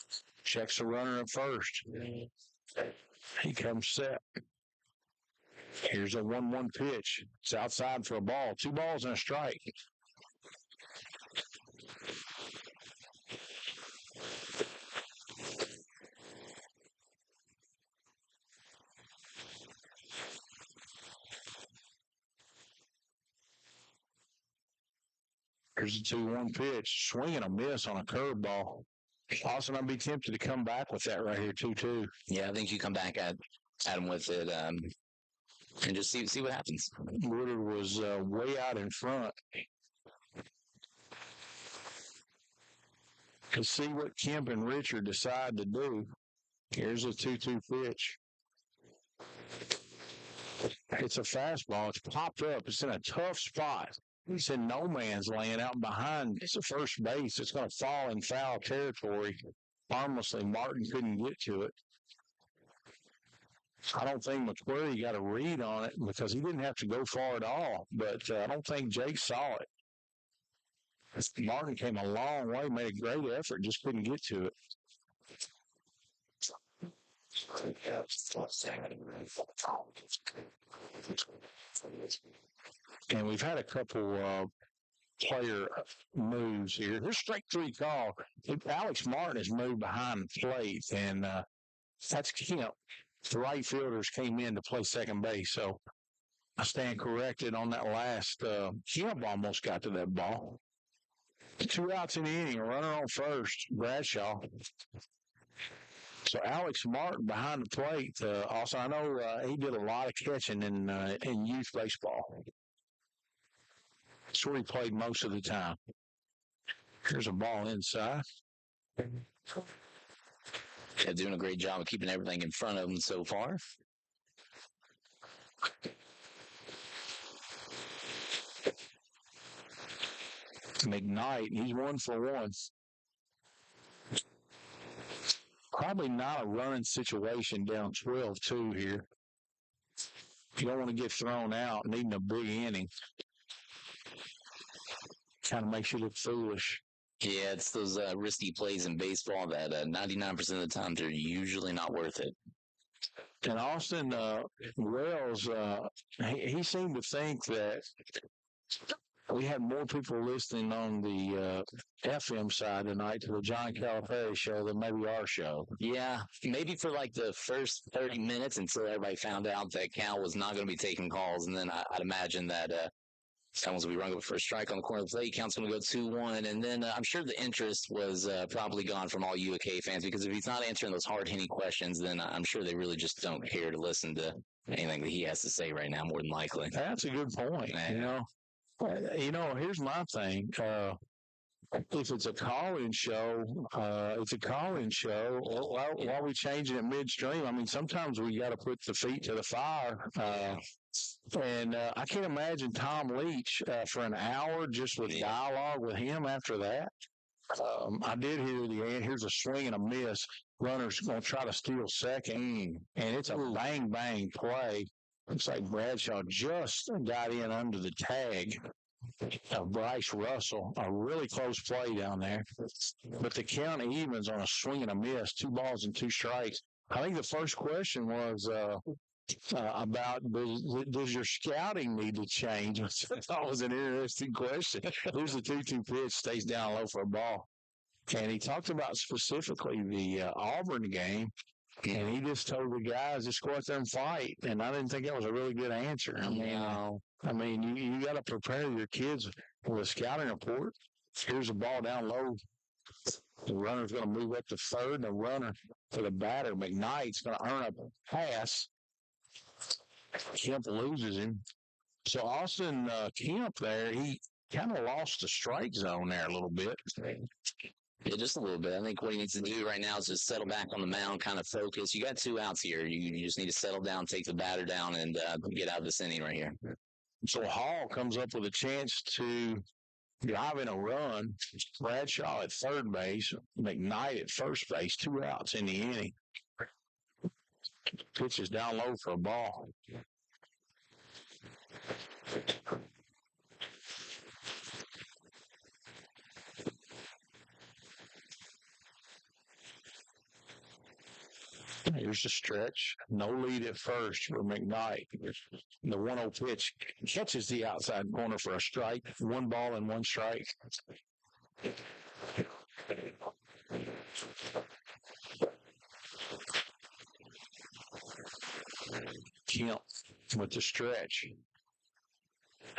checks the runner at first. He comes set. Here's a 1-1 pitch. It's outside for a ball. 2 balls and a strike. Here's a 2-1 pitch. Swing and a miss on a curveball. Also, I'd be tempted to come back with that right here, 2-2. Yeah, I think you come back at him with it and just see what happens. Woodard was way out in front. To see what Kemp and Richard decide to do. Here's a 2-2 pitch. It's a fastball. It's popped up. It's in a tough spot. It's in no man's land out behind. It's a first base. It's going to fall in foul territory. Harmlessly, Martin couldn't get to it. I don't think McQuarrie got a read on it because he didn't have to go far at all. But I don't think Jake saw it. Martin came a long way, made a great effort, just couldn't get to it. And we've had a couple player moves here. Here's strike 3 call. Alex Martin has moved behind the plate, and that's Kemp. The right fielders came in to play second base, so I stand corrected on that last. Kemp almost got to that ball. 2 outs in the inning, a runner on first, Bradshaw. So Alex Martin behind the plate. Also, I know he did a lot of catching in youth baseball. That's where he played most of the time. Here's a ball inside. Yeah, doing a great job of keeping everything in front of him so far. McKnight, he's 1 for 1. Probably not a running situation down 12-2 here. You don't want to get thrown out needing a big inning. Kind of makes you look foolish. Yeah, it's those risky plays in baseball that 99% of the time they're usually not worth it. And Austin Wells, he seemed to think that we had more people listening on the FM side tonight to the John Calipari show than maybe our show. Yeah, maybe for like the first 30 minutes until everybody found out that Cal was not going to be taking calls. And then I'd imagine that someone's going to be rung up for a strike on the corner of the plate. Count's going to go 2-1. And then I'm sure the interest was probably gone from all UK fans, because if he's not answering those hard-hitting questions, then I'm sure they really just don't care to listen to anything that he has to say right now, more than likely. That's a good point. Here's my thing. If it's a call-in show, it's a call-in show. Why are we changing it midstream? I mean, sometimes we got to put the feet to the fire. And I can't imagine Tom Leach for an hour just with dialogue with him after that. I did hear the end. Here's a swing and a miss. Runner's going to try to steal second. And it's a bang-bang play. Looks like Bradshaw just got in under the tag of Bryce Russell. A really close play down there. But the count evens on a swing and a miss, 2 balls and 2 strikes. I think the first question was about does your scouting need to change? Which I thought was an interesting question. There's a 2-2 pitch, stays down low for a ball. And he talked about specifically the Auburn game. And he just told the guys, just go out there and fight. And I didn't think that was a really good answer. I mean, you got to prepare your kids with a scouting report. Here's the ball down low. The runner's going to move up to third, and the runner for the batter, McKnight's going to earn a pass. Kemp loses him. So Austin Kemp there, he kind of lost the strike zone there a little bit. Yeah, just a little bit. I think what he needs to do right now is just settle back on the mound, kind of focus. You got 2 outs here. You just need to settle down, take the batter down, and get out of this inning right here. So Hall comes up with a chance to drive in a run. Bradshaw at third base, McKnight at first base, 2 outs in the inning. Pitches down low for a ball. Here's the stretch. No lead at first for McKnight. The 1-0 pitch catches the outside corner for a strike. 1 ball and 1 strike. Kemp with the stretch.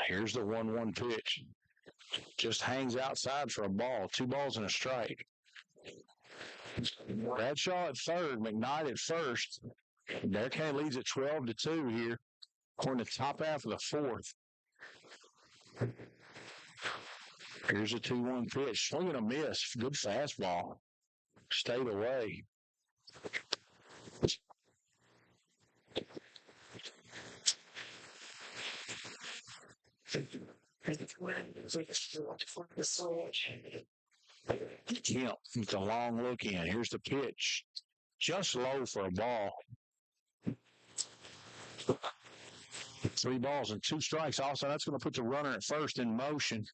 Here's the 1-1 pitch. Just hangs outside for a ball. 2 balls and a strike. Bradshaw at third, McKnight at first. Adair County leads at 12-2 here. We're in the top half of the 4th. Here's a 2-1 pitch. Swing and a miss. Good fastball. Stayed away. Kemp with a long look in. Here's the pitch. Just low for a ball. 3 balls and 2 strikes. Also, that's going to put the runner at first in motion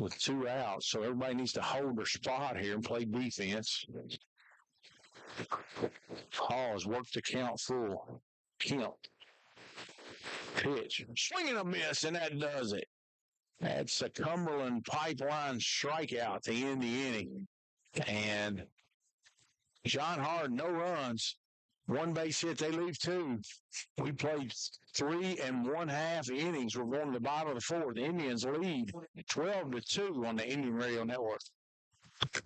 with 2 outs. So everybody needs to hold their spot here and play defense. Hall has worked the count full. Kemp. Pitch. Swing and a miss, and that does it. That's a Cumberland Pipeline strikeout to end the inning. And John Hardin, no runs. 1 base hit, they leave 2. We played 3 1/2 innings. We're going to the bottom of the 4th. The Indians lead 12-2 on the Indian Radio Network.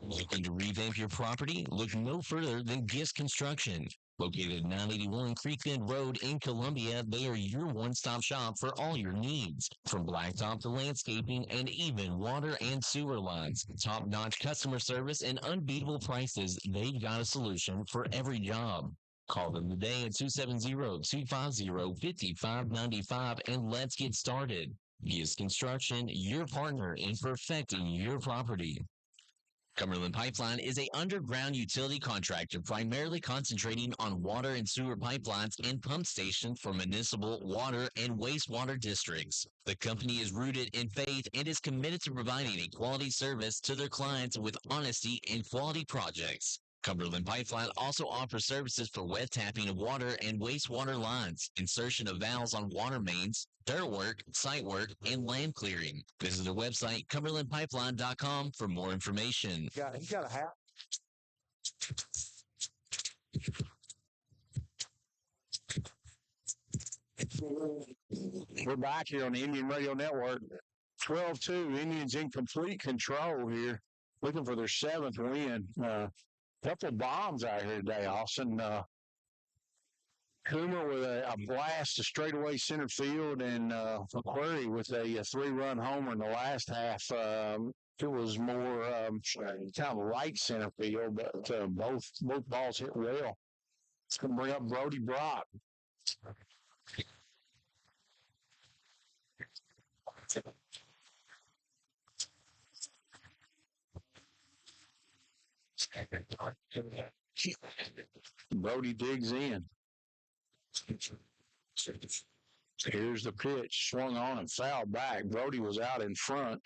Looking to revamp your property? Look no further than Gist Construction. Located at 981 Creek Bend Road in Columbia, they are your one-stop shop for all your needs. From blacktop to landscaping and even water and sewer lines. Top-notch customer service and unbeatable prices, they've got a solution for every job. Call them today at 270-250-5595 and let's get started. Gist Construction, your partner in perfecting your property. Cumberland Pipeline is a underground utility contractor primarily concentrating on water and sewer pipelines and pump stations for municipal water and wastewater districts. The company is rooted in faith and is committed to providing a quality service to their clients with honesty and quality projects. Cumberland Pipeline also offers services for wet tapping of water and wastewater lines, insertion of valves on water mains, dirt work, site work, and land clearing. Visit their website, cumberlandpipeline.com, for more information. You got a hat? We're back here on the Indian Radio Network. 12-2, Indians in complete control here, looking for their 7th win. Couple bombs out here today, Austin. Coomer with a blast to straightaway center field, and McQuarrie with a 3-run homer in the last half. It was more kind of right center field, but both balls hit well. It's going to bring up Brody Brock. Brody digs in. Here's the pitch. Swung on and fouled back. Brody was out in front.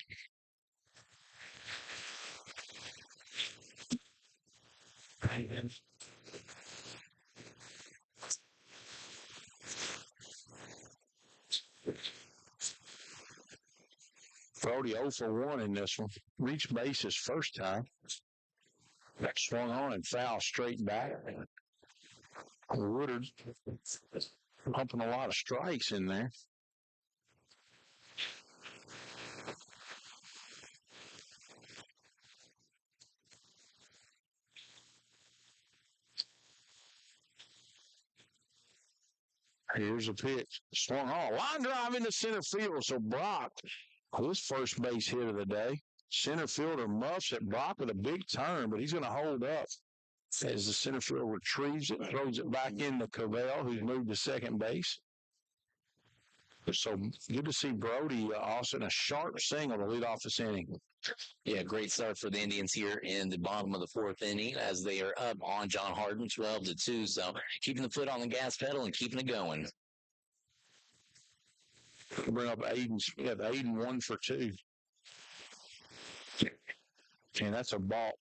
Brody 0 for 1 in this one. Reached bases first time. Swung on and foul straight back. Woodard pumping a lot of strikes in there. Here's a pitch. Swung on. Line drive into center field. So Brock, his first base hit of the day. Center fielder muffs it. Brock with a big turn, but he's going to hold up as the center fielder retrieves it, throws it back into Cavell, who's moved to second base. So good to see Brody Austin, a sharp single to lead off this inning. Yeah, great start for the Indians here in the bottom of the fourth inning as they are up on John Hardin 12-2. So keeping the foot on the gas pedal and keeping it going. Bring up Aiden Smith. Aiden 1 for 2. And that's a ball.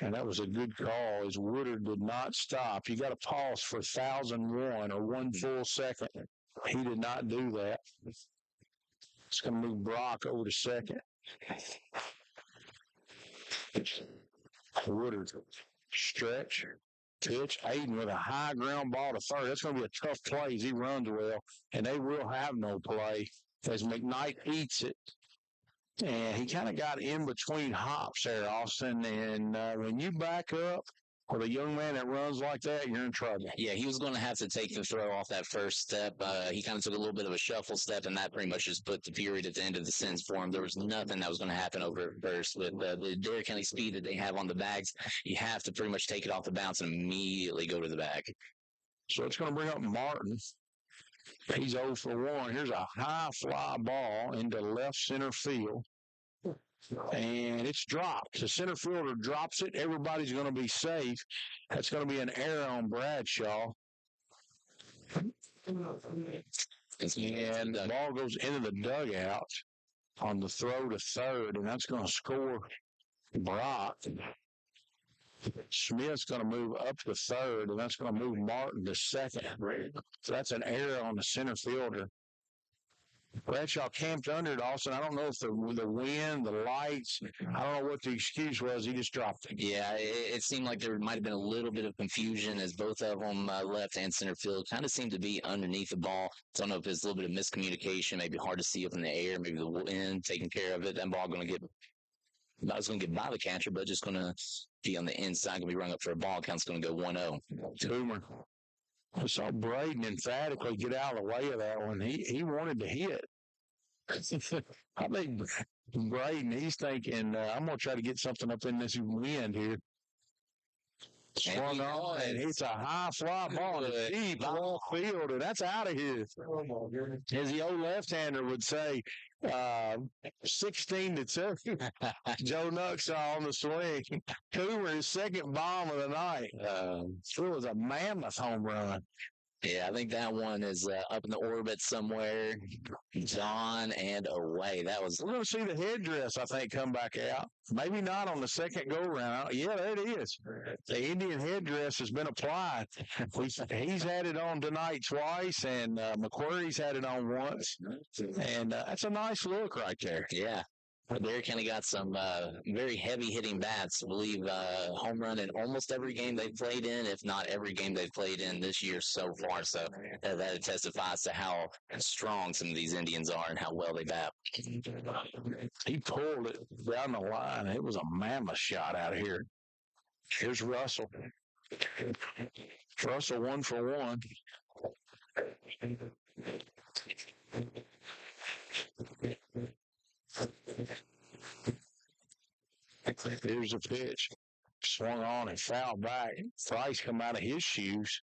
And that was a good call as Woodard did not stop. You got to pause for 1,001 or 1 full second. He did not do that. It's going to move Brock over to second. Woodard stretch, pitch. Aiden with a high ground ball to third. That's going to be a tough play as he runs well. And they will have no play as McKnight eats it. And he kind of got in between hops there, Austin. And when you back up with a young man that runs like that, you're in trouble. Yeah, he was going to have to take the throw off that first step. He kind of took a little bit of a shuffle step, and that pretty much just put the period at the end of the sentence for him. There was nothing that was going to happen over at first. With the Adair County speed that they have on the bags, you have to pretty much take it off the bounce and immediately go to the bag. So it's going to bring up Martin. He's 0 for 1. Here's a high fly ball into left center field. And it's dropped. The center fielder drops it. Everybody's going to be safe. That's going to be an error on Bradshaw. And the ball goes into the dugout on the throw to third, and that's going to score Brock. Smith's going to move up to third, and that's going to move Martin to second. So that's an error on the center fielder. Bradshaw camped under it, Austin. I don't know if the wind, the lights, I don't know what the excuse was. He just dropped it. Yeah, it seemed like there might have been a little bit of confusion as both of them, left and center field, kind of seemed to be underneath the ball. Don't know if it's a little bit of miscommunication, maybe hard to see up in the air, maybe the wind taking care of it. That ball going to get, not going to get by the catcher, but just going to be on the inside, going to be rung up for a ball. Count's going to go 1-0. Toomer. I saw Braden emphatically get out of the way of that one. He wanted to hit. I think Braden, he's thinking, I'm going to try to get something up in this wind here. Swung on, and it's a high fly ball in the deep left field, and that's out of here. As the old left-hander would say, 16-2. Joe Nuxall on the swing. Coomer, his second bomb of the night. It was a mammoth home run. Yeah, I think that one is up in the orbit somewhere. Gone and away. That was. We're going to see the headdress, I think, come back out. Maybe not on the second go-round. Yeah, there it is. The Indian headdress has been applied. He's had it on tonight twice, and McQuarrie's had it on once. And that's a nice look right there. Yeah. Adair County got some very heavy-hitting bats. I believe home run in almost every game they've played in, if not every game they've played in this year so far. So that testifies to how strong some of these Indians are and how well they bat. He pulled it down the line. It was a mammoth shot out of here. Here's Russell. Russell 1 for 1. Here's a pitch. Swung on and fouled back. Price come out of his shoes.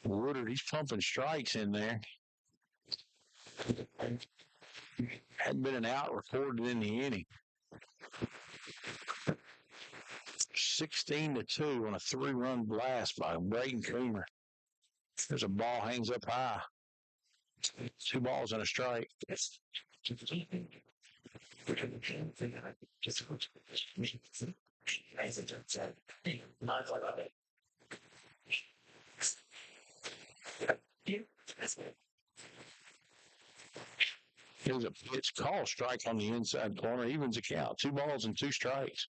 Woodard, he's pumping strikes in there. Hadn't been an out recorded in the inning. 16-2 on a 3-run blast by Braden Coomer. There's a ball hangs up high. 2 balls and a strike. Here's a pitch call, strike on the inside corner, evens the count. 2 balls and 2 strikes.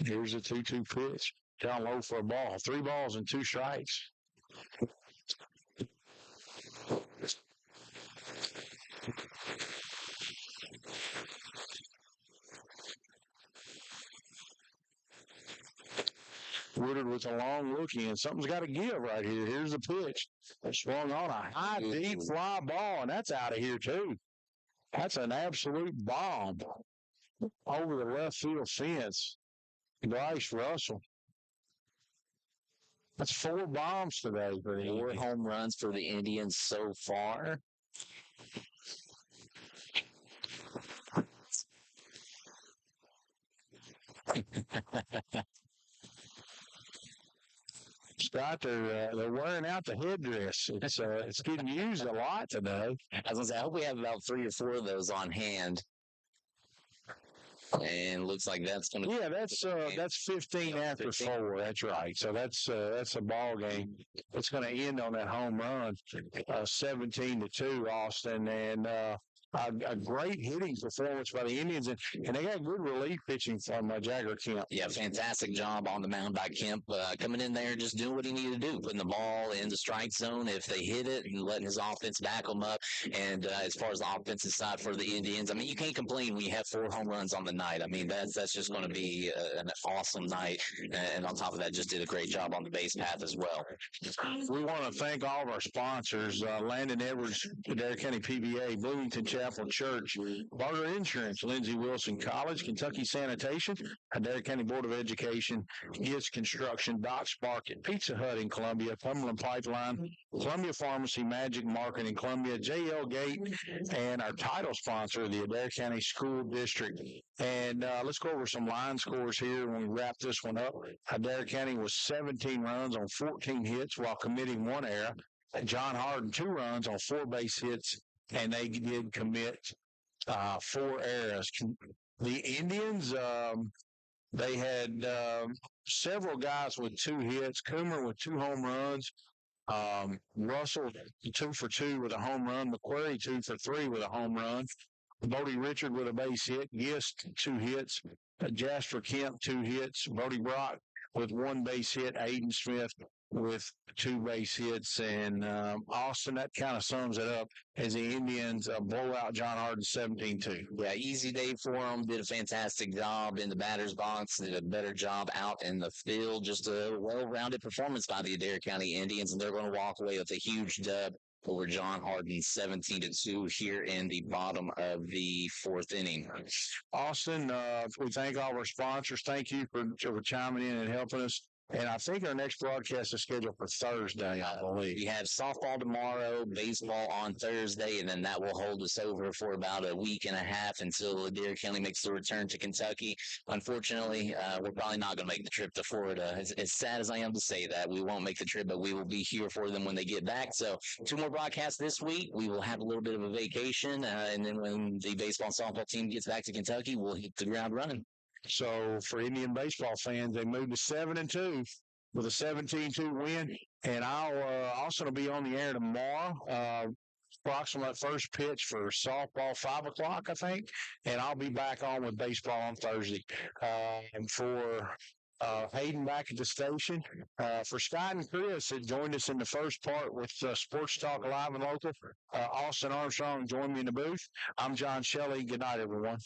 Here's a 2-2 pitch. Down low for a ball. 3 balls and 2 strikes. Woodard with a long look in. Something's got to give right here. Here's the pitch. Swung on a high, deep fly ball, and that's out of here, too. That's an absolute bomb over the left field fence. Bryce Russell. That's 4 bombs today for the 4 home runs for the Indians so far. Scott, they're wearing out the headdress. It's getting used a lot today. I was gonna say, I hope we have about 3 or 4 of those on hand. And looks like that's going to. Yeah, that's 15 after 4. That's right. So that's a ball game. It's going to end on that home run, 17-2, Austin, and a great hitting performance by the Indians, and they got good relief pitching from Jagger Kemp. Yeah, fantastic job on the mound by Kemp, coming in there just doing what he needed to do, putting the ball in the strike zone if they hit it and letting his offense back them up. And as far as the offensive side for the Indians, I mean, you can't complain when you have 4 home runs on the night. I mean, that's just going to be an awesome night. And on top of that, just did a great job on the base path as well. We want to thank all of our sponsors, Landon Edwards, Adair County PBA, Bloomington Chapel Church, Barger Insurance, Lindsey Wilson College, Kentucky Sanitation, Adair County Board of Education, Gitz Construction, Doc's Market, Pizza Hut in Columbia, Cumberland Pipeline, Columbia Pharmacy, Magic Market in Columbia, JL Gate, and our title sponsor, the Adair County School District. And let's go over some line scores here when we wrap this one up. Adair County was 17 runs on 14 hits while committing 1 error. John Hardin, 2 runs on 4 base hits, and they did commit 4 errors. The Indians, they had several guys with 2 hits. Coomer with 2 home runs. Russell 2 for 2 with a home run. McQuarrie 2 for 3 with a home run. Bodie Richard with a base hit. Gist 2 hits. Jasper Kemp 2 hits. Brody Brock with 1 base hit. Aiden Smith with 2 base hits. And Austin, that kind of sums it up as the Indians blow out John Hardin 17-2. Yeah, easy day for them. Did a fantastic job in the batter's box. Did a better job out in the field. Just a well-rounded performance by the Adair County Indians, and they're going to walk away with a huge dub over John Hardin 17-2 here in the bottom of the 4th inning. Austin, we thank all of our sponsors. Thank you for chiming in and helping us. And I think our next broadcast is scheduled for Thursday, I believe. We have softball tomorrow, baseball on Thursday, and then that will hold us over for about a week and a half until Adair County makes the return to Kentucky. Unfortunately, we're probably not going to make the trip to Florida. As sad as I am to say that, we won't make the trip, but we will be here for them when they get back. So 2 more broadcasts this week. We will have a little bit of a vacation, and then when the baseball and softball team gets back to Kentucky, we'll hit the ground running. So for Indian baseball fans, they moved to 7-2 with a 17-2 win. And I'll also be on the air tomorrow. Approximate first pitch for softball, 5 o'clock, I think. And I'll be back on with baseball on Thursday. And for Hayden back at the station. For Scott and Chris that joined us in the first part with Sports Talk Live and Local. Austin Armstrong joined me in the booth. I'm John Shelley. Good night, everyone.